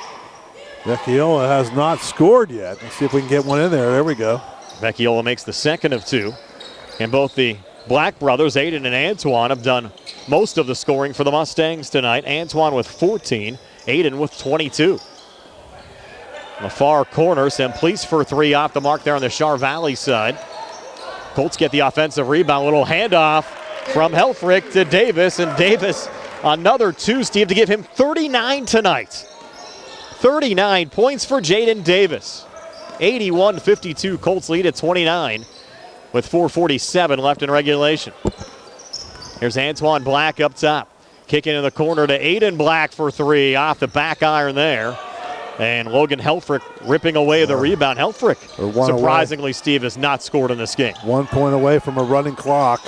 Vecchiola has not scored yet. Let's see if we can get one in there. There we go. Vecchiola makes the second of 2. And both the Black brothers, Aiden and Antoine, have done most of the scoring for the Mustangs tonight. Antoine with 14, Aiden with 22. In the far corner, Simplice for 3 off the mark there on the Char Valley side. Colts get the offensive rebound. Little handoff from Helfrich to Davis, and Davis another 2, Steve, to give him 39 tonight. 39 points for Jaden Davis. 81-52, Colts lead at 29 with 4:47 left in regulation. Here's Antoine Black up top. Kicking in the corner to Aiden Black for 3 off the back iron there. And Logan Helfrich ripping away the rebound. Helfrich, surprisingly, Steve, has not scored in this game. 1 point away from a running clock.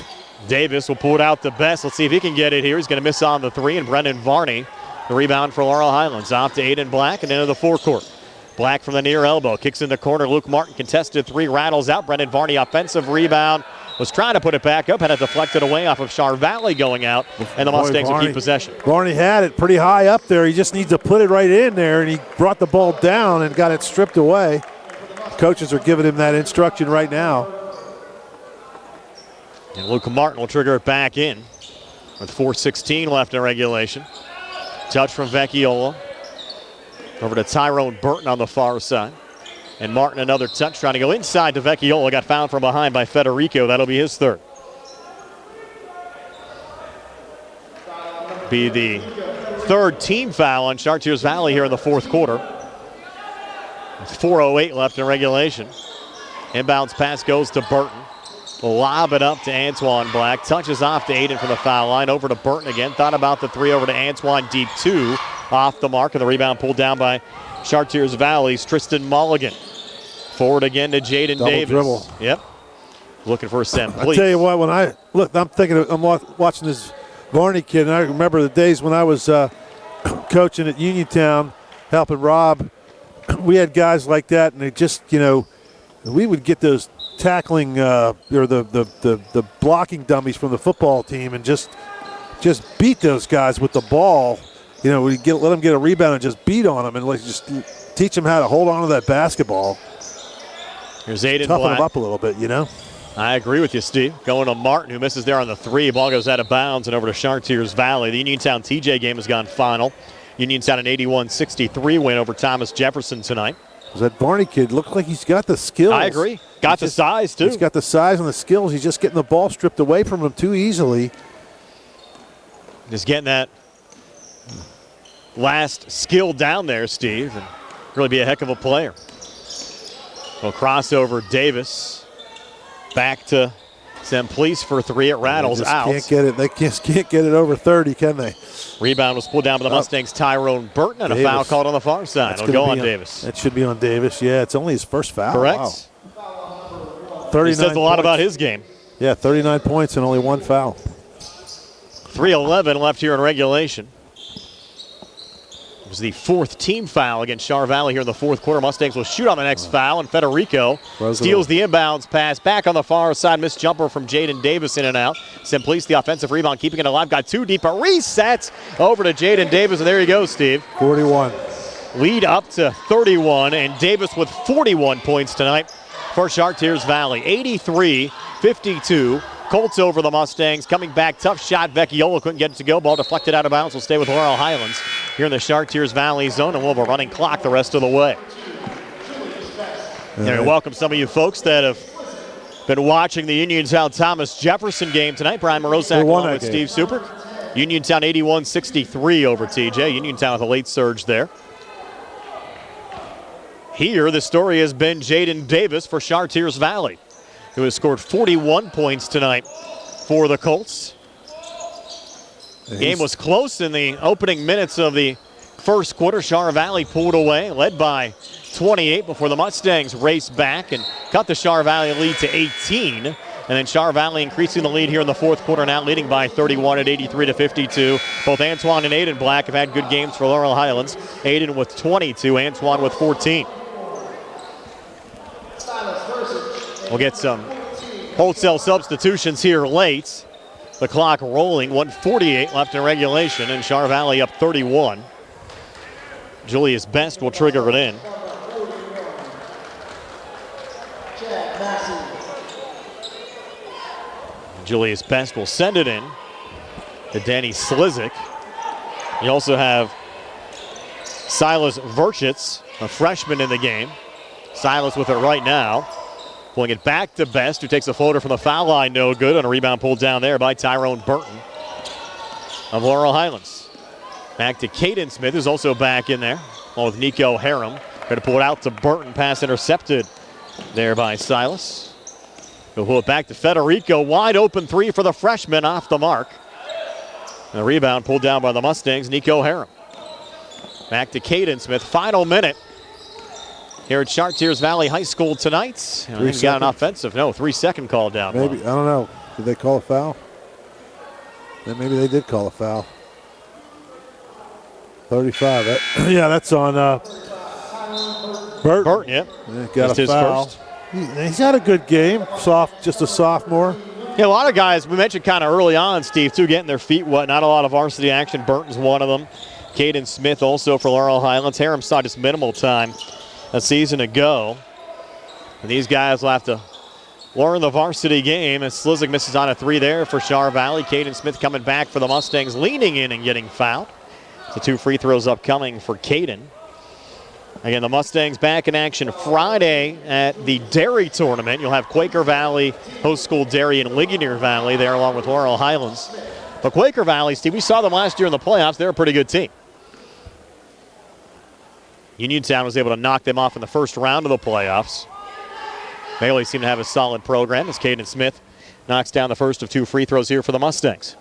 Davis will pull it out the best. Let's see if he can get it here. He's going to miss on the 3, and Brendan Varney, the rebound for Laurel Highlands. Off to Aiden Black and into the forecourt. Black from the near elbow. Kicks in the corner. Luke Martin contested 3, rattles out. Brendan Varney, offensive rebound. Was trying to put it back up, had it deflected away off of Char Valley going out, and the Mustangs will keep possession. Varney had it pretty high up there. He just needs to put it right in there, and he brought the ball down and got it stripped away. Coaches are giving him that instruction right now. And Luca Martin will trigger it back in with 4:16 left in regulation. Touch from Vecchiola. Over to Tyrone Burton on the far side. And Martin another touch trying to go inside to Vecchiola. Got fouled from behind by Federico. That'll be his third. Be the third team foul on Chartiers Valley here in the fourth quarter. With 4:08 left in regulation. Inbounds pass goes to Burton. Lob it up to Antoine Black. Touches off to Aiden from the foul line. Over to Burton again. Thought about the three over to Antoine. Deep two. Off the mark. And the rebound pulled down by Chartiers Valley's Tristan Mulligan. Forward again to Jaden Davis. Dribble. Yep. Looking for Sam. I tell you what, when I look, I'm watching this Varney kid, and I remember the days when I was coaching at Uniontown, helping Rob. We had guys like that, and they just, we would get those tackling or the blocking dummies from the football team and just beat those guys with the ball. We let them get a rebound and just beat on them and just teach them how to hold on to that basketball. Here's Aiden Toughen Black. them up a little bit, I agree with you, Steve. Going to Martin, who misses there on the three. Ball goes out of bounds and over to Chartiers Valley. The Uniontown TJ game has gone final. Uniontown an 81-63 win over Thomas Jefferson tonight. That Barney kid looks like he's got the skills. I agree. Got the size, too. He's got the size and the skills. He's just getting the ball stripped away from him too easily. Just getting that last skill down there, Steve, and really be a heck of a player. Well, crossover Davis. Back to Semplice for three. It rattles out. Can't get it. They just can't get it over 30, can they? Rebound was pulled down by the Mustangs' Tyrone Burton, and Davis. A foul called on the far side. It'll go on Davis. That should be on Davis. Yeah, it's only his first foul. Correct. Wow. 39 he says a lot about his game. Yeah, 39 points and only one foul. 3:11 left here in regulation. It was the fourth team foul against Char Valley here in the fourth quarter. Mustangs will shoot on the next foul, and Federico steals the inbounds pass. Back on the far side, missed jumper from Jaden Davis in and out. Semplice, the offensive rebound, keeping it alive. Got too deep. A reset over to Jaden Davis, and there you go, Steve. 41. Lead up to 31, and Davis with 41 points tonight for Chartiers Valley. 83-52. Colts over the Mustangs. Coming back, tough shot. Vecchiola couldn't get it to go. Ball deflected out of bounds. Will stay with Laurel Highlands here in the Chartiers Valley zone, and we'll have a running clock the rest of the way. And welcome some of you folks that have been watching the Uniontown Thomas Jefferson game tonight. Brian Morosak along with Steve Super. Uniontown 81-63 over TJ. Uniontown with a late surge there. Here, the story has been Jaden Davis for Chartiers Valley, who has scored 41 points tonight for the Colts. The game was close in the opening minutes of the first quarter. Char Valley pulled away, led by 28 before the Mustangs raced back and cut the Char Valley lead to 18. And then Char Valley increasing the lead here in the fourth quarter, now leading by 31 at 83-52. Both Antoine and Aiden Black have had good games for Laurel Highlands. Aiden with 22, Antoine with 14. We'll get some wholesale substitutions here late. The clock rolling, 1:48 left in regulation, and Char Valley up 31. Julius Best will trigger it in. Julius Best will send it in to Danny Slizik. You also have Silas Verchitz, a freshman in the game. Silas with it right now. Pulling it back to Best, who takes a floater from the foul line, no good, on a rebound pulled down there by Tyrone Burton of Laurel Highlands. Back to Caden Smith, who's also back in there, along with Nico Harum. Going to pull it out to Burton, pass intercepted there by Silas. He'll pull it back to Federico, wide open three for the freshman, off the mark. And the rebound pulled down by the Mustangs, Nico Harum. Back to Caden Smith, final minute here at Chartiers Valley High School tonight. He's got an offensive, 3-second call down. Maybe, I don't know. Did they call a foul? Then maybe they did call a foul. 35. Yeah, that's on Burton. Burton, yep. Yeah, got a foul. First. He's had a good game. Just a sophomore. Yeah, a lot of guys, we mentioned kind of early on, Steve, too, getting their feet wet. Not a lot of varsity action. Burton's one of them. Caden Smith also for Laurel Highlands. Harum saw just minimal time a season ago. And these guys will have to learn the varsity game as Slizik misses on a 3 there for Char Valley. Caden Smith coming back for the Mustangs, leaning in and getting fouled. So 2 free throws upcoming for Caden. Again, the Mustangs back in action Friday at the Dairy Tournament. You'll have Quaker Valley, host school Dairy, and Ligonier Valley there along with Laurel Highlands. But Quaker Valley, Steve, we saw them last year in the playoffs. They're a pretty good team. Uniontown was able to knock them off in the first round of the playoffs. Bailey seemed to have a solid program as Caden Smith knocks down the first of 2 free throws here for the Mustangs.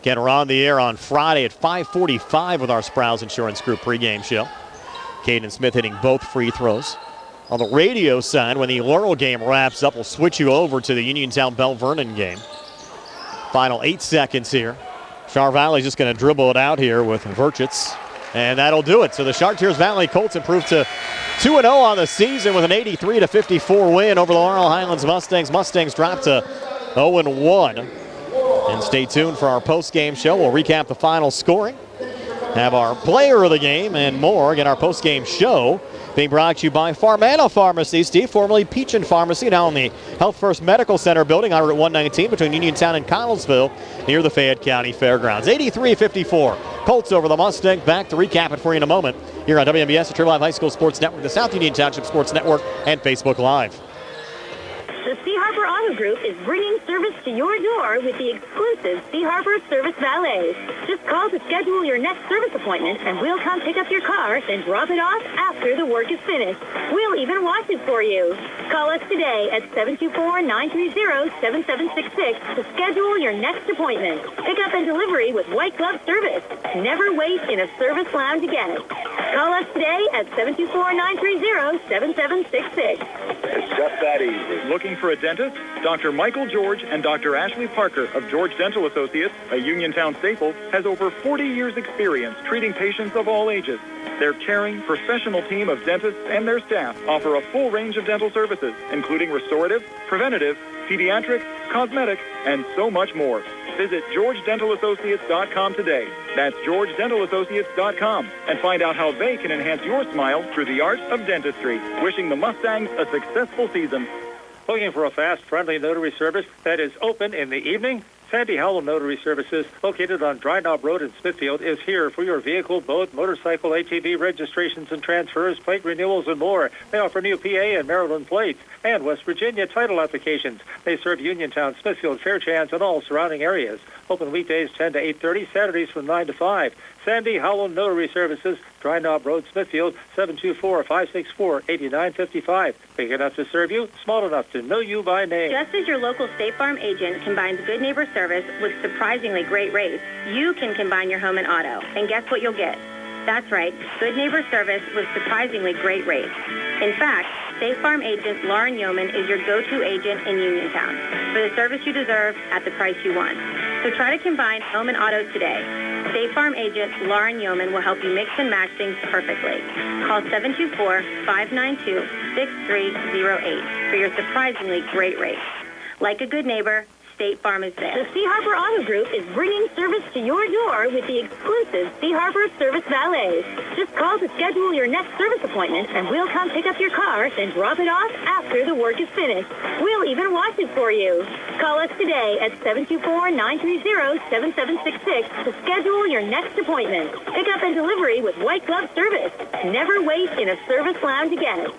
Again, we're on the air on Friday at 5:45 with our Sprouse Insurance Group pregame show. Caden Smith hitting both free throws. On the radio side, when the Laurel game wraps up, we'll switch you over to the Uniontown Bell Vernon game. Final 8 seconds here. Char Valley's just going to dribble it out here with Verchitz. And that'll do it. So the Chartiers Valley Colts improved to 2-0 on the season with an 83-54 win over the Laurel Highlands Mustangs. Mustangs dropped to 0-1. And stay tuned for our post-game show. We'll recap the final scoring, have our player of the game, and more. Again, our post-game show being brought to you by Farmana Pharmacy, Steve, formerly Peachin Pharmacy, now in the Health First Medical Center building on Route 119 between Uniontown and Connellsville near the Fayette County Fairgrounds. 83-54. Colts over the Mustangs. Back to recap it for you in a moment here on WMBS, the Triple Live High School Sports Network, the South Union Township Sports Network, and Facebook Live. The C. Harper Auto Group is bringing service to your door with the exclusive C. Harper Service Valets. Just call to schedule your next service appointment, and we'll come pick up your car, then drop it off after the work is finished. We'll even wash it for you. Call us today at 724-930-7766 to schedule your next appointment. Pickup and delivery with white glove service. Never wait in a service lounge again. Call us today at 724-930-7766. It's just that easy. Looking for a dentist? Dr. Michael George and Dr. Ashley Parker of George Dental Associates, a Uniontown staple, has over 40 years' experience treating patients of all ages. Their caring, professional team of dentists and their staff offer a full range of dental services, including restorative, preventative, pediatric, cosmetic, and so much more. Visit GeorgeDentalAssociates.com today. That's GeorgeDentalAssociates.com, and find out how they can enhance your smile through the art of dentistry. Wishing the Mustangs a successful season. Looking for a fast, friendly notary service that is open in the evening? Sandy Howell Notary Services, located on Dry Knob Road in Smithfield, is here for your vehicle, boat, motorcycle, ATV registrations and transfers, plate renewals, and more. They offer new PA and Maryland plates and West Virginia title applications. They serve Uniontown, Smithfield, Fairchance, and all surrounding areas. Open weekdays 10 to 8:30, Saturdays from 9 to 5. Sandy Howell Notary Services, Dry Knob Road, Smithfield, 724-564-8955. Big enough to serve you, small enough to know you by name. Just as your local State Farm agent combines good neighbor service with surprisingly great rates, you can combine your home and auto. And guess what you'll get? That's right, good neighbor service with surprisingly great rates. In fact, State Farm agent Lauren Yeoman is your go-to agent in Uniontown for the service you deserve at the price you want. So try to combine home and auto today. State Farm agent Lauren Yeoman will help you mix and match things perfectly. Call 724-592-6308 for your surprisingly great rates. Like a good neighbor, State Farm is there. The C. Harper Auto Group is bringing service to your door with the exclusive C. Harper Service Valets. Just call to schedule your next service appointment, and we'll come pick up your car, then drop it off after the work is finished. We'll even wash it for you. Call us today at 724-930-7766 to schedule your next appointment. Pickup and delivery with white glove service. Never wait in a service lounge again.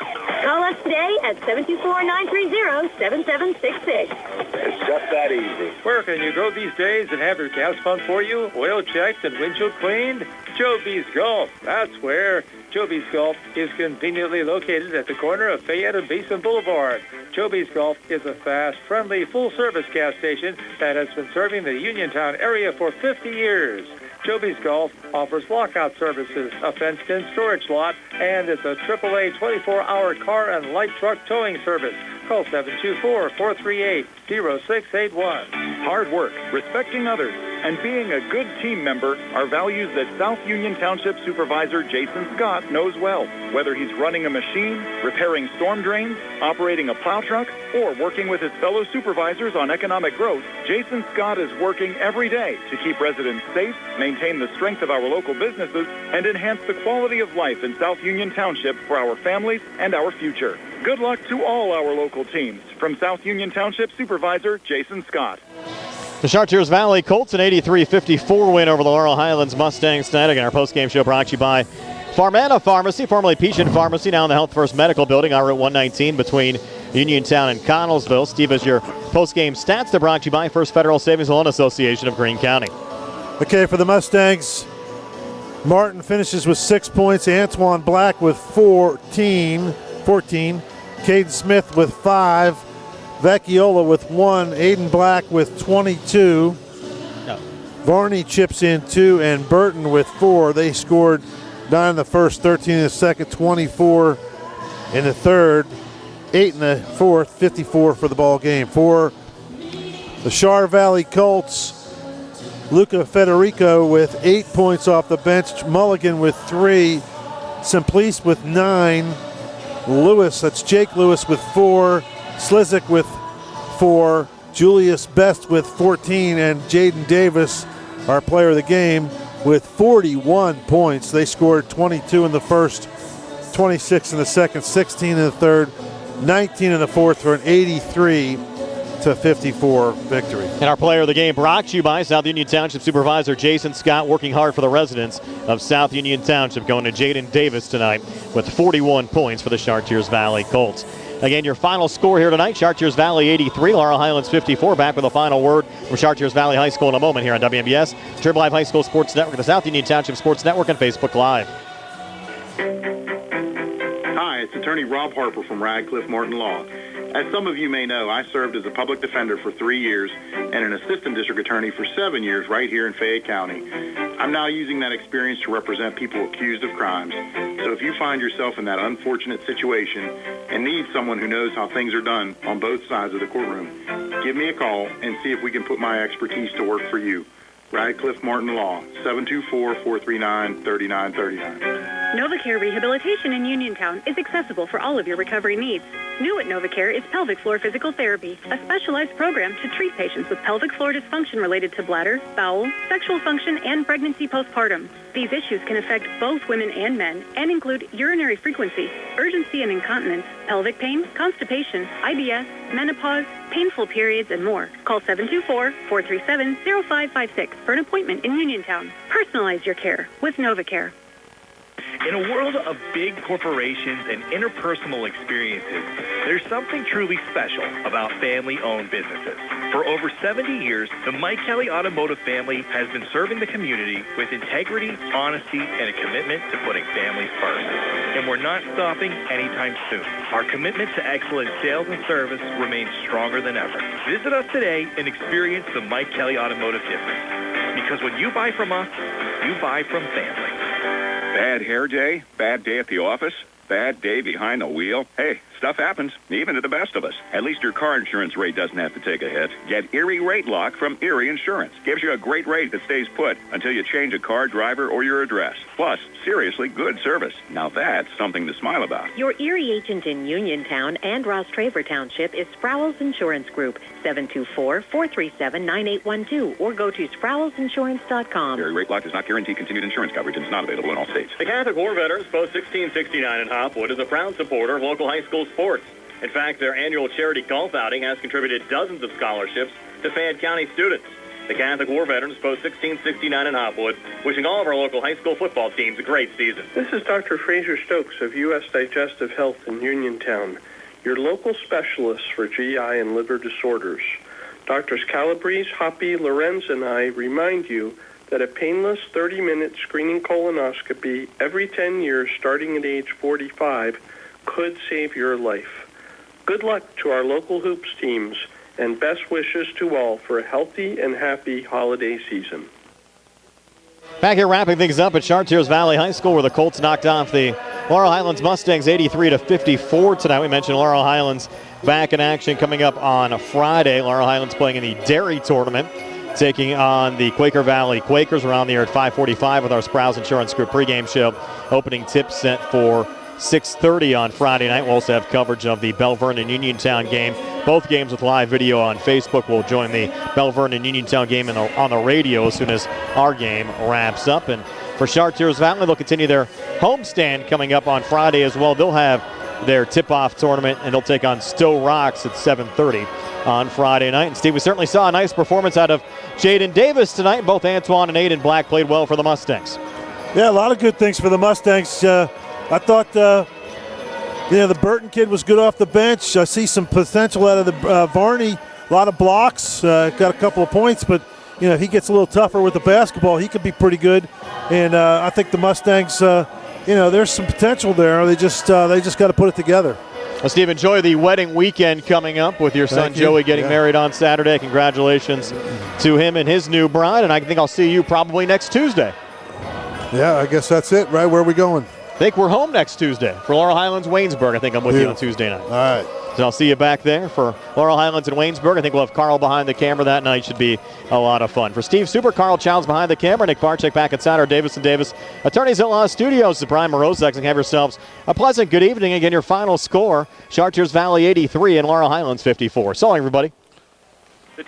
Call us today at 724-930-7766. It's just that easy. Where can you go these days and have your gas pumped for you, oil checked, and windshield cleaned? Joby's Golf. That's where. Joby's Golf is conveniently located at the corner of Fayette and Basin Boulevard. Joby's Golf is a fast, friendly, full-service gas station that has been serving the Uniontown area for 50 years. Joby's Golf offers lockout services, a fenced-in storage lot, and is a AAA 24-hour car and light truck towing service. Call 724-438-0681. Hard work, respecting others, and being a good team member are values that South Union Township Supervisor Jason Scott knows well. Whether he's running a machine, repairing storm drains, operating a plow truck, or working with his fellow supervisors on economic growth, Jason Scott is working every day to keep residents safe, maintain the strength of our local businesses, and enhance the quality of life in South Union Township for our families and our future. Good luck to all our local teams. From South Union Township Supervisor Jason Scott. The Chartiers Valley Colts an 83-54 win over the Laurel Highlands Mustangs tonight. Again, our postgame show brought to you by Farmana Pharmacy, formerly Peachin Pharmacy, now in the Health First Medical Building on Route 119 between Uniontown and Connellsville. Steve, as your postgame stats, they're brought to you by First Federal Savings Loan Association of Greene County. Okay, for the Mustangs, Martin finishes with 6 points. Antoine Black with 14. Caden Smith with 5. Vecchiola with 1. Aiden Black with 22. No. Varney chips in 2, and Burton with 4. They scored 9 in the first, 13 in the second, 24 in the third, 8 in the fourth, 54 for the ball game. For the Char Valley Colts, Luca Federico with 8 points off the bench, Mulligan with 3, Simplice with 9, Lewis, that's Jake Lewis with 4, Slizik with 4, Julius Best with 14, and Jaden Davis, our player of the game, with 41 points. They scored 22 in the first, 26 in the second, 16 in the third, 19 in the fourth for an 83-54 victory. And our player of the game brought to you by South Union Township Supervisor Jason Scott, working hard for the residents of South Union Township, going to Jaden Davis tonight with 41 points for the Chartiers Valley Colts. Again, your final score here tonight, Chartiers Valley 83, Laurel Highlands 54. Back with a final word from Chartiers Valley High School in a moment here on WMBS, Turbo Live High School Sports Network, the South Union Township Sports Network, and Facebook Live. Hi, it's attorney Rob Harper from Radcliffe Martin Law. As some of you may know, I served as a public defender for 3 years and an assistant district attorney for 7 years right here in Fayette County. I'm now using that experience to represent people accused of crimes. So if you find yourself in that unfortunate situation and need someone who knows how things are done on both sides of the courtroom, give me a call and see if we can put my expertise to work for you. Radcliffe Martin Law, 724-439-3939. NovaCare Rehabilitation in Uniontown is accessible for all of your recovery needs. New at NovaCare is pelvic floor physical therapy, a specialized program to treat patients with pelvic floor dysfunction related to bladder, bowel, sexual function, and pregnancy postpartum. These issues can affect both women and men and include urinary frequency, urgency and incontinence, pelvic pain, constipation, IBS, menopause, painful periods, and more. Call 724-437-0556 for an appointment in Uniontown. Personalize your care with NovaCare. In a world of big corporations and interpersonal experiences, there's something truly special about family-owned businesses. For over 70 years, the Mike Kelly Automotive family has been serving the community with integrity, honesty, and a commitment to putting families first. And we're not stopping anytime soon. Our commitment to excellent sales and service remains stronger than ever. Visit us today and experience the Mike Kelly Automotive difference. Because when you buy from us, you buy from family. Bad hair day, bad day at the office, bad day behind the wheel. Hey, stuff happens, even to the best of us. At least your car insurance rate doesn't have to take a hit. Get Erie Rate Lock from Erie Insurance. Gives you a great rate that stays put until you change a car, driver, or your address. Plus, seriously good service. Now that's something to smile about. Your Erie agent in Uniontown and Ross Traver Township is Sprowell's Insurance Group, 724-437-9812, or go to sprowellsinsurance.com. Erie Rate Lock does not guarantee continued insurance coverage and is not available in all states. The Catholic War Veterans Post 1669 in Hopwood is a proud supporter of local high school sports. In fact, their annual charity golf outing has contributed dozens of scholarships to Fayette County students. The Catholic War Veterans Post 1669 in Hopwood, wishing all of our local high school football teams a great season. This is Dr. Fraser Stokes of U.S. Digestive Health in Uniontown, your local specialist for GI and liver disorders. Doctors Calabrese, Hoppy, Lorenz, and I remind you that a painless 30-minute screening colonoscopy every 10 years starting at age 45 could save your life. Good luck to our local hoops teams and best wishes to all for a healthy and happy holiday season. Back here wrapping things up at Chartiers Valley High School, where the Colts knocked off the Laurel Highlands Mustangs 83-54 tonight. We mentioned Laurel Highlands back in action coming up on a Friday. Laurel Highlands playing in the Dairy Tournament taking on the Quaker Valley Quakers. We're on the air at 5:45 with our Sprouse Insurance Group pregame show. Opening tip set for 6:30 on Friday night. We'll also have coverage of the Belle Vernon Uniontown game. Both games with live video on Facebook. We'll join the Belle Vernon Uniontown game on the radio as soon as our game wraps up. And for Chartiers Valley, they'll continue their homestand coming up on Friday as well. They'll have their tip-off tournament, and they'll take on Stowe Rocks at 7:30 on Friday night. And Steve, we certainly saw a nice performance out of Jaden Davis tonight. Both Antoine and Aiden Black played well for the Mustangs. Yeah, a lot of good things for the Mustangs. I thought, the Burton kid was good off the bench. I see some potential out of the Varney. A lot of blocks. Got a couple of points, but he gets a little tougher with the basketball. He could be pretty good. And I think the Mustangs, there's some potential there. They just got to put it together. Well, Steve, enjoy the wedding weekend coming up with your son Joey getting married on Saturday. Congratulations to him and his new bride. And I think I'll see you probably next Tuesday. Yeah, I guess that's it, right? Where are we going? I think we're home next Tuesday for Laurel Highlands, Waynesburg. I think I'm with you on Tuesday night. All right. So I'll see you back there for Laurel Highlands and Waynesburg. I think we'll have Carl behind the camera that night. Should be a lot of fun. For Steve Super, Carl Childs behind the camera, Nick Barczyk back at Saturday, Davis & Davis Attorneys at Law Studios. The Brian Morozek, and have yourselves a pleasant good evening. Again, your final score, Chartiers Valley 83 and Laurel Highlands 54. So long, everybody. The